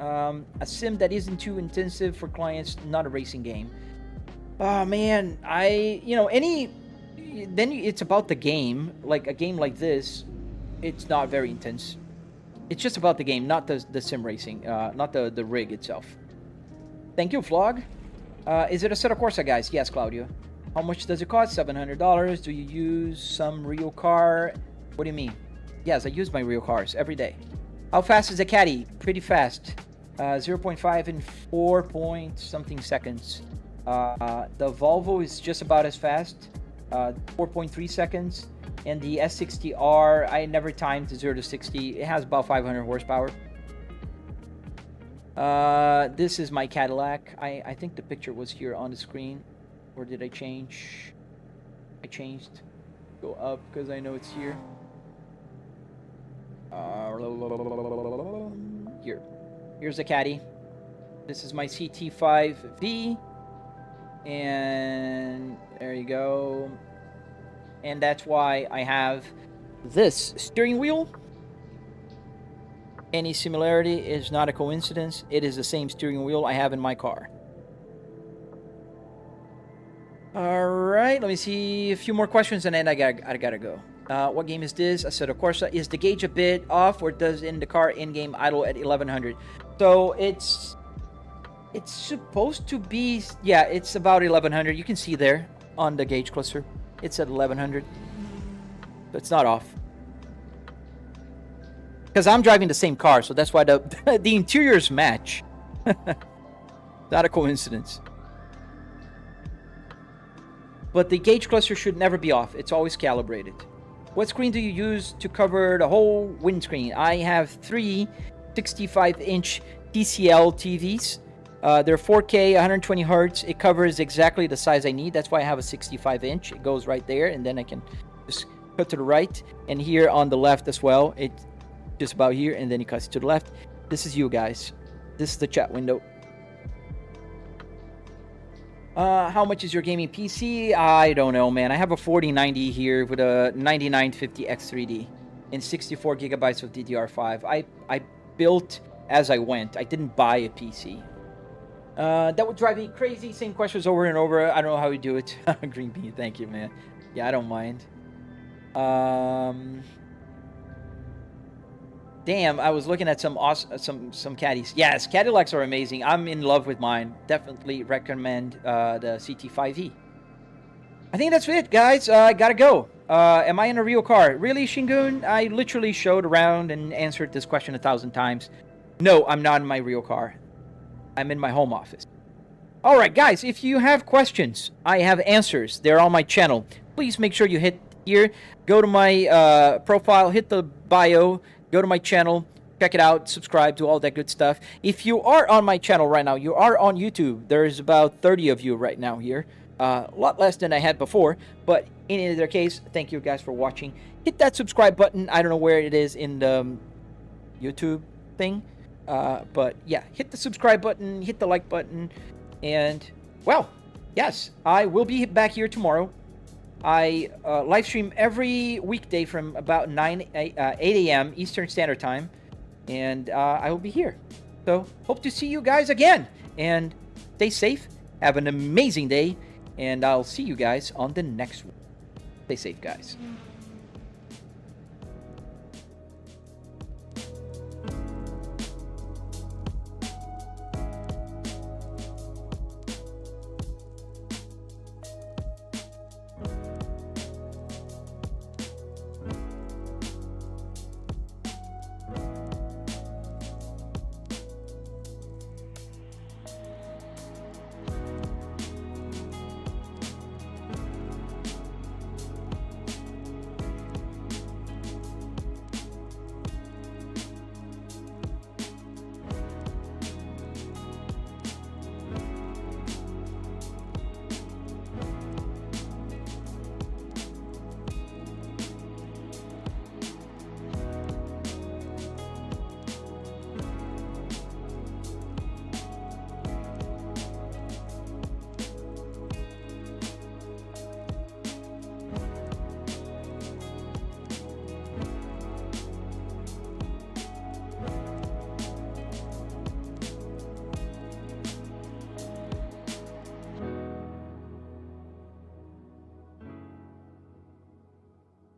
A sim that isn't too intensive for clients, not a racing game. Oh man, it's about the game. Like a game like this, it's not very intense. It's just about the game, not the sim racing, not the rig itself. Thank you, Vlog. Is it Assetto Corsa, guys? Yes, Claudio. How much does it cost? $700. Do you use some real car? What do you mean? Yes, I use my real cars every day. How fast is the Caddy? Pretty fast. 0.5 in 4 point something seconds. The Volvo is just about as fast, 4.3 seconds. And the S60R, I never timed 0 to 60. It has about 500 horsepower. This is my Cadillac. I think the picture was here on the screen. Or did I change? I changed. Go up because I know it's here. Here's the Caddy. This is my CT5V. And there you go. And that's why I have this steering wheel. Any similarity is not a coincidence. It is the same steering wheel I have in my car. All right, let me see a few more questions and then I gotta go. What game is this? Assetto Corsa. Is the gauge a bit off or does in the car in-game idle at 1100? So it's supposed to be, yeah, it's about 1100. You can see there on the gauge cluster. It's at 1100. So it's not off. Because I'm driving the same car, so that's why the interiors match. Not a coincidence. But the gauge cluster should never be off. It's always calibrated. What screen do you use to cover the whole windscreen? I have 3 65-inch TCL TVs. They're 4K, 120 hertz. It covers exactly the size I need. That's why I have a 65-inch. It goes right there, and then I can just cut to the right. And here on the left as well. It's just about here, and then it cuts to the left. This is you guys. This is the chat window. How much is your gaming PC? I don't know, man. I have a 4090 here with a 9950 X3D and 64 gigabytes of DDR5. I built as I went. I didn't buy a PC. That would drive me crazy. Same questions over and over. I don't know how you do it. Green bean, thank you, man. Yeah, I don't mind. Damn, I was looking at some awesome some caddies. Yes, Cadillacs are amazing. I'm in love with mine. Definitely recommend the CT5e. I think that's it, guys. I gotta go. Am I in a real car? Really, Shingun? I literally showed around and answered this question 1,000 times. No, I'm not in my real car. I'm in my home office. All right, guys, if you have questions, I have answers. They're on my channel. Please make sure you hit here. Go to my profile, hit the bio, go to my channel, check it out, subscribe to all that good stuff. If you are on my channel right now, you are on YouTube. There's about 30 of you right now here. A lot less than I had before, but in either case, thank you guys for watching. Hit that subscribe button. I don't know where it is in the YouTube thing, but yeah, hit the subscribe button, hit the like button, and well, yes, I will be back here tomorrow. I live stream every weekday from about 8 a.m. Eastern Standard Time, and I will be here. So hope to see you guys again, and stay safe. Have an amazing day. And I'll see you guys on the next one. Stay safe, guys.